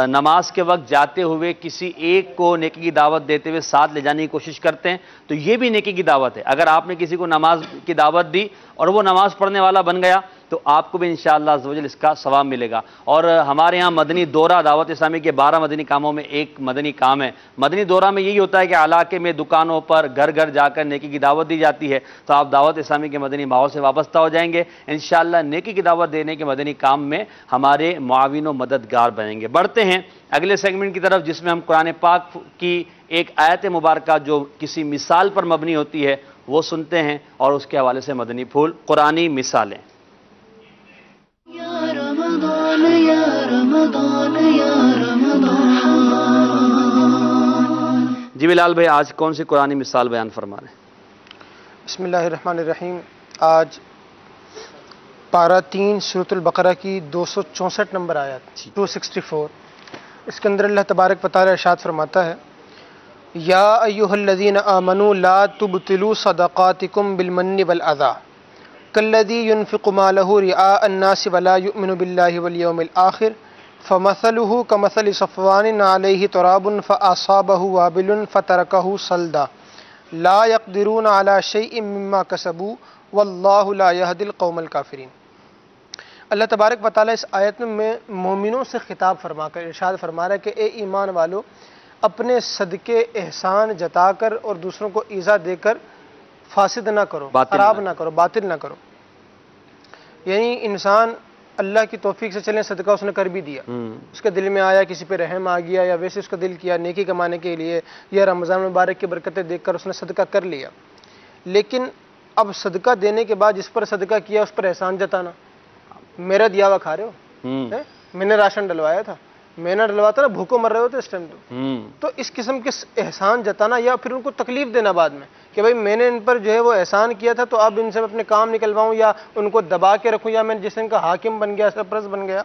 نماز کے وقت جاتے ہوئے کسی ایک کو نیکی کی دعوت دیتے ہوئے ساتھ لے جانے کی کوشش کرتے ہیں؟ تو یہ بھی نیکی کی دعوت ہے۔ اگر آپ نے کسی کو نماز کی دعوت دی اور وہ نماز پڑھنے والا بن گیا تو آپ کو بھی انشاءاللہ عزوجل اس کا ثواب ملے گا۔ اور ہمارے ہاں مدنی دورہ، دعوت اسلامی کے 12 مدنی کاموں میں ایک مدنی کام ہے۔ مدنی دورہ میں یہی ہوتا ہے کہ علاقے میں دکانوں پر گھر گھر جا کر نیکی کی دعوت دی جاتی ہے۔ تو آپ دعوت اسلامی کے مدنی ماحول سے وابستہ ہو جائیں گے، انشاءاللہ نیکی کی دعوت دینے کے مدنی کام میں ہمارے معاون و مددگار بنیں گے۔ بڑھتے ہیں اگلے سیگمنٹ کی طرف، جس میں ہم قرآن پاک کی ایک آیت مبارکہ جو کسی مثال پر مبنی ہوتی ہے وہ سنتے ہیں، اور اس کے حوالے سے مدنی پھول، قرآنی مثالیں۔ جی بلال بھائی، آج کون سی قرآنی مثال بیان فرما رہے ہیں؟ بسم اللہ الرحمن الرحیم۔ آج پارہ 3 سورۃ البقرہ کی 264 نمبر آیت 264، اس کے اندر اللہ تبارک و تعالی ارشاد فرماتا ہے، یا ایھا الذین آمنوا لا تبطلوا صدقاتکم بالمن والأذى کالذی ينفق مالہ رئاء الناس ولا یؤمن باللہ والیوم الآخر فمثلہ کمثل صفوان علیہ تراب فأصابہ وابل فترکہ صلدا لا یقدرون علی شیء مما کسبوا واللہ لا یہدی القوم الکافرین۔ اللہ تبارک و تعالیٰ اس آیت میں مومنوں سے خطاب فرما کر ارشاد فرما رہا ہے کہ اے ایمان والو، اپنے صدقے احسان جتا کر اور دوسروں کو ایذا دے کر فاسد نہ کرو، خراب نہ کرو، باطل نہ کرو۔ یعنی انسان اللہ کی توفیق سے چلیں، صدقہ اس نے کر بھی دیا، اس کے دل میں آیا، کسی پہ رحم آ گیا، یا ویسے اس کا دل کیا نیکی کمانے کے لیے، یا رمضان مبارک کی برکتیں دیکھ کر اس نے صدقہ کر لیا، لیکن اب صدقہ دینے کے بعد جس پر صدقہ کیا اس پر احسان جتانا، میرا دیا ہوا کھا رہے ہو، میں نے راشن ڈلوایا تھا، میں نہ ڈلواتا نا بھوکو مر رہے ہوتے اس ٹائم تو اس قسم کے احسان جتانا، یا پھر ان کو تکلیف دینا بعد میں کہ بھائی میں نے ان پر جو ہے وہ احسان کیا تھا تو اب ان سے میں اپنے کام نکلواؤں یا ان کو دبا کے رکھوں، یا میں جس ان کا حاکم بن گیا، سرپرست بن گیا۔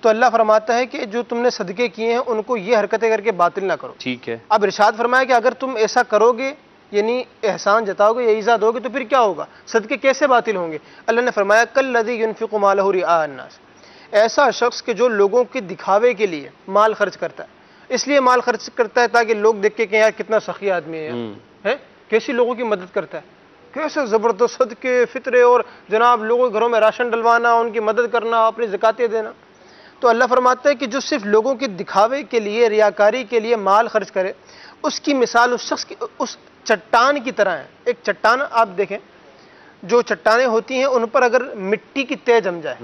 تو اللہ فرماتا ہے کہ جو تم نے صدقے کیے ہیں ان کو یہ حرکتیں کر کے باطل نہ کرو۔ ٹھیک ہے۔ اب ارشاد فرمایا کہ اگر تم ایسا کرو گے، یعنی احسان جتاؤ گے یا ایذا دو گے، تو پھر کیا ہوگا؟ صدقے کیسے باطل ہوں گے؟ اللہ نے فرمایا کالذی ينفق مالہ رئاء الناس، ایسا شخص کہ جو لوگوں کے دکھاوے کے لیے مال خرچ کرتا ہے، اس لیے مال خرچ کرتا ہے تاکہ لوگ دیکھ کے کہیں یار کتنا سخی آدمی ہے یار، کیسی لوگوں کی مدد کرتا ہے، کیسے زبردست صدقے فطرے اور جناب لوگوں کے گھروں میں راشن ڈلوانا، ان کی مدد کرنا، اپنی زکاتیں دینا۔ تو اللہ فرماتا ہے کہ جو صرف لوگوں کے دکھاوے کے لیے، ریاکاری کے لیے مال خرچ کرے، اس کی مثال اس شخص کی اس چٹان کی طرح ہے۔ ایک چٹان آپ دیکھیں، جو چٹانیں ہوتی ہیں ان پر اگر مٹی کی تہ جم جائے،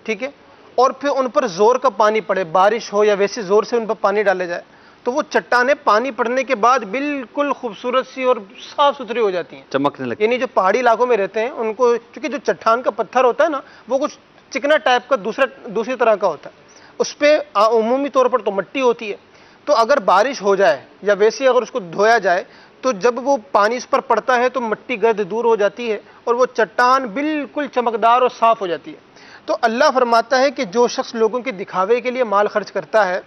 ٹھیک ہے، اور پھر ان پر زور کا پانی پڑے، بارش ہو یا ویسے زور سے ان پر پانی ڈالے جائے، تو وہ چٹانیں پانی پڑنے کے بعد بالکل خوبصورت سی اور صاف ستھری ہو جاتی ہیں، چمکنے لگتی ہیں۔ یعنی جو پہاڑی علاقوں میں رہتے ہیں ان کو، چونکہ جو چٹان کا پتھر ہوتا ہے نا وہ کچھ چکنا ٹائپ کا دوسری طرح کا ہوتا ہے، اس پہ عمومی طور پر تو مٹی ہوتی ہے، تو اگر بارش ہو جائے یا ویسے اگر اس کو دھویا جائے تو جب وہ پانی اس پر پڑتا ہے تو مٹی گرد دور ہو جاتی ہے اور وہ چٹان بالکل چمکدار اور صاف ہو جاتی ہے۔ تو اللہ فرماتا ہے کہ جو شخص لوگوں کے دکھاوے کے لیے مال خرچ کرتا ہے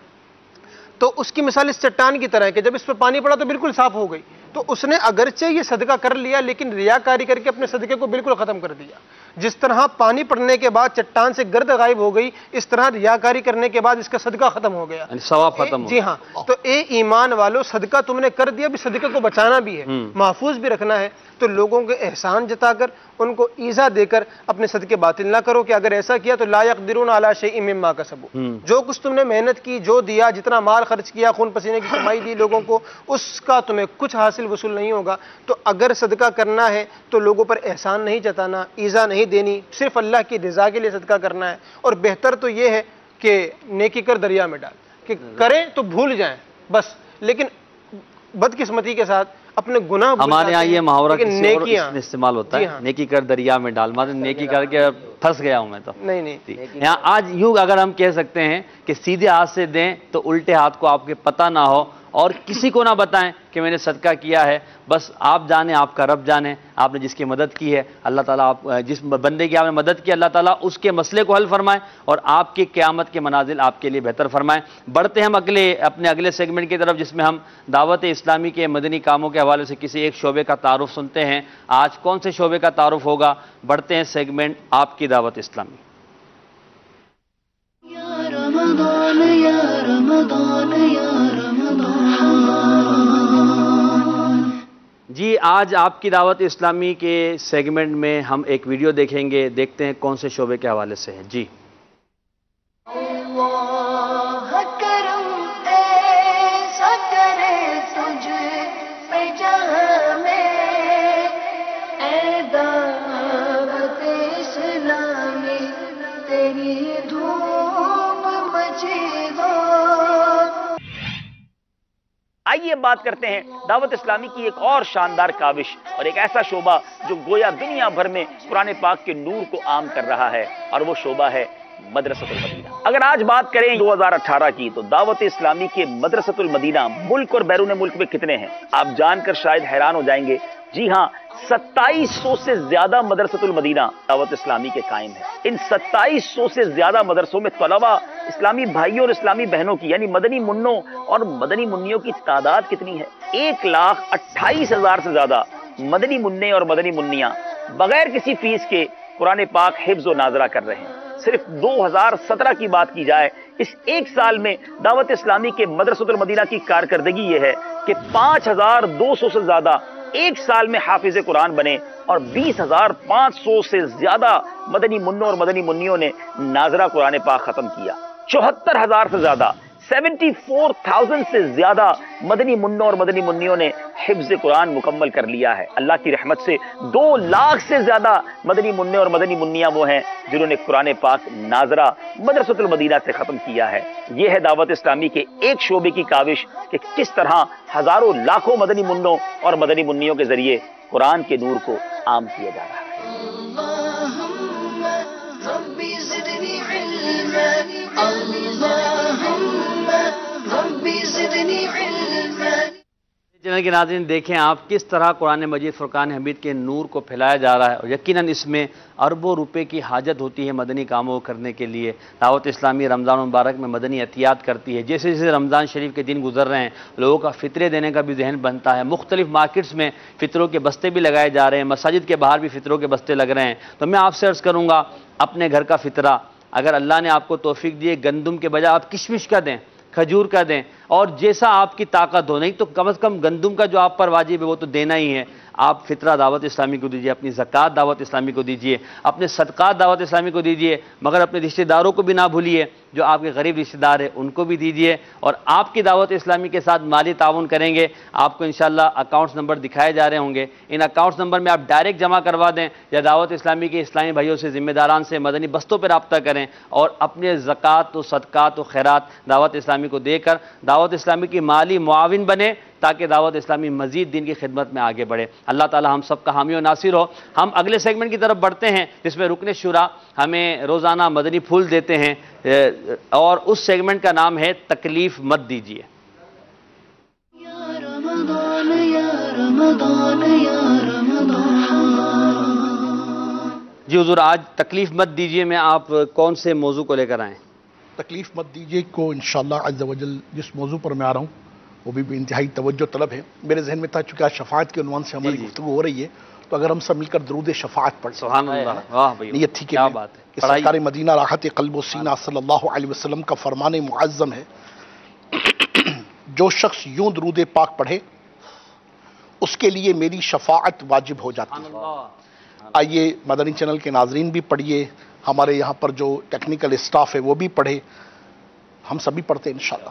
تو اس کی مثال اس چٹان کی طرح ہے کہ جب اس پہ پانی پڑا تو بالکل صاف ہو گئی۔ تو اس نے اگرچہ یہ صدقہ کر لیا لیکن ریاکاری کر کے اپنے صدقے کو بالکل ختم کر دیا۔ جس طرح پانی پڑنے کے بعد چٹان سے گرد غائب ہو گئی، اس طرح ریاکاری کرنے کے بعد اس کا صدقہ ختم ہو گیا، ثواب ختم ہو گیا۔ جی ہاں، تو اے ایمان والو، صدقہ تم نے کر دیا، بھی صدقے کو بچانا بھی ہے، محفوظ بھی رکھنا ہے، تو لوگوں کے احسان جتا کر ان کو ایذا دے کر اپنے صدقے باطل نہ کرو، کہ اگر ایسا کیا تو لا یقدرون علی شیء مما کسبوا، جو کچھ تم نے محنت کی، جو دیا، جتنا مال خرچ کیا، خون پسینے کی کمائی دی لوگوں کو، اس کا تمہیں کچھ حاصل وصول نہیں ہوگا۔ تو اگر صدقہ کرنا ہے تو لوگوں پر احسان نہیں جتانا، ایذا نہیں نہیں دینی، صرف اللہ کی رضا کے لیے صدقہ کرنا ہے، اور بہتر تو یہ ہے کہ نیکی کر دریا میں ڈال، کہ کریں تو بھول جائیں بس، لیکن بدقسمتی کے ساتھ اپنے گناہ ہمارے یہاں یہ محاورہ کسی اور نیکیاں میں استعمال ہوتا ہے، نیکی کر دریا میں ڈال، مطلب نیکی کر کے پھنس گیا ہوں میں تو نہیں یہاں آج یوں اگر ہم کہہ سکتے ہیں کہ سیدھے ہاتھ سے دیں تو الٹے ہاتھ کو آپ کے پتہ نہ ہو، اور کسی کو نہ بتائیں کہ میں نے صدقہ کیا ہے، بس آپ جانیں، آپ کا رب جانے آپ نے جس کی مدد کی ہے، اللہ تعالیٰ آپ جس بندے کی آپ نے مدد کی اللہ تعالیٰ اس کے مسئلے کو حل فرمائے اور آپ کی قیامت کے منازل آپ کے لیے بہتر فرمائیں۔ بڑھتے ہم اپنے اگلے سیگمنٹ کی طرف، جس میں ہم دعوت اسلامی کے مدنی کاموں کے حوالے سے کسی ایک شعبے کا تعارف سنتے ہیں۔ آج کون سے شعبے کا تعارف ہوگا؟ بڑھتے ہیں سیگمنٹ آپ کی دعوت اسلامی۔ جی آج آپ کی دعوت اسلامی کے سیگمنٹ میں ہم ایک ویڈیو دیکھیں گے، دیکھتے ہیں کون سے شعبے کے حوالے سے ہے۔ جی آئیے بات کرتے ہیں دعوت اسلامی کی ایک اور شاندار کاوش اور ایک ایسا شعبہ جو گویا دنیا بھر میں قرآن پاک کے نور کو عام کر رہا ہے، اور وہ شعبہ ہے مدرسۃ المدینہ۔ اگر آج بات کریں 2018 کی تو دعوت اسلامی کے مدرسۃ المدینہ ملک اور بیرون ملک میں کتنے ہیں؟ آپ جان کر شاید حیران ہو جائیں گے، جی ہاں 2700 سے زیادہ مدرسۃ المدینہ دعوت اسلامی کے قائم ہے۔ ان 2700 سے زیادہ مدرسوں میں طلبہ، اسلامی بھائیوں اور اسلامی بہنوں کی یعنی مدنی منوں اور مدنی منیوں کی تعداد کتنی ہے؟ 1,28,000 سے زیادہ مدنی منع اور مدنی منیاں بغیر کسی فیس کے قرآن پاک حفظ و ناظرہ کر رہے ہیں۔ صرف 2017 کی بات کی جائے، اس ایک سال میں دعوت اسلامی کے مدرسۃ المدینہ کی کارکردگی یہ ہے کہ 5,200 سے زیادہ ایک سال میں حافظ قرآن بنے اور 20,500 سے زیادہ مدنی منوں اور مدنی منیوں نے ناظرہ قرآن پاک ختم کیا۔ 74,000 سے زیادہ 74,000 سے زیادہ مدنی منوں اور مدنی منیوں نے حفظ قرآن مکمل کر لیا ہے۔ اللہ کی رحمت سے 2 لاکھ سے زیادہ مدنی منع اور مدنی منیاں وہ ہیں جنہوں نے قرآن پاک ناظرہ مدرسۃ المدینہ سے ختم کیا ہے۔ یہ ہے دعوت اسلامی کے ایک شعبے کی کاوش کہ کس طرح ہزاروں لاکھوں مدنی منوں اور مدنی منیوں کے ذریعے قرآن کے نور کو عام کیا جا رہا ہے۔ چینل کے ناظرین دیکھیں آپ کس طرح قرآن مجید فرقان حمید کے نور کو پھیلایا جا رہا ہے، اور یقیناً اس میں اربوں روپے کی حاجت ہوتی ہے مدنی کاموں کرنے کے لیے۔ دعوت اسلامی رمضان مبارک میں مدنی عطیات کرتی ہے، جیسے جیسے رمضان شریف کے دن گزر رہے ہیں لوگوں کا فطرے دینے کا بھی ذہن بنتا ہے، مختلف مارکیٹس میں فطروں کے بستے بھی لگائے جا رہے ہیں، مساجد کے باہر بھی فطروں کے بستے لگ رہے ہیں۔ تو میں آپ سے عرض کروں گا اپنے گھر کا فطرہ اگر اللہ نے آپ کو توفیق دی گندم کے بجائے آپ کشمش کا دیں، کھجور کا دیں، اور جیسا آپ کی طاقت ہو، نہیں تو کم از کم گندم کا جو آپ پر واجب ہے وہ تو دینا ہی ہے۔ آپ فطرہ دعوت اسلامی کو دیجئے، اپنی زکوٰۃ دعوت اسلامی کو دیجئے، اپنے صدقات دعوت اسلامی کو دیجئے، مگر اپنے رشتہ داروں کو بھی نہ بھولیے، جو آپ کے غریب رشتہ دار ہیں ان کو بھی دیجئے، اور آپ کی دعوت اسلامی کے ساتھ مالی تعاون کریں گے۔ آپ کو انشاءاللہ اکاؤنٹس نمبر دکھائے جا رہے ہوں گے، ان اکاؤنٹس نمبر میں آپ ڈائریکٹ جمع کروا دیں، یا دعوت اسلامی کے اسلامی بھائیوں سے ذمہ داران سے مدنی بستوں پہ رابطہ کریں، اور اپنے زکوٰۃ و صدقات و خیرات دعوت اسلامی کو دے کر دعوت اسلامی کی مالی معاون بنے، تاکہ دعوت اسلامی مزید دین کی خدمت میں آگے بڑھے۔ اللہ تعالی ہم سب کا حامی و ناصر ہو۔ ہم اگلے سیگمنٹ کی طرف بڑھتے ہیں جس میں رکن شورا ہمیں روزانہ مدنی پھول دیتے ہیں، اور اس سیگمنٹ کا نام ہے تکلیف مت دیجیے۔ جی حضور آج تکلیف مت دیجیے میں آپ کون سے موضوع کو لے کر آئیں؟ تکلیف مت دیجیے کو انشاءاللہ عز و جل جس موضوع پر میں آ رہا ہوں وہ بھی انتہائی توجہ طلب ہے۔ میرے ذہن میں تھا چونکہ آج شفاعت کے عنوان سے ہماری گفتگو ہو رہی ہے، تو اگر ہم سب مل کر درود شفاعت پڑھ سبحان اللہ، واہ بھائی نیت تھی کہ سرکار مدینہ راحت قلب و سینہ صلی اللہ علیہ وسلم کا فرمان معظم ہے، جو شخص یوں درود پاک پڑھے اس کے لیے میری شفاعت واجب ہو جاتی ہے۔ آئیے مدنی چینل کے ناظرین بھی پڑھیے، ہمارے یہاں پر جو ٹیکنیکل اسٹاف ہے وہ بھی پڑھے، ہم سبھی پڑھتے ہیں انشاءاللہ۔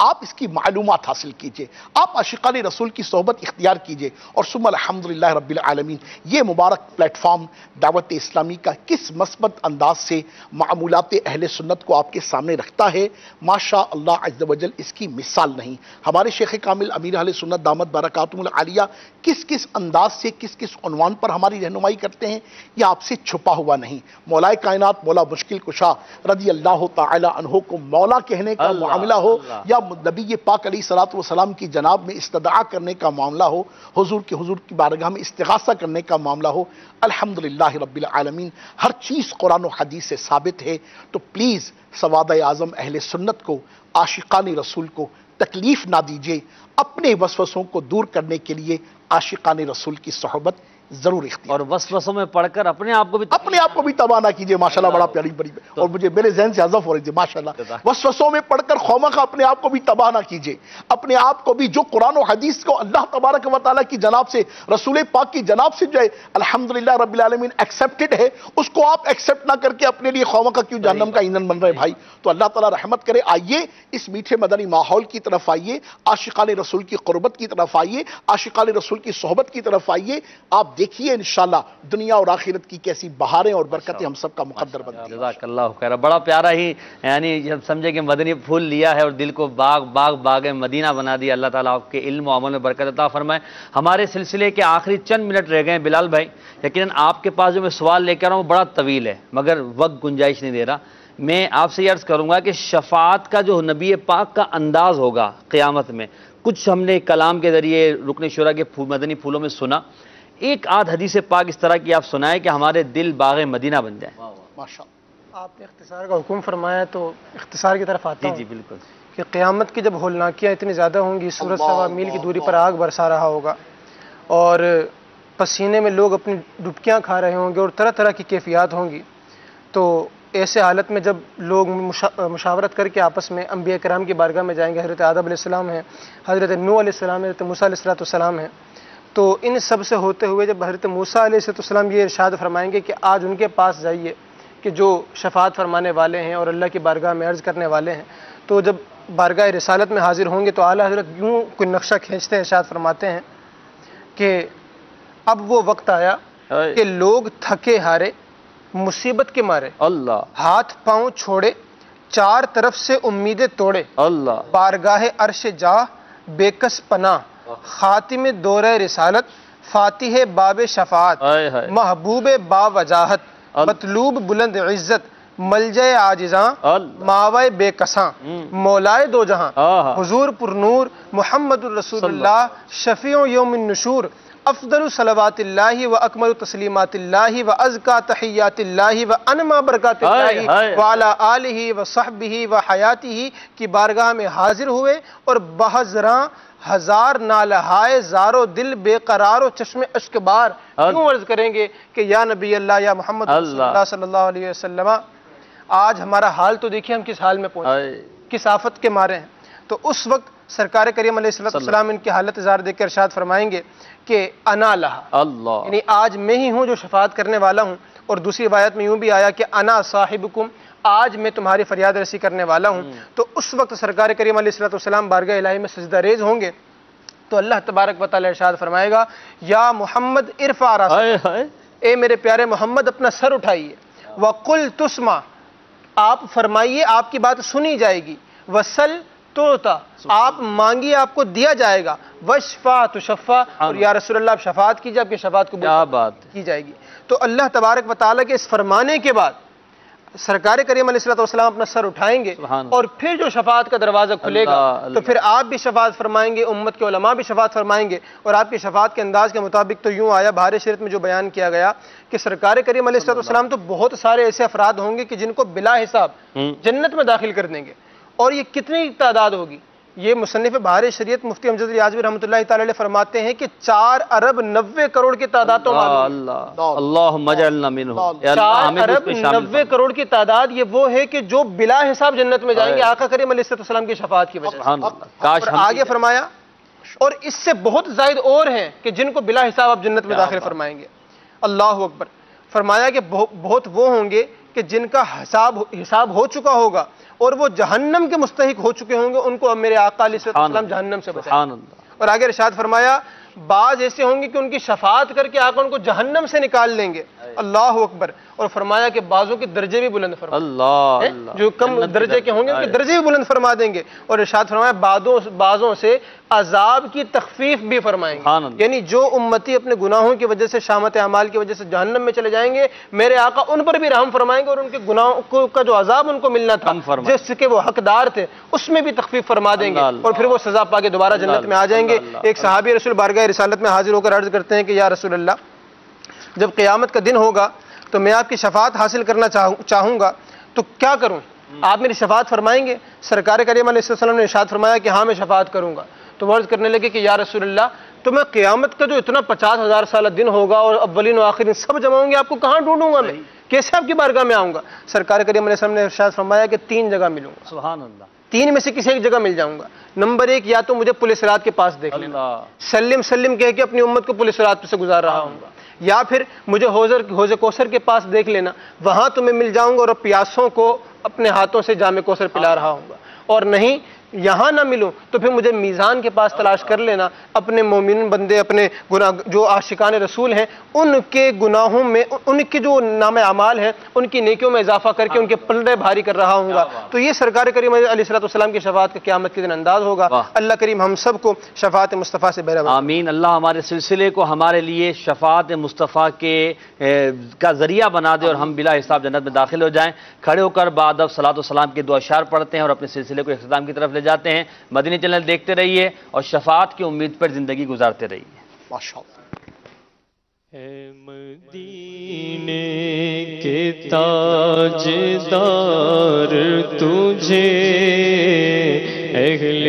آپ اس کی معلومات حاصل کیجئے، آپ عاشقان رسول کی صحبت اختیار کیجئے، اور ثم الحمدللہ رب العالمین یہ مبارک پلیٹ فارم دعوت اسلامی کا کس مثبت انداز سے معمولات اہل سنت کو آپ کے سامنے رکھتا ہے، ماشاء اللہ عز و جل اس کی مثال نہیں۔ ہمارے شیخ کامل امیر اہل سنت دامت برکاتہم العالیہ کس کس انداز سے کس کس عنوان پر ہماری رہنمائی کرتے ہیں یہ آپ سے چھپا ہوا نہیں۔ مولا کائنات مولا مشکل کشا رضی اللہ تعالی عنہ کو مولا کہنے کا معاملہ ہو یا نبی پاک علیہ الصلوۃ والسلام کی جناب میں استدعا کرنے کا معاملہ ہو، حضور کی بارگاہ میں استغاثہ کرنے کا معاملہ ہو، الحمدللہ رب العالمین ہر چیز قرآن و حدیث سے ثابت ہے۔ تو پلیز سواد اعظم اہل سنت کو، عاشقان رسول کو تکلیف نہ دیجیے، اپنے وسوسوں کو دور کرنے کے لیے عاشقان رسول کی صحبت ضرور اختیار، اور وسوسوں میں پڑھ کر اپنے آپ کو بھی تباہ نہ کیجیے۔ ماشاءاللہ بڑا پیاری بڑی، اور مجھے میرے ذہن سے حذف ہو رہی تھی ماشاءاللہ، وسوسوں میں پڑھ کر خواہ اپنے آپ کو بھی تباہ نہ کیجیے، اپنے آپ کو بھی جو قرآن و حدیث کو اللہ تبارک و تعالیٰ کی جناب سے، رسول پاک کی جناب سے جو ہے الحمدللہ رب العالمین ایکسیپٹڈ ہے، اس کو آپ ایکسیپٹ نہ کر کے اپنے لیے خواہ کیوں جہنم کا ایندھن بن رہے بھائی۔ تو اللہ تعالیٰ رحمت کرے، آئیے اس میٹھے مدنی ماحول کی طرف آئیے، عاشقان رسول کی قربت کی طرف آئیے، عاشقان رسول کی صحبت کی طرف آئیے، آپ دیکھیے انشاءاللہ دنیا اور آخرت کی کیسی بہاریں اور برکتیں ہم سب کا مقدر بنتی ہیں۔ جزاک اللہ خیر، بڑا پیارا ہی، یعنی جب سمجھے کہ مدنی پھول لیا ہے اور دل کو باغ مدینہ بنا دیا، اللہ تعالیٰ آپ کے علم و عمل میں برکت عطا فرمائے۔ ہمارے سلسلے کے آخری چند منٹ رہ گئے ہیں بلال بھائی، یقیناً آپ کے پاس جو میں سوال لے کر رہا ہوں بڑا طویل ہے مگر وقت گنجائش نہیں دے رہا۔ میں آپ سے یہ عرض کروں گا کہ شفاعت کا جو نبی پاک کا انداز ہوگا قیامت میں، کچھ ہم نے کلام کے ذریعے رکن شورا کے مدنی پھولوں میں سنا، ایک آدھ حدیث پاک اس طرح کی آپ سنائیں کہ ہمارے دل باغ مدینہ بن جائیں۔ آپ نے اختصار کا حکم فرمایا تو اختصار کی طرف آتا ہوں۔ جی بالکل، کہ قیامت کی جب ہولناکیاں اتنی زیادہ ہوں گی، سورج سوا میل کی دوری پر آگ برسا رہا ہوگا، اور پسینے میں لوگ اپنی ڈبکیاں کھا رہے ہوں گے، اور طرح طرح کی کیفیات ہوں گی، تو ایسے حالت میں جب لوگ مشاورت کر کے آپس میں انبیاء کرام کی بارگاہ میں جائیں گے، حضرت آدم علیہ السلام ہیں، حضرت نوح علیہ السلام ہیں، حضرت موسیٰ علیہ السلام ہیں، تو ان سب سے ہوتے ہوئے جب حضرت موسیٰ علیہ السلام یہ ارشاد فرمائیں گے کہ آج ان کے پاس جائیے کہ جو شفاعت فرمانے والے ہیں اور اللہ کی بارگاہ میں عرض کرنے والے ہیں، تو جب بارگاہ رسالت میں حاضر ہوں گے تو اعلیٰ حضرت یوں کوئی نقشہ کھینچتے ہیں، ارشاد فرماتے ہیں کہ اب وہ وقت آیا کہ لوگ تھکے ہارے، مصیبت کے مارے، اللہ ہاتھ پاؤں چھوڑے، چار طرف سے امیدیں توڑے، اللہ بارگاہ عرش جا بے کس پناہ، خاتم دورہ رسالت، فاتح باب شفاعت، محبوب با وجاہت، مطلوب بلند عزت، ملجئ عاجزاں، ماوے بے کساں، مولائے دو جہاں، حضور پر نور محمد الرسول اللہ، شفیع یوم النشور، افضل صلوات اللہ و اکمل تسلیمات اللہ و ازکا تحیات اللہ و انما برکات اللہ وعلا آلہ و صحبہ و حیاتہ کی بارگاہ میں حاضر ہوئے، اور بہزراں ہزار نالہائے زارو دل بے قرار و چشم اشک بار کیوں عرض کریں گے کہ یا نبی اللہ یا محمد رسول اللہ صلی اللہ علیہ وسلم۔ آج ہمارا حال تو دیکھیں ہم کس حال میں پہنچے، کس آفت کے مارے ہیں۔ تو اس وقت سرکار کریم علیہ السلام ان کی حالت ظاہر دیکھ کر ارشاد فرمائیں گے کہ انا لہا، یعنی آج میں ہی ہوں جو شفاعت کرنے والا ہوں، اور دوسری روایت میں یوں بھی آیا کہ انا صاحبکم، آج میں تمہاری فریاد رسی کرنے والا ہوں۔ تو اس وقت سرکار کریم علیہ السلام بارگاہ الہی میں سجدہ ریز ہوں گے، تو اللہ تبارک و تعالی ارشاد فرمائے گا یا محمد ارفع راسک، اے میرے پیارے محمد اپنا سر اٹھائیے، وقل تسمع، آپ فرمائیے آپ کی بات سنی جائے گی، وسل توتا، آپ مانگیے آپ کو دیا جائے گا، وشفا تشفا، اور یا رسول اللہ آپ شفاعت کیجئے، آپ کی شفاعت قبول کی جائے گی۔ تو اللہ تبارک و تعالیٰ کے اس فرمانے کے بعد سرکار کریم علیہ السلام اپنا سر اٹھائیں گے، اور پھر جو شفاعت کا دروازہ کھلے گا تو پھر آپ بھی شفاعت فرمائیں گے، امت کے علماء بھی شفاعت فرمائیں گے، اور آپ کی شفاعت کے انداز کے مطابق تو یوں آیا بہار شریعت میں جو بیان کیا گیا کہ سرکار کریم علیہ السلام تو بہت سارے ایسے افراد ہوں گے کہ جن کو بلا حساب جنت میں داخل کر دیں گے، اور یہ کتنی تعداد ہوگی؟ یہ مصنف بہار شریعت مفتی امجد علی اعظمی رحمۃ اللہ تعالی علیہ فرماتے ہیں کہ 4 ارب 90 کروڑ کی تعداد تو معلوم ہے۔ اللہم اجعلنا منہ، 4 ارب 90 کروڑ کی تعداد یہ وہ ہے کہ جو بلا حساب جنت میں جائیں گے آقا کریم علیہ السلام کی شفاعت کی وجہ سے۔ اور آگے فرمایا اور اس سے بہت زائد اور ہیں کہ جن کو بلا حساب آپ جنت میں داخل فرمائیں گے۔ اللہ اکبر۔ فرمایا کہ بہت وہ ہوں گے کہ جن کا حساب ہو چکا ہوگا اور وہ جہنم کے مستحق ہو چکے ہوں گے، ان کو اب میرے آقا علیہ السلام جہنم سے بچائیں۔ اور آگے ارشاد فرمایا بعض ایسے ہوں گے کہ ان کی شفاعت کر کے آقا ان کو جہنم سے نکال لیں گے، اللہ اکبر۔ اور فرمایا کہ بعضوں کے درجے بھی بلند فرما، اللہ جو کم درجے کے ہوں گے ان کے درجے بھی بلند فرما دیں گے۔ اور ارشاد فرمایا بعضوں سے عذاب کی تخفیف بھی فرمائیں گے، یعنی جو امتی اپنے گناہوں کی وجہ سے، شامت اعمال کی وجہ سے جہنم میں چلے جائیں گے، میرے آقا ان پر بھی رحم فرمائیں گے اور ان کے گناہوں کا جو عذاب ان کو ملنا تھا جس کے وہ حقدار تھے اس میں بھی تخفیف فرما دیں گے، اور پھر وہ سزا پا کے دوبارہ جنت میں آ جائیں گے۔ ایک صحابی رسول بارگاہ رسالت میں حاضر ہو کر عرض کرتے ہیں کہ یا رسول اللہ، جب قیامت کا دن ہوگا تو میں آپ کی شفاعت حاصل کرنا چاہوں گا تو کیا کروں؟ آپ میری شفاعت فرمائیں گے؟ سرکار کریم علیہ السلام نے ارشاد فرمایا کہ ہاں میں شفاعت کروں گا۔ تو وہ عرض کرنے لگے کہ یا رسول اللہ، تو میں قیامت کا جو اتنا 50,000 سالہ دن ہوگا اور اولین و آخرین سب جمع ہوں گے، آپ کو کہاں ڈھونڈوں گا میں؟ کیسے آپ کی بارگاہ میں آؤں گا؟ سرکار کریم علیہ السلام نے ارشاد فرمایا کہ 3 جگہ ملوں گا، سبحان اللہ، 3 میں سے کسی ایک جگہ مل جاؤں گا۔ نمبر 1، یا تو مجھے پل صراط کے پاس دیکھ لینا، سلم سلم کہہ کے اپنی امت کو پل صراط سے گزار رہا ہوں گا، یا پھر مجھے حوض کوثر کے پاس دیکھ لینا، وہاں تمہیں مل جاؤں گا اور پیاسوں کو اپنے ہاتھوں سے جام کوثر پلا رہا ہوں گا۔ اور نہیں یہاں نہ ملوں تو پھر مجھے میزان کے پاس تلاش کر لینا، اپنے مومن بندے، اپنے گناہ جو عاشقان رسول ہیں ان کے گناہوں میں، ان کے جو نام اعمال ہیں ان کی نیکیوں میں اضافہ کر کے ان کے پلڑے بھاری کر رہا ہوں گا۔ تو یہ سرکار کریم علیہ السلام کی شفاعت کا قیامت کے دن انداز ہوگا۔ اللہ کریم ہم سب کو شفاعت مصطفیٰ سے بہرہ آمین۔ اللہ ہمارے سلسلے کو ہمارے لیے شفاعت مصطفیٰ کا ذریعہ بنا دے اور ہم بلا حساب جنت میں داخل ہو جائیں۔ کھڑے ہو کر بعد اب صلاۃ و سلام کے 2 اشعار پڑھتے ہیں اور اپنے سلسلے کو اختتام کی طرف لے جاتے ہیں۔ مدنی چینل دیکھتے رہیے اور شفاعت کی امید پر زندگی گزارتے رہیے۔ اے مدینے کے تاجدار تجھے اہل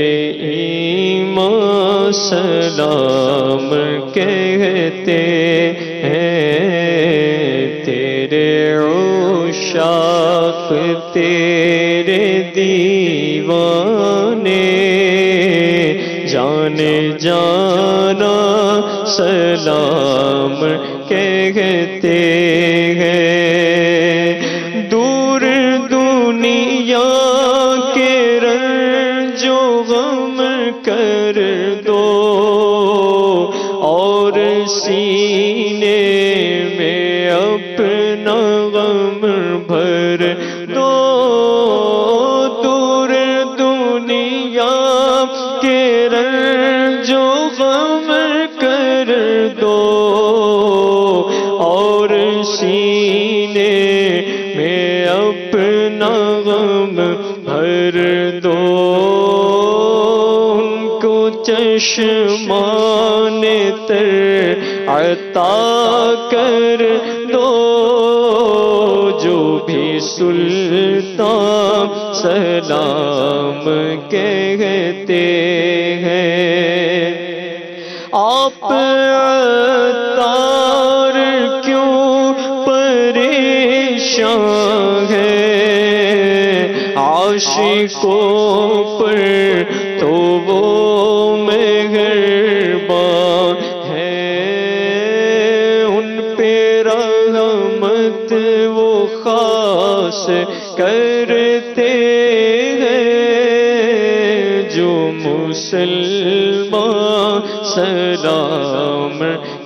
ایمان سلام کہتے ہیں، تیرے عشاق تیرے دیوانے جانے جانا سلام کہتے ہیں۔ دور دنیا کے رنج و غم کر دو اور سینے میں اپنا غم بھر دو، دور دنیا کے رنج و غم کر دو اور سینے میں اپنا غم بھر دو، ان کو چشمان تر عطا کر دو، جو بھی سلطان سلام کہتے ہیں۔ آپ عطار کیوں پریشان ہیں، عاشقوں پر تو وہ مہربان ہیں، ان پہ رحمت وہ خاص کرتے ہیں، جو مسلمان سلام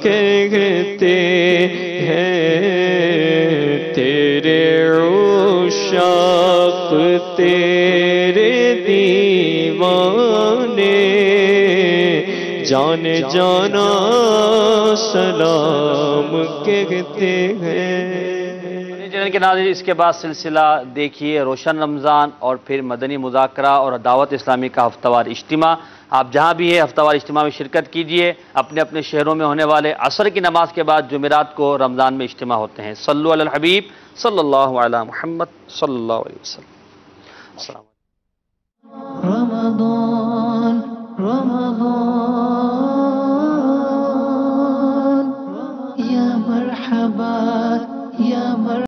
کہتے ہیں، تیرے عشاق تیرے دیوانے جانے جانا سلام کہتے ہیں۔ چینل کے ناظرین، اس کے بعد سلسلہ دیکھیے روشن رمضان اور پھر مدنی مذاکرہ اور دعوت اسلامی کا ہفتہ وار اجتماع۔ آپ جہاں بھی ہیں ہفتہ وار اجتماع میں شرکت کیجئے۔ اپنے اپنے شہروں میں ہونے والے عصر کی نماز کے بعد جمعرات کو رمضان میں اجتماع ہوتے ہیں۔ صلو علی الحبیب صلی اللہ علی محمد صلی اللہ علیہ وسلم۔ السلام علیکم۔ رمضان رمضان یا مرحبا یا مرحبا